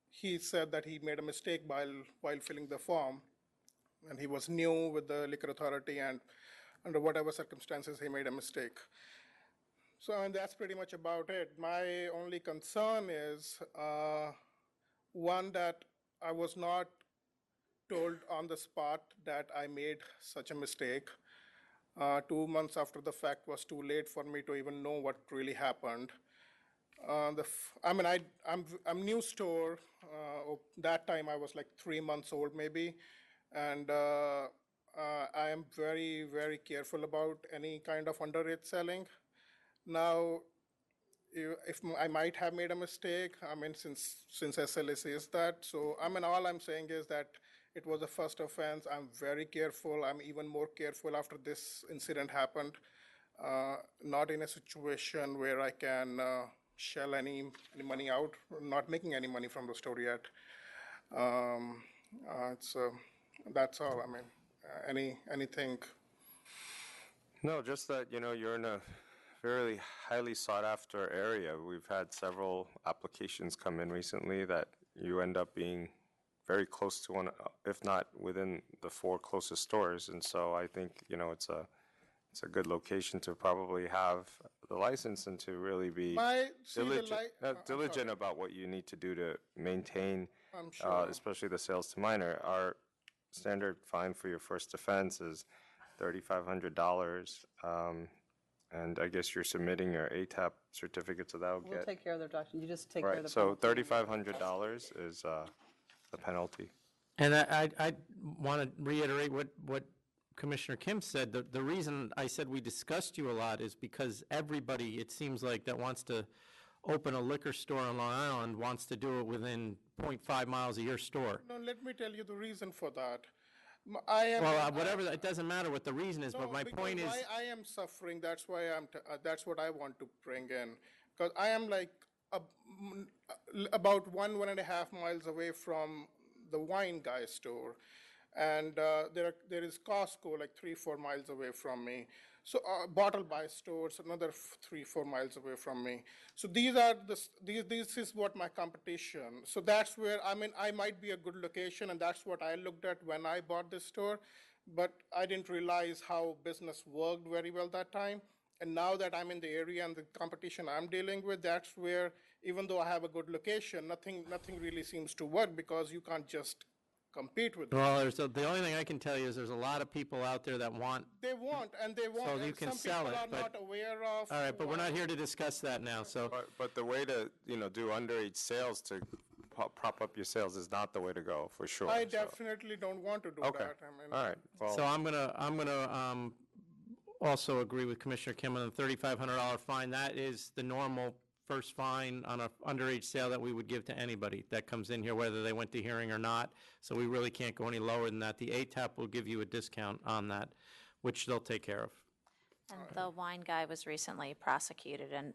he said that he made a mistake while filling the form, and he was new with the liquor authority, and under whatever circumstances he made a mistake. So and that's pretty much about it. My only concern is, one, that I was not told on the spot that I made such a mistake. 2 months after the fact was too late for me to even know what really happened. I'm new store. That time I was like 3 months old maybe, and I am very, very careful about any kind of underage selling. Now, if I might have made a mistake, I mean, since SLA says that, so I mean, all I'm saying is that it was a first offense. I'm very careful. I'm even more careful after this incident happened. Not in a situation where I can shell any money out. Not making any money from the store yet. That's all. I mean, anything. No, just that, you know, you're in a very highly sought after area. We've had several applications come in recently that you end up being very close to one, if not within the 4 closest stores. And so I think, you know, it's a good location to probably have the license and to really be diligent about what you need to do to maintain, I'm sure. especially the sales to minor. Our standard fine for your first offense is $3,500. And I guess you're submitting your ATAP certificate, so that'll We'll get. take care of their document. You just take care of Right, the. so penalty. $3,500 is the penalty. And I want to reiterate what Commissioner Kim said, the reason I said we discussed you a lot is because everybody, it seems like, that wants to open a liquor store on Long Island wants to do it within 0.5 miles of your store. No, let me tell you the reason for that. I am. Well, whatever, it doesn't matter what the reason is, but my point is. Why I am suffering, that's why that's what I want to bring in. Because I am like about 1.5 miles away from the wine guy store. And there is Costco like 3-4 miles away from me. So bottle buy stores another 3-4 miles away from me. So these are this is what my competition. So that's where I might be a good location, and that's what I looked at when I bought this store. But I didn't realize how business worked very well that time. And now that I'm in the area and the competition I'm dealing with, that's where, even though I have a good location, nothing really seems to work because you can't just compete with them. Well, the only thing I can tell you is there's a lot of people out there that want. They want. So you can sell it. Some people are not aware of. All right, but we're not here to discuss that now, so. But the way to, do underage sales to prop up your sales is not the way to go, for sure. I definitely don't want to do Okay. that. All right. Well, So I'm gonna also agree with Commissioner Kim on the $3,500 fine. That is the normal first fine on a underage sale that we would give to anybody that comes in here, whether they went to hearing or not. So we really can't go any lower than that. The ATAP will give you a discount on that, which they'll take care of. And the wine guy was recently prosecuted and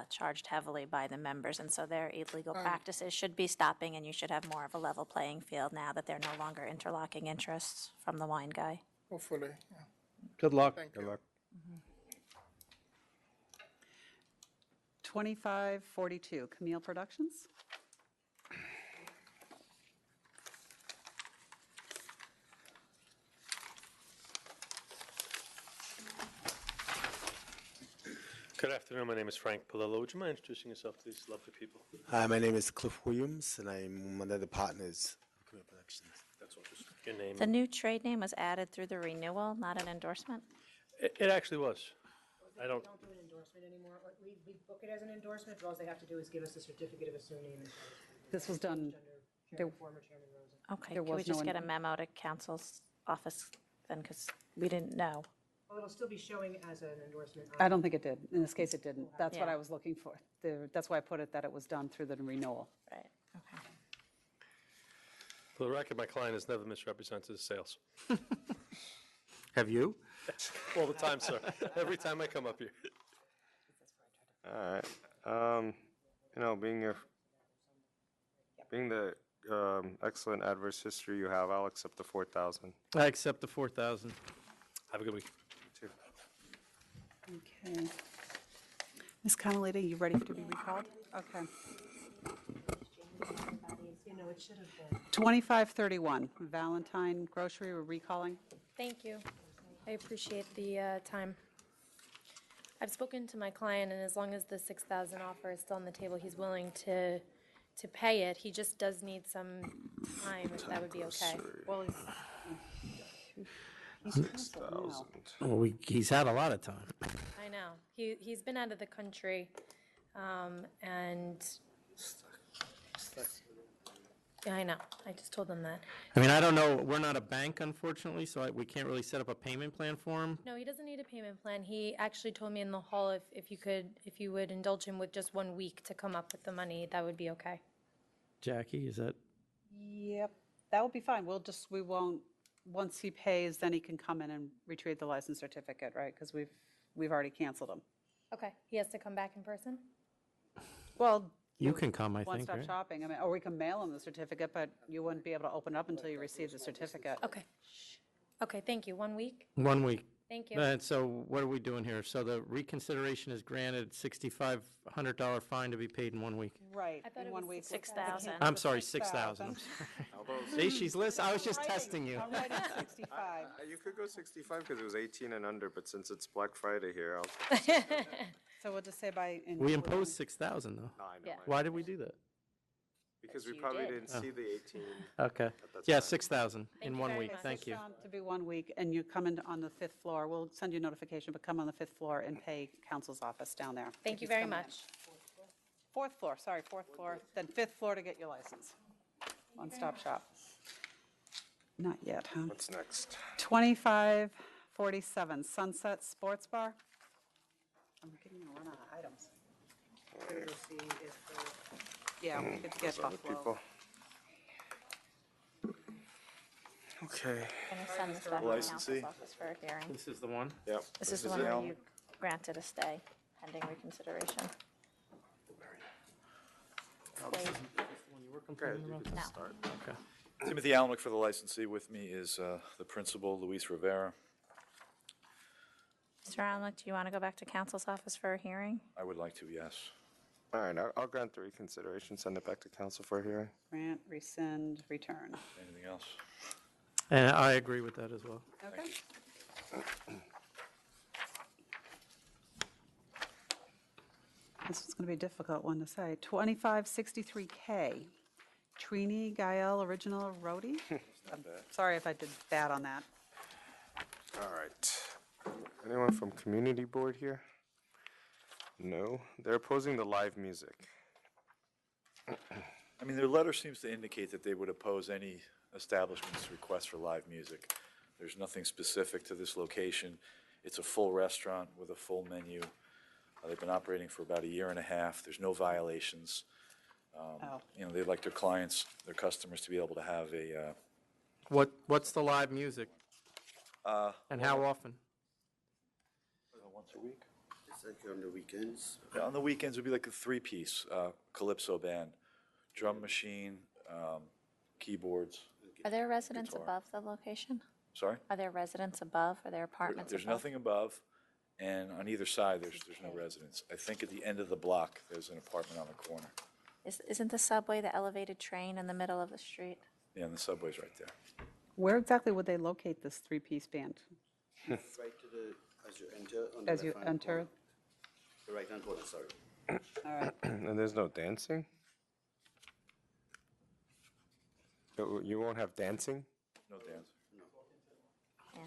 charged heavily by the members, and so their illegal practices should be stopping, and you should have more of a level playing field now that they're no longer interlocking interests from the wine guy. Hopefully. Yeah. Good luck. Thank you. good luck. 2542, Camille Productions. Good afternoon. My name is Frank Palillo. Would you mind introducing yourself to these lovely people? Hi, my name is Cliff Williams, and I'm one of the partners of Camille Productions. That's all. Just your name. The new trade name was added through the renewal, not an endorsement? It actually was. I don't. Don't do an endorsement anymore. We book it as an endorsement, but all they have to do is give us a certificate of a surname and tell us. This was done, Former Chairman Rosen. Okay, There can we was no just get a en- memo to council's office then, because we didn't know? Well, it'll still be showing as an endorsement. I don't think it did. In this case, it didn't. That's what Yeah. I was looking for. That's why I put it that it was done through the renewal. Right, okay. For the record, my client has never misrepresented his sales. Have you? All the time, sir. Every time I come up here. All right. Being the excellent adverse history you have, I'll accept the 4,000. I accept the 4,000. Have a good week. Too. Okay. Ms. Connolly, you ready to be recalled? Okay. You know, it should have been. 2531, Valentine Grocery, we're recalling. Thank you. I appreciate the time. I've spoken to my client, and as long as the 6,000 offer is still on the table, he's willing to pay it. He just does need some time, if that would be okay. Well, he's canceled now. Well, he's had a lot of time. I know. He's been out of the country, and yeah, I know. I just told him that. I mean, I don't know, we're not a bank, unfortunately, so we can't really set up a payment plan for him. No, he doesn't need a payment plan. He actually told me in the hall if you would indulge him with just 1 week to come up with the money, that would be okay. Jackie, is that? Yep, that would be fine. We won't, once he pays, then he can come in and retrieve the license certificate, right? Because we've already canceled him. Okay. He has to come back in person? Well, You can come, I think, one-stop right? shopping, or we can mail him the certificate, but you wouldn't be able to open it up until you receive the certificate. Okay. Okay, thank you. 1 week? 1 week. Thank you. And so what are we doing here? So the reconsideration is granted, $6,500 fine to be paid in 1 week. Right. I thought in it 1 was week. 6,000. I'm sorry, 6,000. See, she's listening. I was just testing you. I'm writing 65. You could go 65 because it was 18 and under, but since it's Black Friday here, I'll. So we'll just say by. We imposed 6,000, though. No, I know. Yeah. Why did we do that? Because we you probably did. didn't see the 18. Okay. That's Yeah, fine. 6,000 Thank in you 1 very week. much. Thank you. Down to be 1 week, and you come in on the 5th floor. We'll send you a notification, but come on the 5th floor and pay counsel's office down there. Thank if you he's very coming in. much. 4th floor, sorry, 4th floor, then 5th floor to get your license. One-stop shop. Not yet, huh? What's next? 25 47, Sunset Sports Bar. I'm getting a run out of items. Yeah, we could get Those other Buffalo. people. Okay. Gonna send this back to Licensee. council's office for a hearing. This is the one? Yep. This is the one where you granted a stay pending reconsideration. Wait, no. Okay. Timothy Alnick for the licensee. With me is the principal, Luis Rivera. Mr. Almond, do you want to go back to council's office for a hearing? I would like to, yes. All right, I'll grant the reconsideration, send it back to council for a hearing. Grant, rescind, return. Anything else? And I agree with that as well. Okay. This is going to be a difficult one to say. 2563K, Trini Gael Original Roadie? I'm sorry if I did bad on that. All right. Anyone from community board here? No. They're opposing the live music. I mean, their letter seems to indicate that they would oppose any establishment's request for live music. There's nothing specific to this location. It's a full restaurant with a full menu. They've been operating for about a year and a half. There's no violations. You know, they'd like their clients, their customers to be able to have a, What's the live music? And how often? once a week? It's like on the weekends. Yeah, on the weekends, it'd be like a three-piece calypso band, drum machine, keyboards. Are there residents Guitar. above the location? Sorry? Are there residents above? Are there apartments There's above? nothing above, and on either side, there's no residents. I think at the end of the block, there's an apartment on the corner. Isn't the subway the elevated train in the middle of the street? Yeah, and the subway's right there. Where exactly would they locate this three-piece band? Right to the, as you enter on the As you left-hand enter? corner. The right-hand corner, sorry. All right. And there's no dancing? You won't have dancing? No dance. Yeah.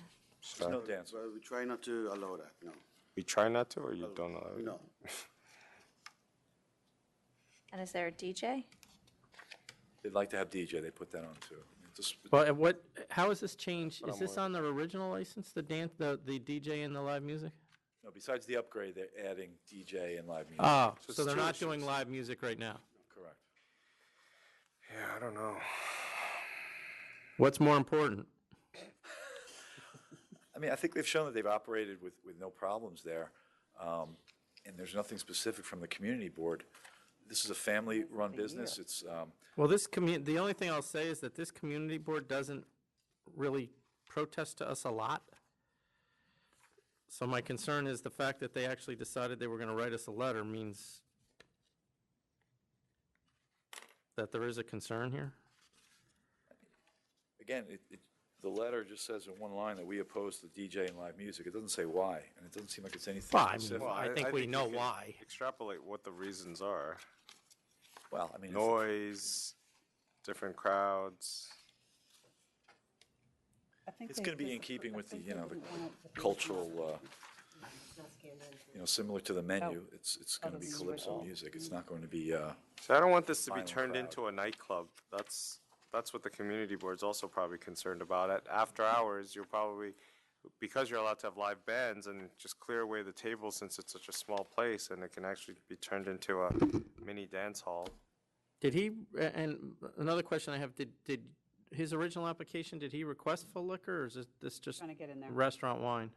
There's no dance. Well, we try not to allow that, no. We try not to, or you don't allow it? No. And is there a DJ? They'd like to have DJ, they put that on too. It's a- Well, how is this changed? Is this on the original license, the DJ and the live music? No, besides the upgrade, they're adding DJ and live music. Oh, So so it's they're two not issues. doing live music right now? Correct. Yeah, I don't know. What's more important? I mean, I think they've shown that they've operated with no problems there, and there's nothing specific from the community board. This is a family-run business. It's, Well, the only thing I'll say is that this community board doesn't really protest to us a lot. So my concern is the fact that they actually decided they were going to write us a letter means that there is a concern here. again, the letter just says in one line that we oppose the DJ and live music. It doesn't say why, and it doesn't seem like it's anything specific. I think we know you can why. Extrapolate what the reasons are. Well, I mean, Noise, different crowds. it's going to be in keeping with the, the cultural, similar to the menu. It's going to be calypso music. It's not going to be, So I don't want this to be violent turned crowd. into a nightclub. That's what the community board's also probably concerned about. At after hours, you're probably, because you're allowed to have live bands, and just clear away the tables since it's such a small place, and it can actually be turned into a mini dance hall. Did he, and another question I have, did his original application, did he request full liquor, or is this just Trying to get in there. restaurant wine?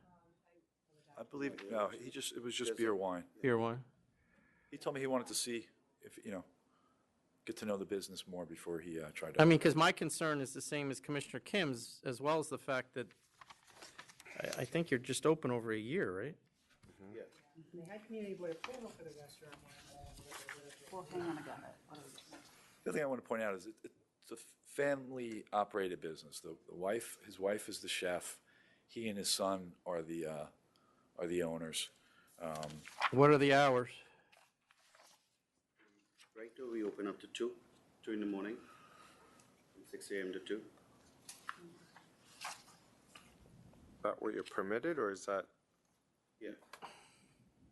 I believe, no, it was just beer wine. Beer wine? He told me he wanted to see if, get to know the business more before he tried to. I mean, because my concern is the same as Commissioner Kim's, as well as the fact that I think you're just open over a year, right? Yeah. They had community board approval for the restaurant. Well, hang on again. The other thing I want to point out is it's a family-operated business. His wife is the chef. He and his son are the owners. What are the hours? Right now, we open up to 2 in the morning, from 6 a.m. to 2. Is that what you're permitted, or is that, Yeah.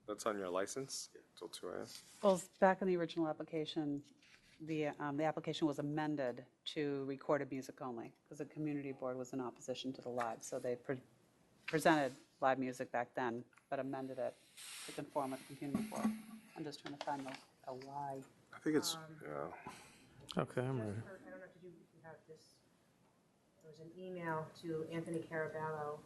that's on your license? Till 2 a.m.? Well, back in the original application, the application was amended to recorded music only, because the community board was in opposition to the live, so they presented live music back then, but amended it to conform with the community board. I'm just trying to find a why. I think it's, yeah. Okay, I'm ready. I don't know if you have this. There was an email to Anthony Caraballo,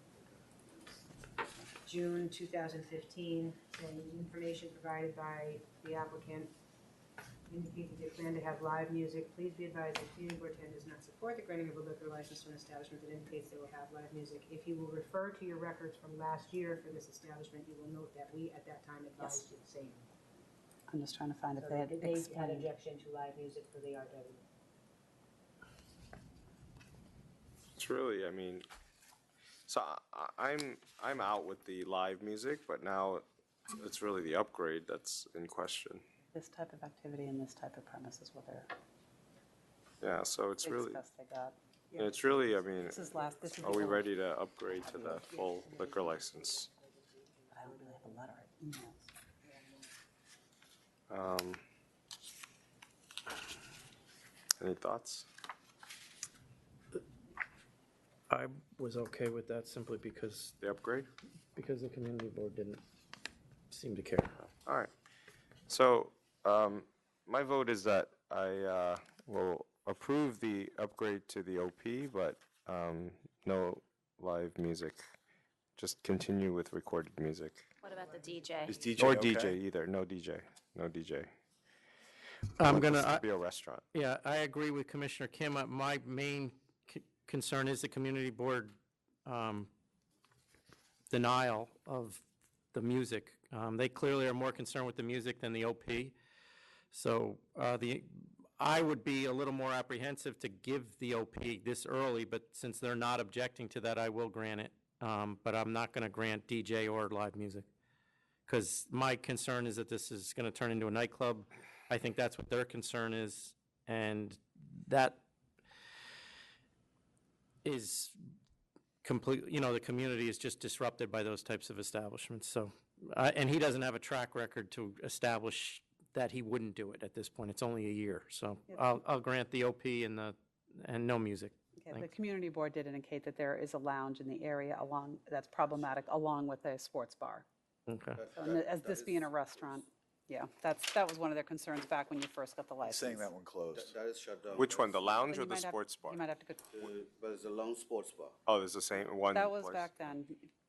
June 2015, saying information provided by the applicant indicates that they plan to have live music. Please be advised that community board 10 does not support the granting of a liquor license to an establishment that indicates they will have live music. If you will refer to your records from last year for this establishment, you will note that we at that time advised you the same. I'm just trying to find if So they had they had explained. objection to live music for the RW. It's really, I mean, so I'm out with the live music, but now it's really the upgrade that's in question. This type of activity and this type of premise is what they're, Yeah, so it's they really, discussed they got. it's really, I mean, This is the are we old. ready to upgrade to the full liquor license? But I don't really have a letter, I have emails. Any thoughts? I was okay with that simply because The upgrade? the community board didn't seem to care. All right. So, my vote is that I will approve the upgrade to the OP, but no live music. Just continue with recorded music. What about the DJ? Is DJ Or okay? DJ either, no DJ, no DJ. I'm Want this gonna, to be a restaurant. yeah, I agree with Commissioner Kim. My main concern is the community board denial of the music. They clearly are more concerned with the music than the OP. So I would be a little more apprehensive to give the OP this early, but since they're not objecting to that, I will grant it. But I'm not going to grant DJ or live music. Because my concern is that this is going to turn into a nightclub. I think that's what their concern is. And that is complete, the community is just disrupted by those types of establishments. So, and he doesn't have a track record to establish that he wouldn't do it at this point. It's only a year. So I'll grant the OP and no music. Okay, the community board did indicate that there is a lounge in the area that's problematic, along with a sports bar. Okay. So, and as this being a restaurant, yeah, that was one of their concerns back when you first got the license. Saying that one closed. That is shut down. Which one, the lounge But or you the might have- sports bar? You might have to go, But it's a lounge sports bar. Oh, there's the same one that was place. back then.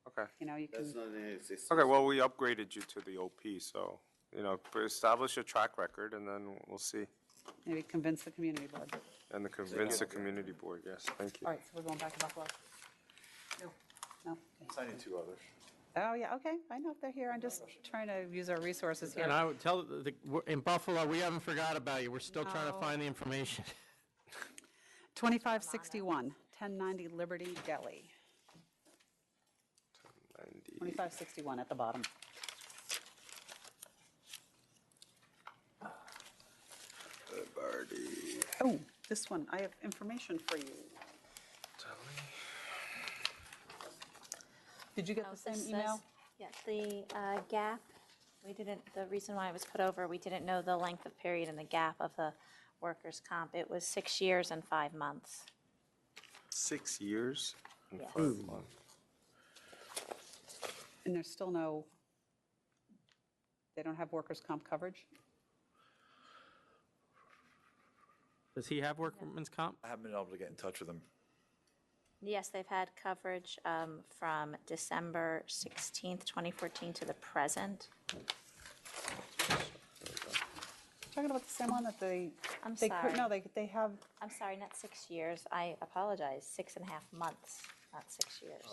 Okay. You know, you can, That's not in existence. Okay, well, we upgraded you to the OP, so, establish a track record, and then we'll see. maybe convince the community board. And convince the community board, yes, thank you. All right, so we're going back to Buffalo? No? Okay. I need two others. Oh, yeah, okay, I know they're here, I'm just trying to use our resources here. And I would tell, in Buffalo, we haven't forgot about you. We're still trying to No. find the information. 2561, 1090 Liberty Deli. 2561 at the bottom. Oh, this one, I have information for you. Did you get the same This email? says- Yeah, the gap, the reason why it was put over, we didn't know the length of period and the gap of the workers' comp. It was 6 years and 5 months. 6 years and Yes. 5 months. And there's still they don't have workers' comp coverage? Does he have workman's comp? I haven't been able to get in touch with them. Yes, they've had coverage from December 16th, 2014 to the present. Talking about the same one that I'm they could- sorry. No, they have, I'm sorry, not 6 years. I apologize, 6.5 months, not 6 years.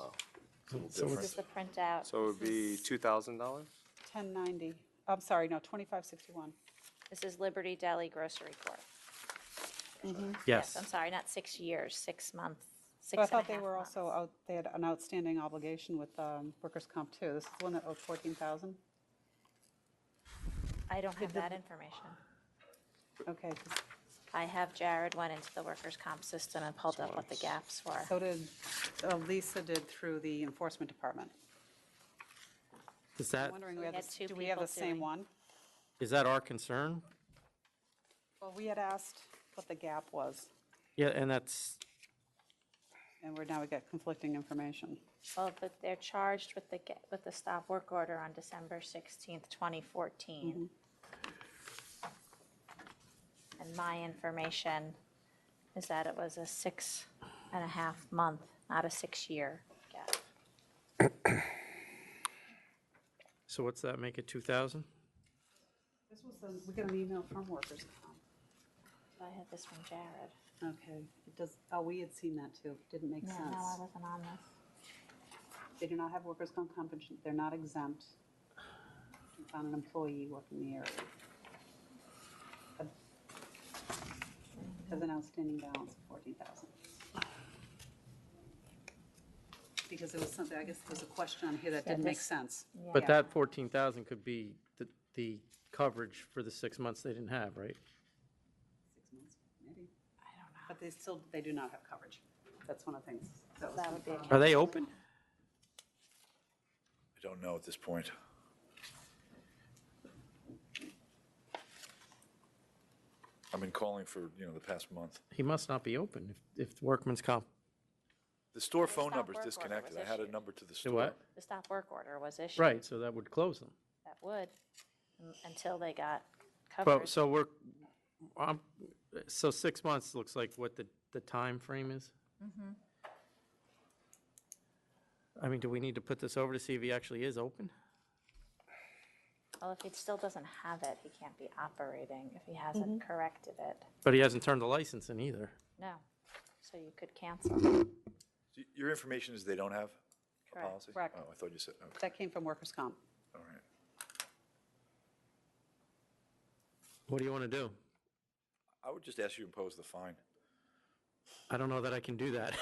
This is the printout. So it would be $2,000? 1090, I'm sorry, no, 2561. This is Liberty Deli Grocery Corp. Yes. I'm sorry, not 6 years, 6 months, So I 6.5 thought they were months. also, they had an outstanding obligation with workers' comp too. This is the one that owed 14,000? I don't have that information. Okay, 'cause I have Jared went into the workers' comp system and pulled up what the gaps were. so did, Lisa did through the enforcement department. Is I'm that, wondering, So we had two do we have the people same doing- one? is that our concern? Well, we had asked what the gap was, Yeah, and that's, and now we got conflicting information. Well, but they're charged with the stop work order on December 16th, 2014. And my information is that it was a 6.5 month, not a 6-year gap. So what's that, make it 2,000? This was, we got an email from workers' comp. I had this from Jared. Okay, it does, oh, we had seen that too, didn't make Yeah, sense. no, I wasn't on this. They do not have workers' comp compensation, they're not exempt. We found an employee working the area. Has an outstanding balance of 14,000. Because there was something, I guess there was a question on here that Yeah, didn't make this- sense. But Yeah. that 14,000 could be the coverage for the 6 months they didn't have, right? 6 months, maybe. I don't know. But they still, they do not have coverage. That's one of the things. That would be a Are they open? I don't know at this point. I've been calling for, the past month. He must not be open if workman's comp. The store phone stop number's work order disconnected. was I had a issued. number to the The store. what? The stop work order was issued. Right, so that would close them. That would, until they got But, coverage. so so 6 months looks like what the time frame is? Mhm. I mean, do we need to put this over to see if he actually is open? Well, if he still doesn't have it, he can't be operating if he hasn't corrected it. But he hasn't turned the license in either. No. So you could cancel. So your information is they don't have a Correct. policy? Correct. Oh, I thought you said, okay, That came from workers' comp. all right. What do you want to do? I would just ask you to impose the fine. I don't know that I can do that.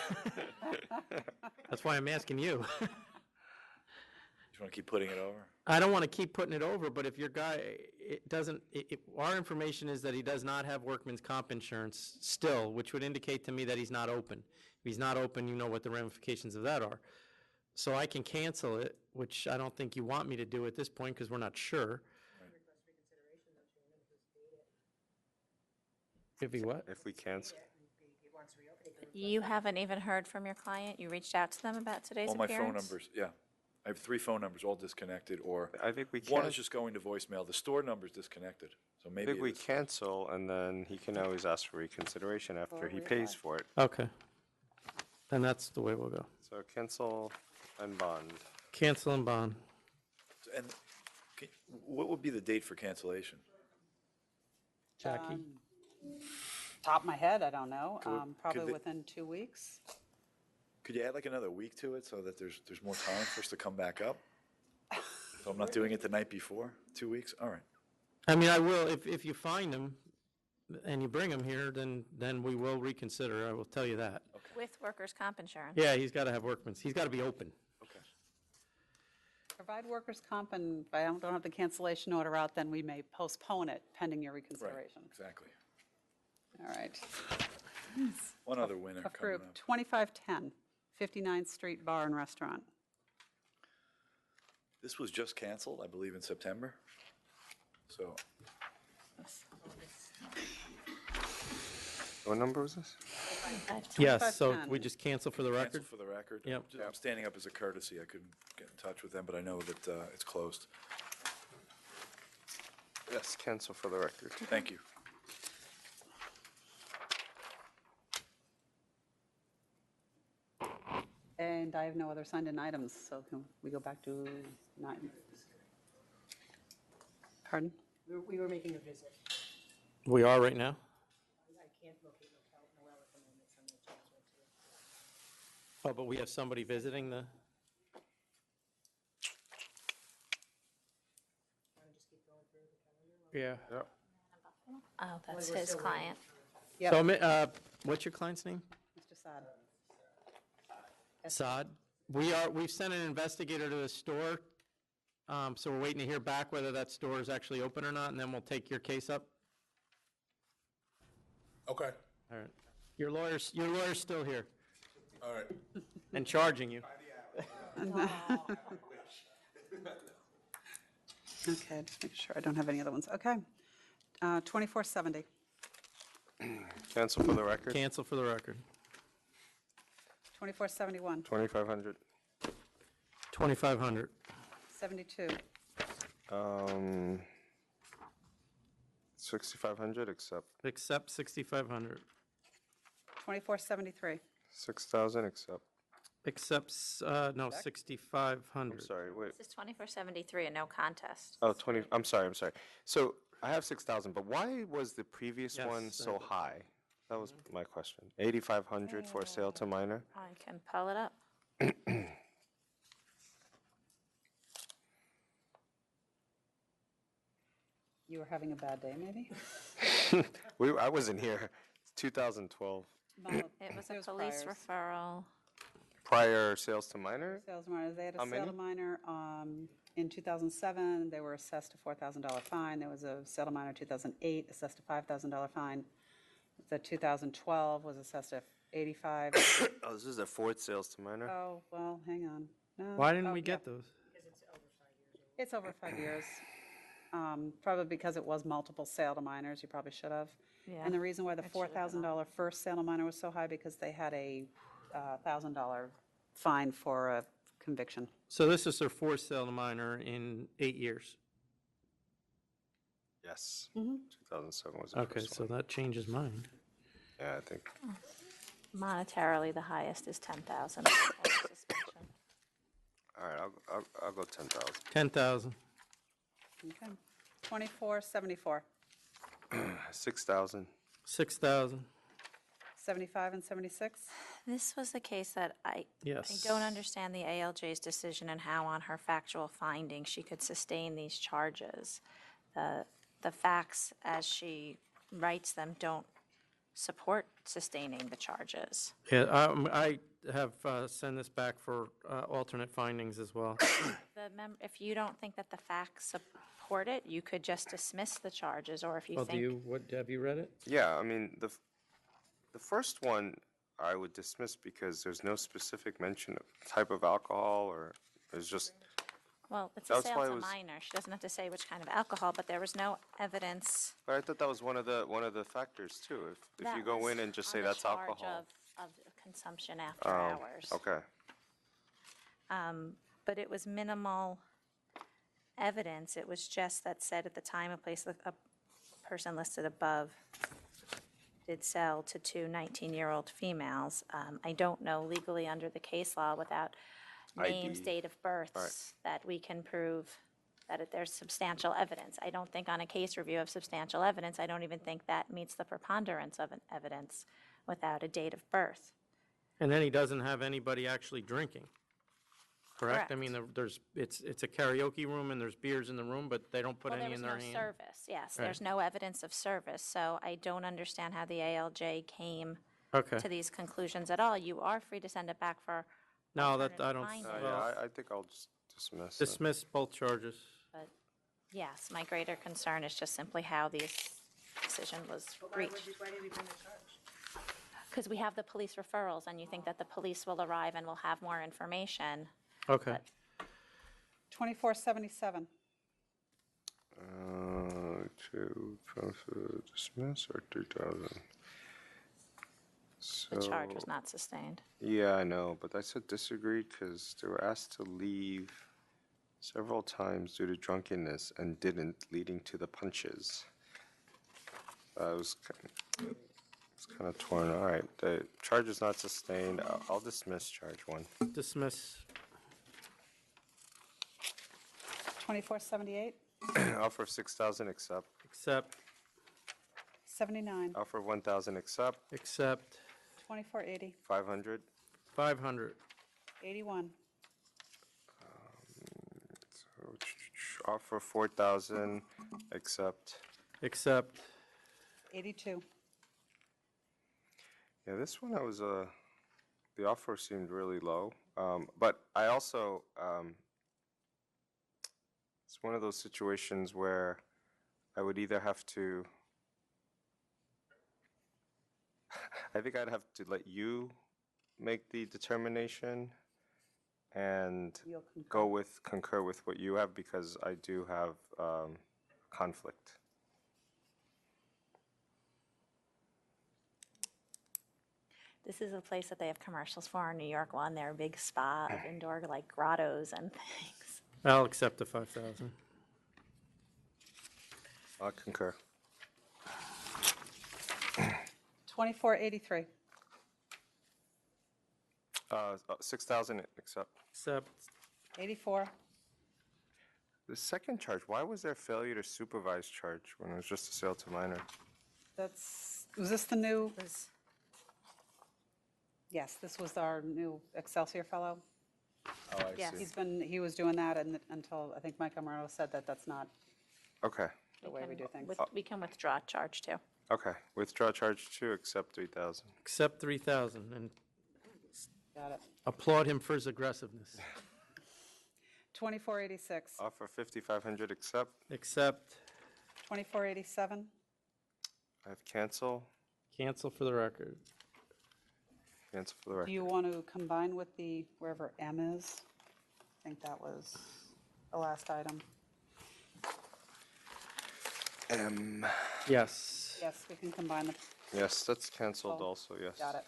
That's why I'm asking you. You want to keep putting it over? I don't want to keep putting it over, but if your guy, it doesn't, our information is that he does not have workman's comp insurance still, which would indicate to me that he's not open. If he's not open, you know what the ramifications of that are. So I can cancel it, which I don't think you want me to do at this point because we're not sure. If he what? If we cancel, You haven't even heard from your client? You reached out to them about today's All my appearance? phone numbers, yeah. I have 3 phone numbers, all disconnected, or I think we one can. is just going to voicemail. The store number's disconnected, so I maybe think we it is. cancel, and then he can always ask for reconsideration after he pays for it. Okay. Then that's the way we'll go. So cancel and bond. Cancel and bond. And what would be the date for cancellation? Jackie? Top of my head, I don't know. Could Probably they- within 2 weeks. Could you add like another week to it so that there's more time for us to come back up? So I'm not doing it the night before? 2 weeks? All right. I mean, I will, if you find him and you bring him here, then we will reconsider. I will tell you that. With workers' comp insurance? Yeah, he's got to have workman's. He's got to be open. Okay. Provide workers' comp, and if I don't have the cancellation order out, then we may postpone it pending your Right, reconsideration. exactly. All right. One other winner coming Approved. up. 2510, 59th Street Bar and Restaurant. This was just canceled, I believe, in September. So What number was this? Yes, so 2510. we just cancel for the cancel record? for the record. Yep. I'm standing up as a courtesy. I couldn't get in touch with them, but I know that it's closed. Yes, cancel for the record. Thank you. And I have no other signed-in items, so can we go back to 9? Pardon? We were making a visit. We are right now? I can't locate Noel at the moment, so I'm going to transfer it to Oh, but we have somebody visiting the, Want to just keep going through the calendar? yeah. Yep. Oh, that's his client. Yep. So, what's your client's name? Mr. Saad. Saad? We've sent an investigator to the store, so we're waiting to hear back whether that store is actually open or not, and then we'll take your case up. Okay. All right. Your lawyer's still here All right. and charging you. Okay, just make sure I don't have any other ones. Okay. 2470. Cancel for the record. Cancel for the record. 2471. 2,500. 2,500. 72. 6,500, accept. Accept 6,500. 2473. 6,000, accept. Accepts, no, 6,500. I'm sorry, wait. This is 2473, a no contest. Oh, 20, I'm sorry. So I have 6,000, but why was the previous Yes, one I so did. high? That was my question. 8,500 for sale to minor? I can pull it up. You were having a bad day, maybe? I wasn't here. It's 2012. It was a police priors. referral. Prior sales to minor? Sales to minor, they had How a sale to many? minor in 2007. They were assessed a $4,000 fine. There was a sale to minor in 2008, assessed a $5,000 fine. The 2012 was assessed at 85. Oh, this is a fourth sales to minor? Oh, well, hang on. No. Why didn't Oh, we yeah. get those? It's over 5 years. Probably because it was multiple sale to minors, you probably should have. Yeah, And the reason why the it should have been $4,000 first sale to minor was so high because they had a $1,000 fine for a conviction. So this is their fourth sale to minor in 8 years. Yes. Mhm. 2007 was the Okay, first so one. that changes mine. Yeah, I think. Monetarily, the highest is 10,000. All right, I'll go 10,000. 10,000. Okay. 2474. 6,000. 6,000. 75 and 76. This was the case that I Yes. don't understand the ALJ's decision and how on her factual findings she could sustain these charges. The facts as she writes them don't support sustaining the charges. Yeah, I have sent this back for alternate findings as well. If you don't think that the facts support it, you could just dismiss the charges, or if you Well, think. have you read it? Yeah, I mean, the first one I would dismiss because there's no specific mention of type of alcohol or it's just, Well, it's a That's why sale it to was- minor. She doesn't have to say which kind of alcohol, but there was no evidence. but I thought that was one of the factors too. If That you go was in and just on say the that's charge alcohol. Of consumption after Oh, hours. okay. But it was minimal evidence. It was just that said at the time a person listed above did sell to two 19-year-old females. I don't know legally under the case law without names, ID. date of births, that we can prove that there's substantial evidence. I don't think on a case review of substantial evidence, I don't even think that meets the preponderance of an evidence without a date of birth. And then he doesn't have anybody actually drinking, correct? I Correct. mean, it's a karaoke room and there's beers in the room, but they don't put Well, any there in was their no hand. service, yes. Right. There's no evidence of service, so I don't understand how the ALJ came Okay. to these conclusions at all. You are free to send it back for No, that, I alternative don't, findings. well, Yeah, I think I'll just dismiss. it. dismiss both charges. But yes, my greater concern is just simply how this decision was reached. Why did we bring the charge? Because we have the police referrals, and you think that the police will arrive and will have more information. Okay. 2477. To dismiss or 3,000? The charge So- was not sustained. Yeah, I know, but I said disagree because they were asked to leave several times due to drunkenness and didn't, leading to the punches. It was kind of torn. All right, the charge is not sustained. I'll dismiss charge one. Dismiss. 2478. Offer 6,000, accept. Accept. 79. Offer 1,000, accept. Accept. 2480. 500. 500. 81. So, offer 4,000, accept. Accept. 82. Yeah, this one the offer seemed really low, but I also, it's one of those situations where I would either have to, I think I'd have to let you make the determination and You'll concur with what you have because I do have conflict. This is a place that they have commercials for in New York One. They're a big spa of indoor like grottos and things. I'll accept the 5,000. I concur. 2483. 6,000 accept. Accept. 84. The second charge, why was there failure to supervise charge when it was just a sale to minor? Was this the new? Yes, this was our new Excelsior fellow. Oh, I Yes. see. He was doing that until, I think Mike Amaro said that that's not Okay, the way we do things. We can withdraw charge too. okay. Withdraw charge 2, accept 3,000. Accept 3,000 and Got it. applaud him for his aggressiveness. 2486. Offer 5,500, accept. Accept. 2487. I have cancel. Cancel for the record. Cancel for the Do record. you want to combine with the, wherever M is? I think that was the last item. Yes. Yes, we can combine them. Yes, that's canceled Oh, also, yes. Got it.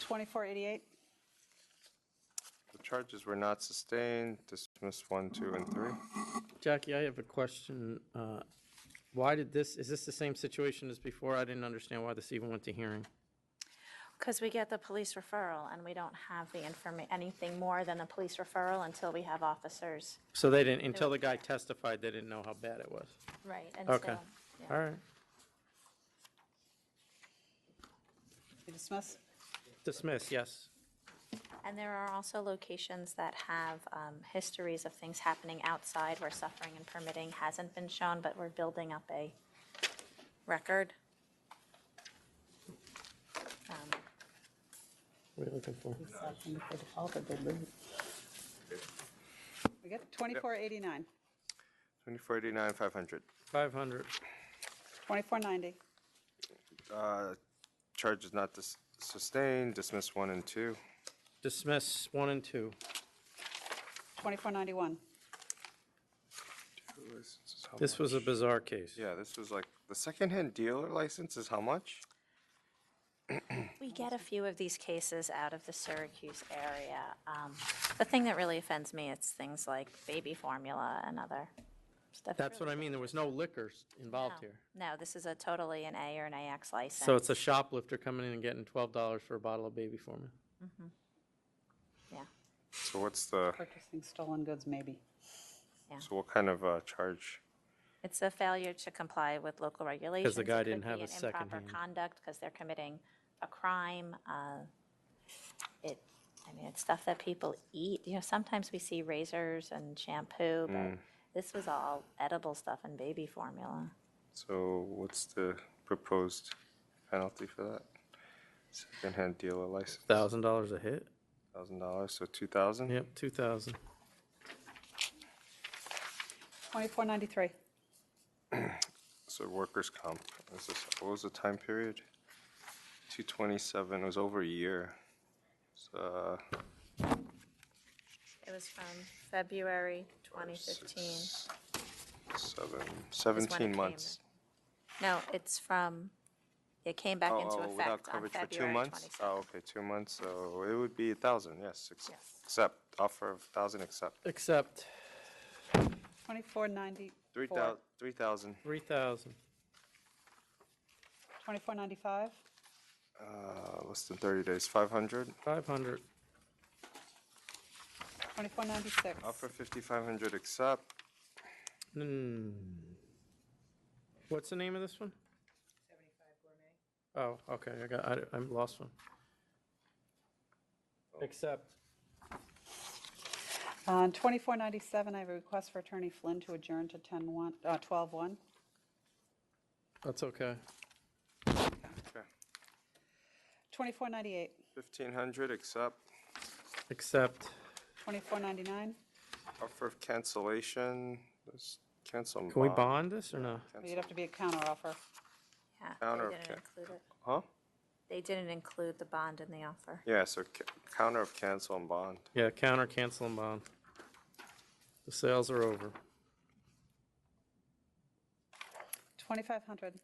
2488. The charges were not sustained, dismissed 1, 2, and 3. Jackie, I have a question. Why did this, is this the same situation as before? I didn't understand why this even went to hearing. Because we get the police referral and we don't have the anything more than the police referral until we have officers. So they didn't, until the guy testified, they didn't know how bad it was? Right. Okay. All right. You dismiss? Dismiss, yes. And there are also locations that have histories of things happening outside where suffering and permitting hasn't been shown, but we're building up a record. What are you looking for? We get 2489. 2489, 500. 500. 2490. Charge is not sustained, dismiss 1 and 2. Dismiss 1 and 2. 2491. This was a bizarre case. Yeah, this was like, the secondhand dealer license is how much? We get a few of these cases out of the Syracuse area. The thing that really offends me, it's things like baby formula and other stuff. That's what I mean, there was no liquors involved here. No, this is a totally an A or an AX license. So it's a shoplifter coming in and getting $12 for a bottle of baby formula. Mhm. Yeah. So what's the, Purchasing stolen goods, maybe. so what kind of charge? It's a failure to comply with local regulations. guy It could didn't have be a an improper secondhand. conduct because they're committing a crime. It's stuff that people eat. You know, sometimes we see razors and shampoo, but this was all edible stuff and baby formula. So what's the proposed penalty for that? Secondhand dealer license? $1,000 a hit? $1,000, so 2,000? Yep, 2,000. 2493. So workers' comp, what was the time period? 227, it was over a year. So, It was from February 2015. 17 months. No, it's from, it came back into without effect on coverage for 2 February months? 27th. Oh, okay, 2 months, so it would be 1,000, yes. Accept, offer of 1,000, accept. Accept. 2494. 3,000. 3,000. 2495. Less than 30 days, 500. 500. 2496. Offer 5,500, accept. What's the name of this one? 75 Gourmet. Oh, okay, I lost one. Accept. On 2497, I have a request for Attorney Flynn to adjourn to 12:01. That's okay. 2498. 1,500, accept. Accept. 2499. Offer of cancellation, let's cancel and Can we bond this or no? You'd have to be a counteroffer. Yeah, Counter they of didn't include it. Huh? They didn't include the bond in the offer. Yeah, so counter of cancel and bond. Yeah, counter, cancel, and bond. The sales are over. 2500.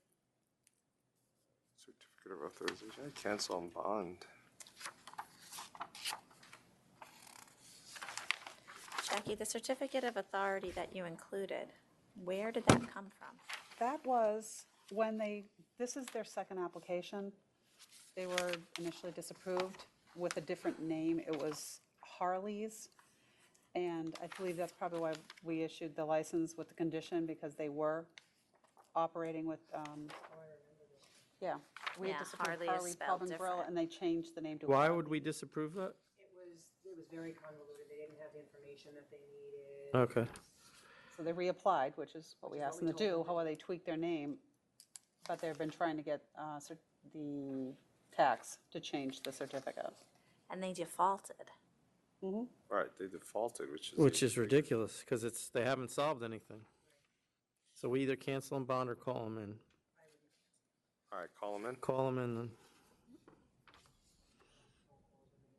certificate of authorization, I cancel on bond. Jackie, the certificate of authority that you included, where did that come from? That was when this is their second application. They were initially disapproved with a different name. It was Harley's. And I believe that's probably why we issued the license with the condition, because they were operating with, yeah. We had Yeah, disapproved Harley is Harley spelled Pub and Grill, different. and they changed the name to. Why Harley. would we disapprove that? It was very convoluted. They didn't have the information that they needed. Okay. So they reapplied, which is what we Which is asked what them to we do. told them. However, they tweaked their name, but they've been trying to get the tax to change the certificate. And they defaulted. Right, they defaulted, Which is ridiculous, because they haven't solved anything. So we either cancel them bond or call them in. All right, call them in. Call them in, then.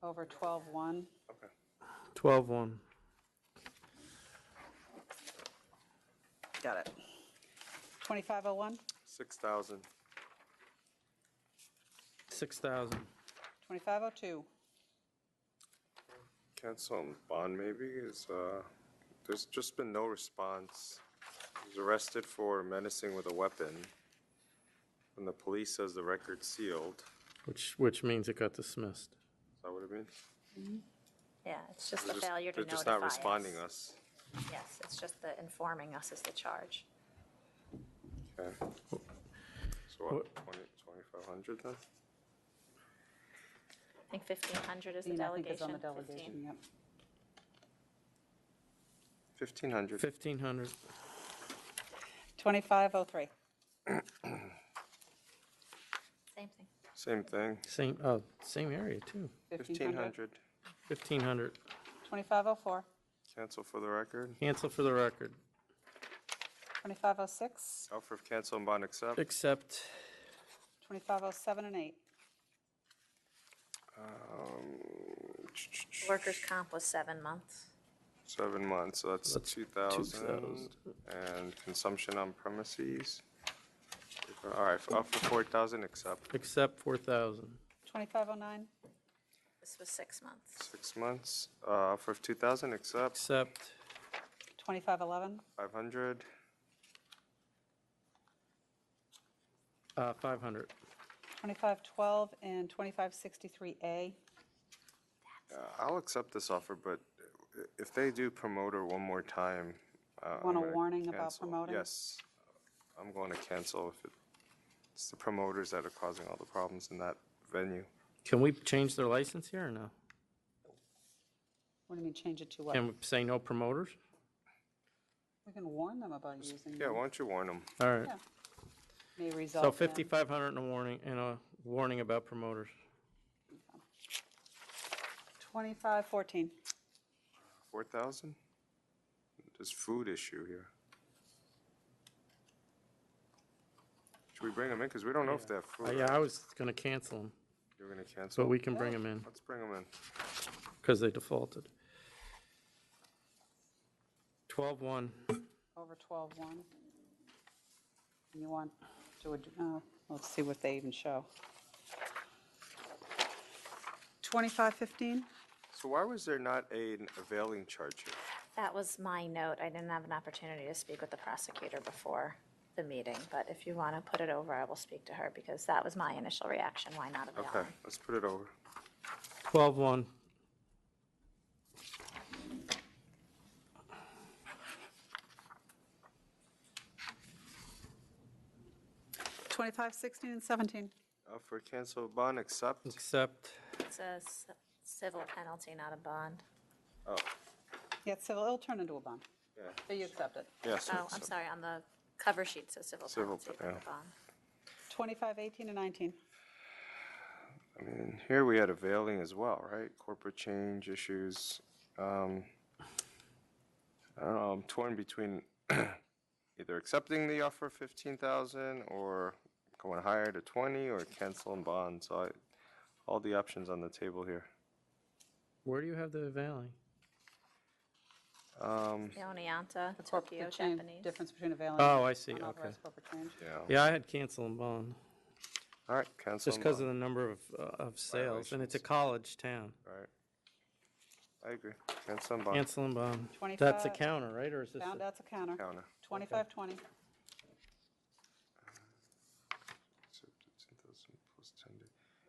Over 12-1. Okay. 12-1. Got it. 2501, 6,000. 6,000. 2502, Cancel on bond maybe there's just been no response. He was arrested for menacing with a weapon. And the police says the record's sealed. Which means it got dismissed. Is that what it means? Yeah, it's just They're the failure to They're notify just not responding us. Yes, it's just the informing us is the charge. Okay. So what, 2,500 then? I think 1,500 is the Dean, I think is delegation. on the delegation, 15. yep. 1,500. 1,500. 2503, Same thing. Same thing. Same area, too. 1,500. 1,500. 2504, Cancel for the record. Cancel for the record. 2506, Offer of cancel and bond accept. Accept. 2507 and 8, Workers' comp was 7 months. 7 months, so that's That's 2,000. 2,000. And consumption on premises. All right, offer 4,000, accept. Accept 4,000. 2509, This was 6 months. 6 months, offer of 2,000, accept. Accept. 2511, 500. 500. 2512, and 2563A. I'll accept this offer, but if they do promoter one more time. Want I'm a gonna warning about cancel. promoting? Yes, I'm going to cancel if it's the promoters that are causing all the problems in that venue. Can we change their license here or no? What do you mean, change it to what? Can we say no promoters? We can warn them about using Yeah, them. why don't you warn them? All right. Yeah. May So result in 5,500 and a warning about promoters. 2514, 4,000? There's food issue here. Should we bring them in? Because we don't know if they have food. Yeah, I was going to cancel them, You're going to cancel? but we can bring them in Let's bring them in. because they defaulted. 12-1. over 12-1. And you want to, let's see what they even show. 2515, So why was there not an availing charge here? That was my note. I didn't have an opportunity to speak with the prosecutor before the meeting, but if you want to put it over, I will speak to her because that was my initial reaction. Why not avail? Okay, let's put it over. 12-1. Twenty-five 16 and 17. For cancel bond, accept. Accept. It's a civil penalty, not a bond. Oh, Yeah, it's civil, it'll turn into a bond. yeah. So you accept it. Yes. Oh, I'm sorry, on the cover sheet, it says civil Civil, penalty, yeah. not a bond. 25 18 and 19. I mean, here we had availing as well, right? Corporate change issues. I don't know, I'm torn between either accepting the offer of 15,000 or going higher to 20 or cancel and bond. So all the options on the table here. Where do you have the availing? Leoneanta, The Tokyo corporate change, Japanese. difference between availing. Oh, I see, and okay. unauthorized corporate change. Yeah. Yeah, I had cancel and bond. All right, cancel just and because of bond. the number of sales, and it's a college town. All right. I agree. Cancel and bond. Cancel and bond. 25 That's a counter, right, or is this? Found, that's a counter. Counter. 2520.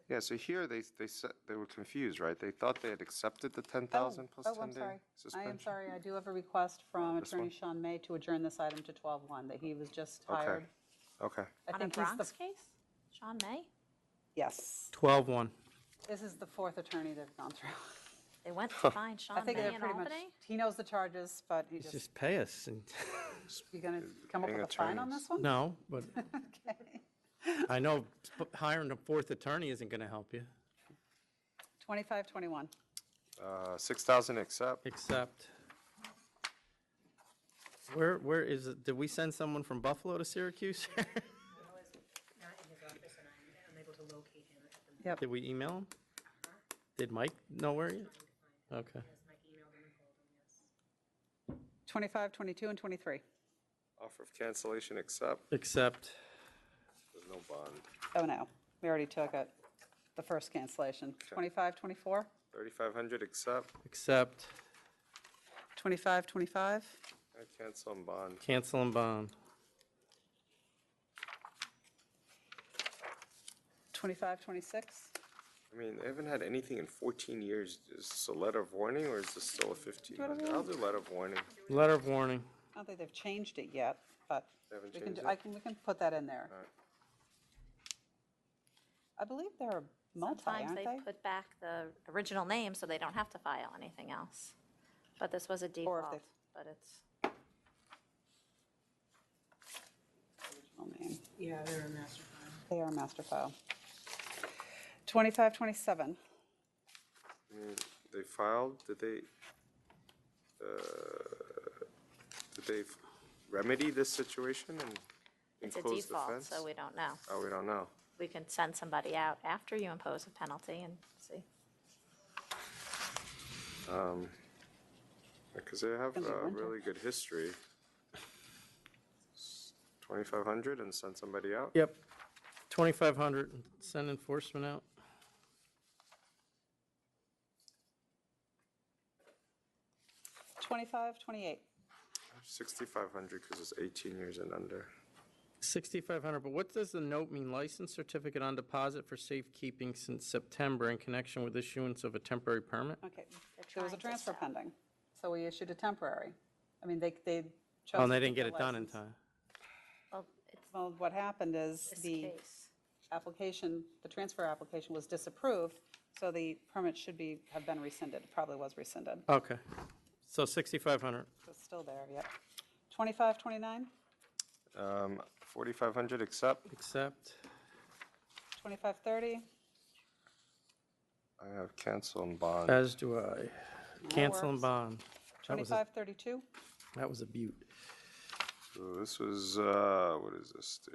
Yeah, so here they were confused, right? They thought they had accepted the 10,000 plus Oh, 10 I'm day sorry. I suspension. am sorry. I do have a request from This Attorney one? Sean May to adjourn this item to 12:1, that he was just Okay. hired. Okay. I On a think he's the Bronx case? Sean May? Yes. 12-1. This is the fourth attorney they've gone through. They went to find I Sean think May they're in pretty much, Albany? he knows the charges, but he Just just, pay us. And you gonna come up Paying with a fine on attorneys. this one? No, but Okay. I know hiring a fourth attorney isn't going to help you. 2521. 6,000 accept. Except, where is it? Did we send someone from Buffalo to Syracuse? Not in his office, and I'm unable to locate him at the moment. Yep. Did we email him? Did Mike know where he is? Okay. Yes, Mike emailed him and called him, yes. 25, 22, and 23. Offer of cancellation accept. Except, There's no bond. Oh, no, we already took it, the first cancellation. 25, 24, 3,500 accept. 25, 25, Cancel and bond. cancel and bond. 25, 26. I mean, they haven't had anything in 14 years. Is this a letter of warning or is this still a 1500? I'll do letter of warning. Letter of warning. I don't think they've changed it yet, but They haven't we can, changed do- it? we can put that in there. All right. I believe they're multi, Sometimes aren't they they? put back the original name so they don't have to file anything else. But this was a Or if default, they've- but it's, Original name. Yeah, they're a master file. They are master file. 25, 27. I mean, they filed, did they remedy this situation and it's a impose the default, fence? so we don't know. Oh, we don't know. We can send somebody out after you impose a penalty and see. Because they have Gonna be a winter. really good history. 2,500 and send somebody out? Yep. 2,500, send enforcement out. 25, 28. 6,500 because it's 18 years and under. 6,500, but what does the note mean? License certificate on deposit for safekeeping since September in connection with issuance of a temporary permit? Okay, there was a trying to transfer sell. pending, so we issued a temporary. I mean, they chose. Oh, and to they keep didn't get the it done in license. time. Well, it's Well, what happened is this the case. application, the transfer application was disapproved, so the permit should have been rescinded, probably was rescinded. Okay. So 6,500. So it's still there, yep. 25, 29, 4,500 accept. Accept. 25, 30. I have cancel and bond. As do I. Cancel and works. bond. That was a- 25, 32. That was a beaut. So this was, what is this? The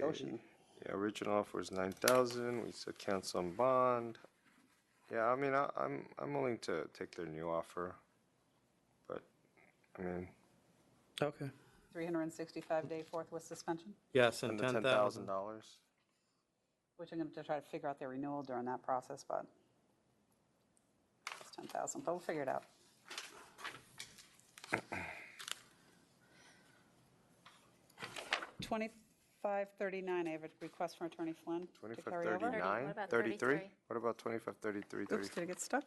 okay. Ocean. Yeah, original offer was 9,000. We said cancel and bond. Yeah, I mean, I'm willing to take their new offer, but I mean, Okay. 365-day forthwith suspension, Yes, and and the $10,000. $10,000. which I'm going to try to figure out their renewal during that process, but it's 10,000, but we'll figure it out. $25.39, I have a request from Attorney Flynn to carry over. 2539, What about 33? 33? What about 2533, Oops, 34? did it get stuck?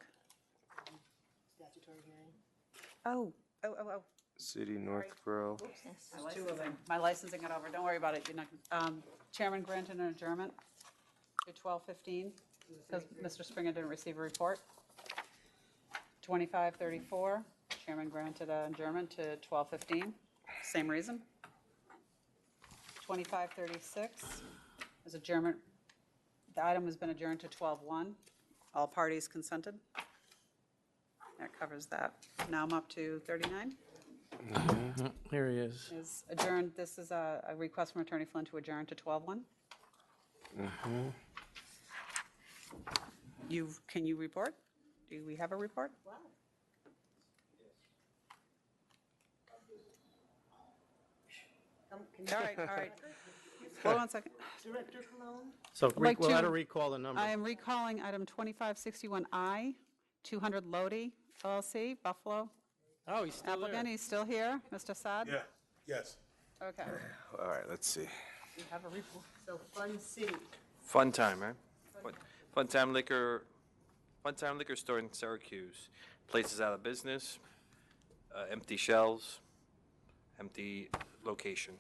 Statutory hearing. Oh. City Northborough. Yes. Two of them. My licensing it over, don't worry about it. You're not, Chairman granted an adjournment to 12:15 because Mr. Springer didn't receive a report. 2534, Chairman granted an adjournment to 12:15, same reason. 2536 is adjournment, the item has been adjourned to 12:1, all parties consented. That covers that. Now I'm up to 39. Here he is. Is adjourned, this is a request from Attorney Flynn to adjourn to 12:1. Can you report? Do we have a report? All right, all right. Hold on 1 second. Director Cologne? So I'd like we'll have to to- recall the number. I am recalling item 2561I, 200 Lodi LLC, Buffalo. Oh, he's still there. Applicant, he's still here, Mr. Saad? Yeah, yes. Okay. All right, let's see. We have a report. So Fun City. Fun time, right? Fun time liquor store in Syracuse. Place is out of business, empty shelves, empty location.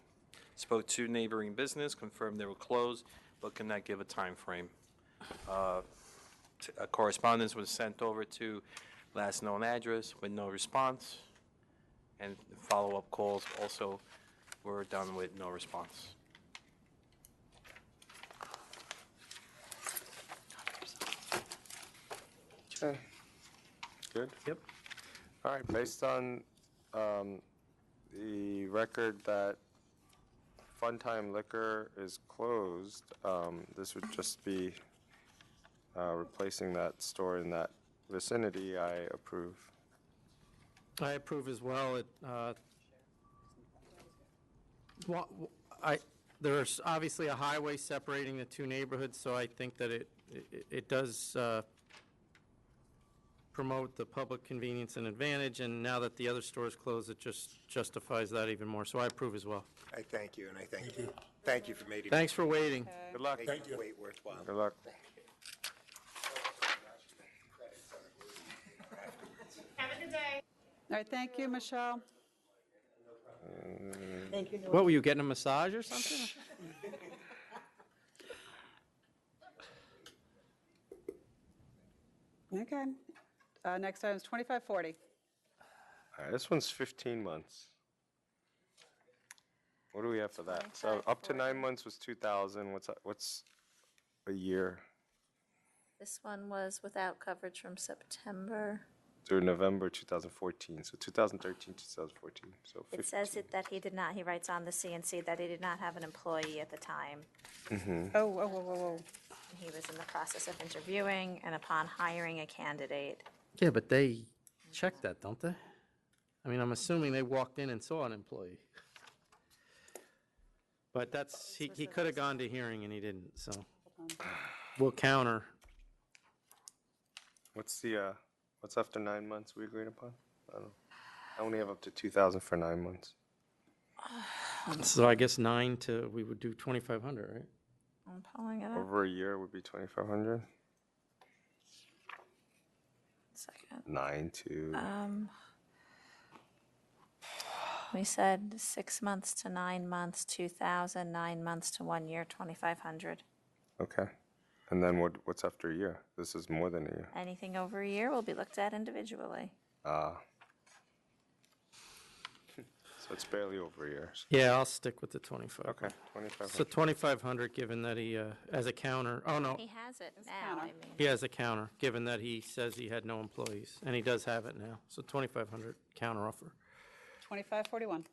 Spoke to neighboring business, confirmed they were closed, but could not give a time frame. A correspondence was sent over to last known address with no response, and follow-up calls also were done with no response. Okay. Good? Yep. All right, based on the record that Fun Time Liquor is closed, this would just be replacing that store in that vicinity. I approve. I approve as well. There's obviously a highway separating the two neighborhoods, so I think that it does promote the public convenience and advantage, and now that the other store is closed, it just justifies that even more. So I approve as well. I thank you, and I thank you. Thank you for making. Thanks for waiting. Good luck. Thank you. Wait worthwhile. Good luck. Have a good day. All right, thank you, Michelle. Thank you. What, were you getting a massage or something? Okay. Next item is 2540. All right, this one's 15 months. What do we have for that? So up to 9 months was 2,000. What's a year? This one was without coverage from September. Through November 2014. So 2013, 2014. So 15. It says that he did not, he writes on the CNC that he did not have an employee at the time. Mm-hmm. Oh, whoa, whoa, whoa, whoa. He was in the process of interviewing, and upon hiring a candidate, Yeah, but they check that, don't they? I mean, I'm assuming they walked in and saw an employee. But that's, he could have gone to hearing and he didn't, so. We'll counter. What's after 9 months we agreed upon? I don't know. I only have up to 2,000 for 9 months. So I guess we would do 2,500, right? I'm pulling it up. Over a year would be 2,500. Second. 9 to. We said 6 months to 9 months, 2,000, 9 months to 1 year, 2,500. Okay. And then what's after a year? This is more than a year. Anything over a year will be looked at individually. So it's barely over a year. Yeah, I'll stick with the 25. Okay, 2,500. So 2,500, given that he, as a counter, oh no, He has it now, I mean. he has a counter, given that he says he had no employees, and he does have it now. So 2,500 counter offer. 2541.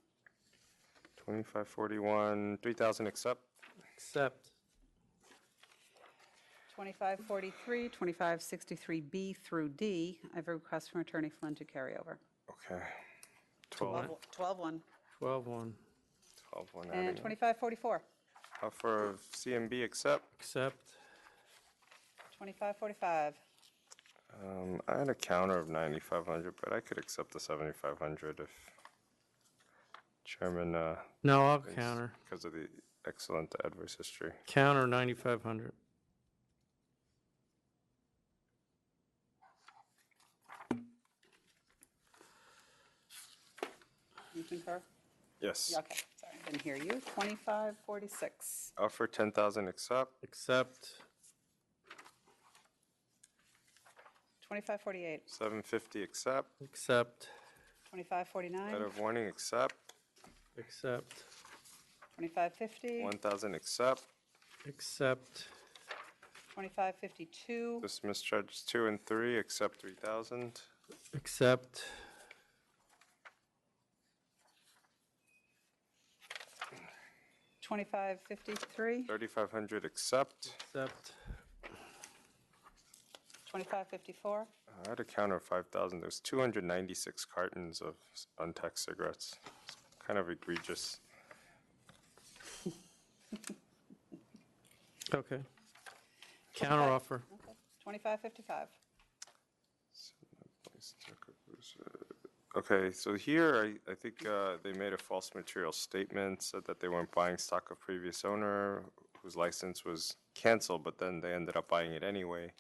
2541, 3,000 accept. Accept. 2543, 2563B through D. I have a request from Attorney Flynn to carry over. Okay. 12. 12-1. 12-1. 12-1. And 2544. Offer of CMB accept. Accept. 2545. I had a counter of 9,500, but I could accept the 7,500 if Chairman. No, I'll thinks counter. Because of the excellent adverse history. Counter 9,500. You concur? Yes. Okay, sorry, I didn't hear you. 2546. Offer 10,000 accept. Accept. 2548. 750 accept. Accept. 2549. Letter of warning accept. Accept. 2550. 1,000 accept. Accept. 2552. Dismiss charges 2 and 3 accept 3,000. Accept. 2553. 3,500 accept. Accept. 2554. I had a counter of 5,000. There's 296 cartons of untaxed cigarettes. It's kind of egregious. Okay. Counteroffer. Okay. 2555. Okay, so here, I think they made a false material statement, said that they weren't buying stock of previous owner whose license was canceled, but then they ended up buying it anyway,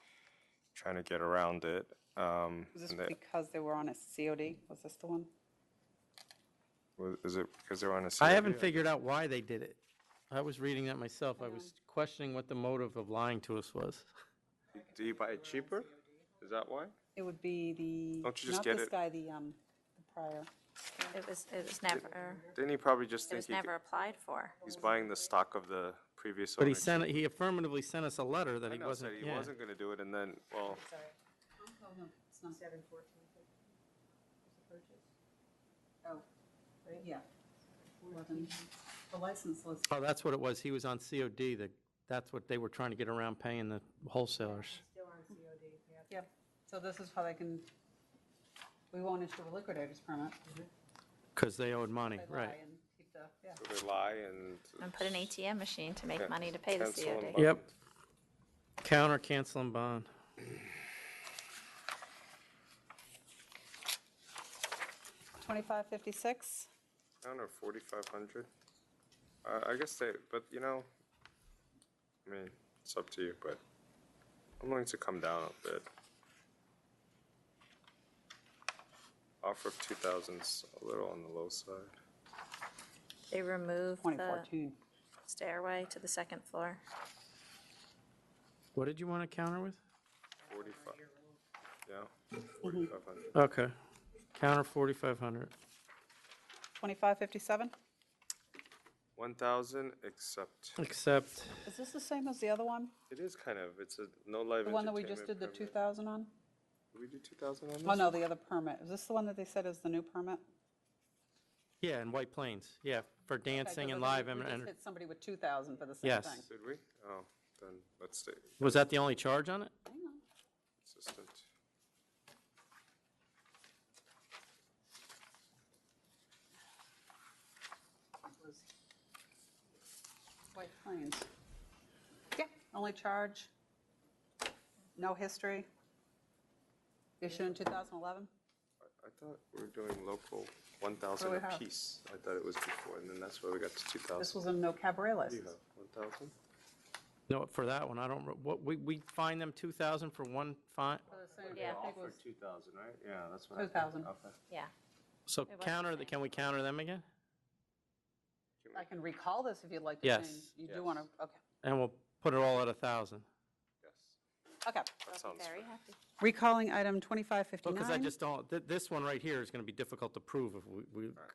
trying to get around it. Was this because they were on a COD? Was this the one? Is it because they were on a I COD? haven't figured out why they did it. I was reading that myself. I was questioning what the motive of lying to us was. Do you buy it cheaper? Is that why? It would be the, Don't you just not get this it? guy, the prior. It was never, Didn't he probably just it think was never applied for. he's buying the stock of the previous But owner? he affirmatively sent us a letter that I he know, wasn't, said he yeah. wasn't going to do it, and then, well, Sorry. Oh, no, it's not. 714. Oh, yeah. 11. The license list. Oh, that's what it was. He was on COD. That's what they were trying to get around paying the wholesalers. Still on COD, yeah. Yep. So this is how they can, we won't issue a liquidator's permit. Because they owed money, They lie right. and keep the, yeah. so they lie and. And put an ATM machine to make Yeah, money to pay the cancel and COD. bond. Yep. Counter, cancel, and bond. $25.56. I don't know, 4,500. I guess they, but you know, I mean, it's up to you, but I'm willing to come down a bit. Offer of 2,000's a little on the low side. They removed the 2014. stairway to the second floor. What did you want to counter with? 45. Yeah, Mm-hmm. 4,500. Okay. Counter 4,500. 25.57. 1,000, except Except, Is this the same as the other one? it is kind of. It's a no live. The one that we just did the entertainment 2,000 on? permit. Did we do 2,000 on this? Oh, no, the other permit. Is this the one that they said is the new permit? yeah, in White Plains. Yeah, for dancing Okay, and 'cause I live. think we just enter- hit somebody with 2,000 for the same Yes. thing. Did we? Oh, then let's stay. Was that the only charge on it? Hang on. Consistent. It was White Plains. Yeah, only charge, no history. Issued in 2011. I thought we were doing local 1,000 What do we have? apiece. I thought it was before, and then that's why we got to 2,000. This was a no cabaret What do you license. have, 1,000? No, for that one, I don't, what, we fined them 2,000 for one fine? Yeah. I think it was 2,000, right? Yeah, that's what 2,000. Okay. Yeah. So It was the counter, same. can we counter them again? I can recall this if you'd like to Yes. change. You do Yes. want to, okay. And we'll put it all at 1,000. Yes, Okay. that sounds Very fair. happy. Recalling item Well, 2559. because I just don't, this one right here is going to be difficult to prove if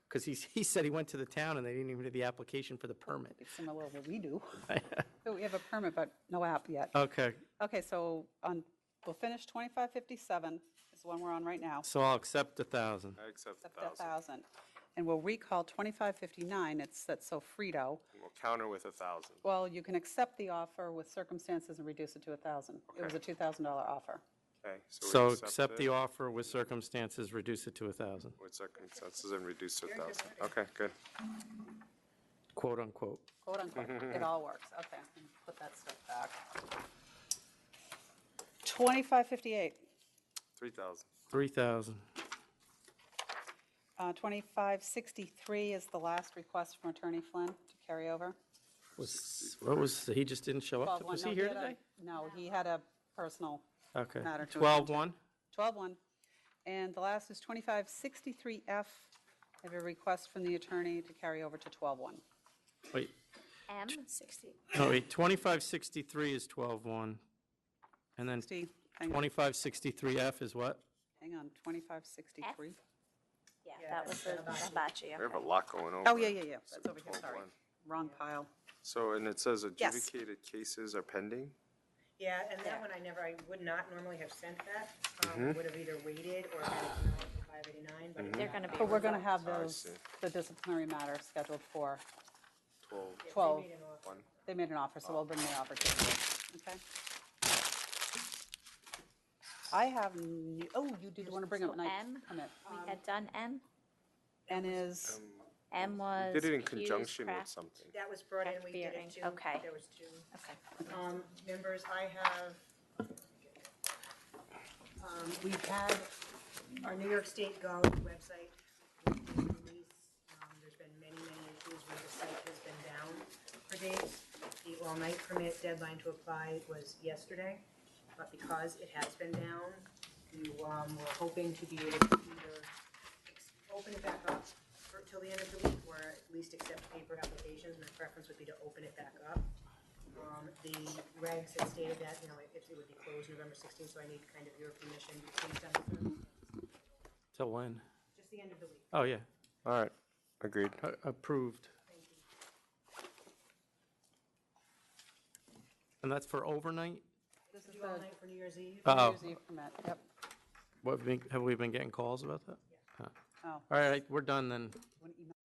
because he said he went to the town and they didn't even do the application for the permit. It's similar to what we do. So we have a permit, but no app yet. Okay, Okay, so we'll finish 2557 is the one we're on right now. so I'll accept 1,000. I accept Except 1,000. 1,000. And we'll recall 2559, that's Sofrito. And we'll counter with 1,000. Well, you can accept the offer with circumstances and reduce it to 1,000. It was a $2,000 offer. Okay, So we accept the it offer with circumstances, reduce it to 1,000, with circumstances and reduce to 1,000. Okay, good. quote unquote. Quote unquote, it all works. Okay, let me put that stuff back. 2558. 3,000. 3,000. 2563 is the last request from Attorney Flynn to carry over. He just didn't show up? 12-1. Was No, he here had a- today? No, he had a personal Okay. matter to attend to. 12-1? 12-1. And the last is 2563F. I have a request from the attorney to carry over to 12-1. Wait, M60. no, wait, 2563 is 12-1. And then 2563F is what? Hang on, 2563. Yeah, that was the hibachi. We have a lot going over. Oh, yeah. That's over here, sorry. 12-1. Wrong pile. So, and it says Yes. adjudicated cases are pending? Yeah, and that one I would not normally have sent that. Mhm. Would have either waited or had it come out for 589, but. They're gonna be But we're going to have Oh, I those, see. the disciplinary matter scheduled for 12. 12. They made an offer. 1. They made an offer, so we'll bring the offer to you. Okay? I have, you did want to bring up So night M? permit. We had done M? N is M was Did it in Hughes conjunction with Craft. something. That was brought in, we did Beering. it too. Okay. There was two. Okay. Members, I have, we've had our New York State Gov website release. There's been many issues where the site has been down for days. The all-night permit deadline to apply was yesterday, but because it has been down, we were hoping to be able to either open it back up till the end of the week, or at least accept paper applications. My preference would be to open it back up. The regs had stated that, you know, it would be closed November 16th, so I need kind of your permission based on the circumstances. Till when? Just the end of the week. Oh, yeah. All right, agreed. Approved. And that's for overnight? This is all night for New Year's Eve. Oh. New Year's Eve permit, yep. Have we been getting calls about that? Yeah. Oh. All right, we're done then. Want to email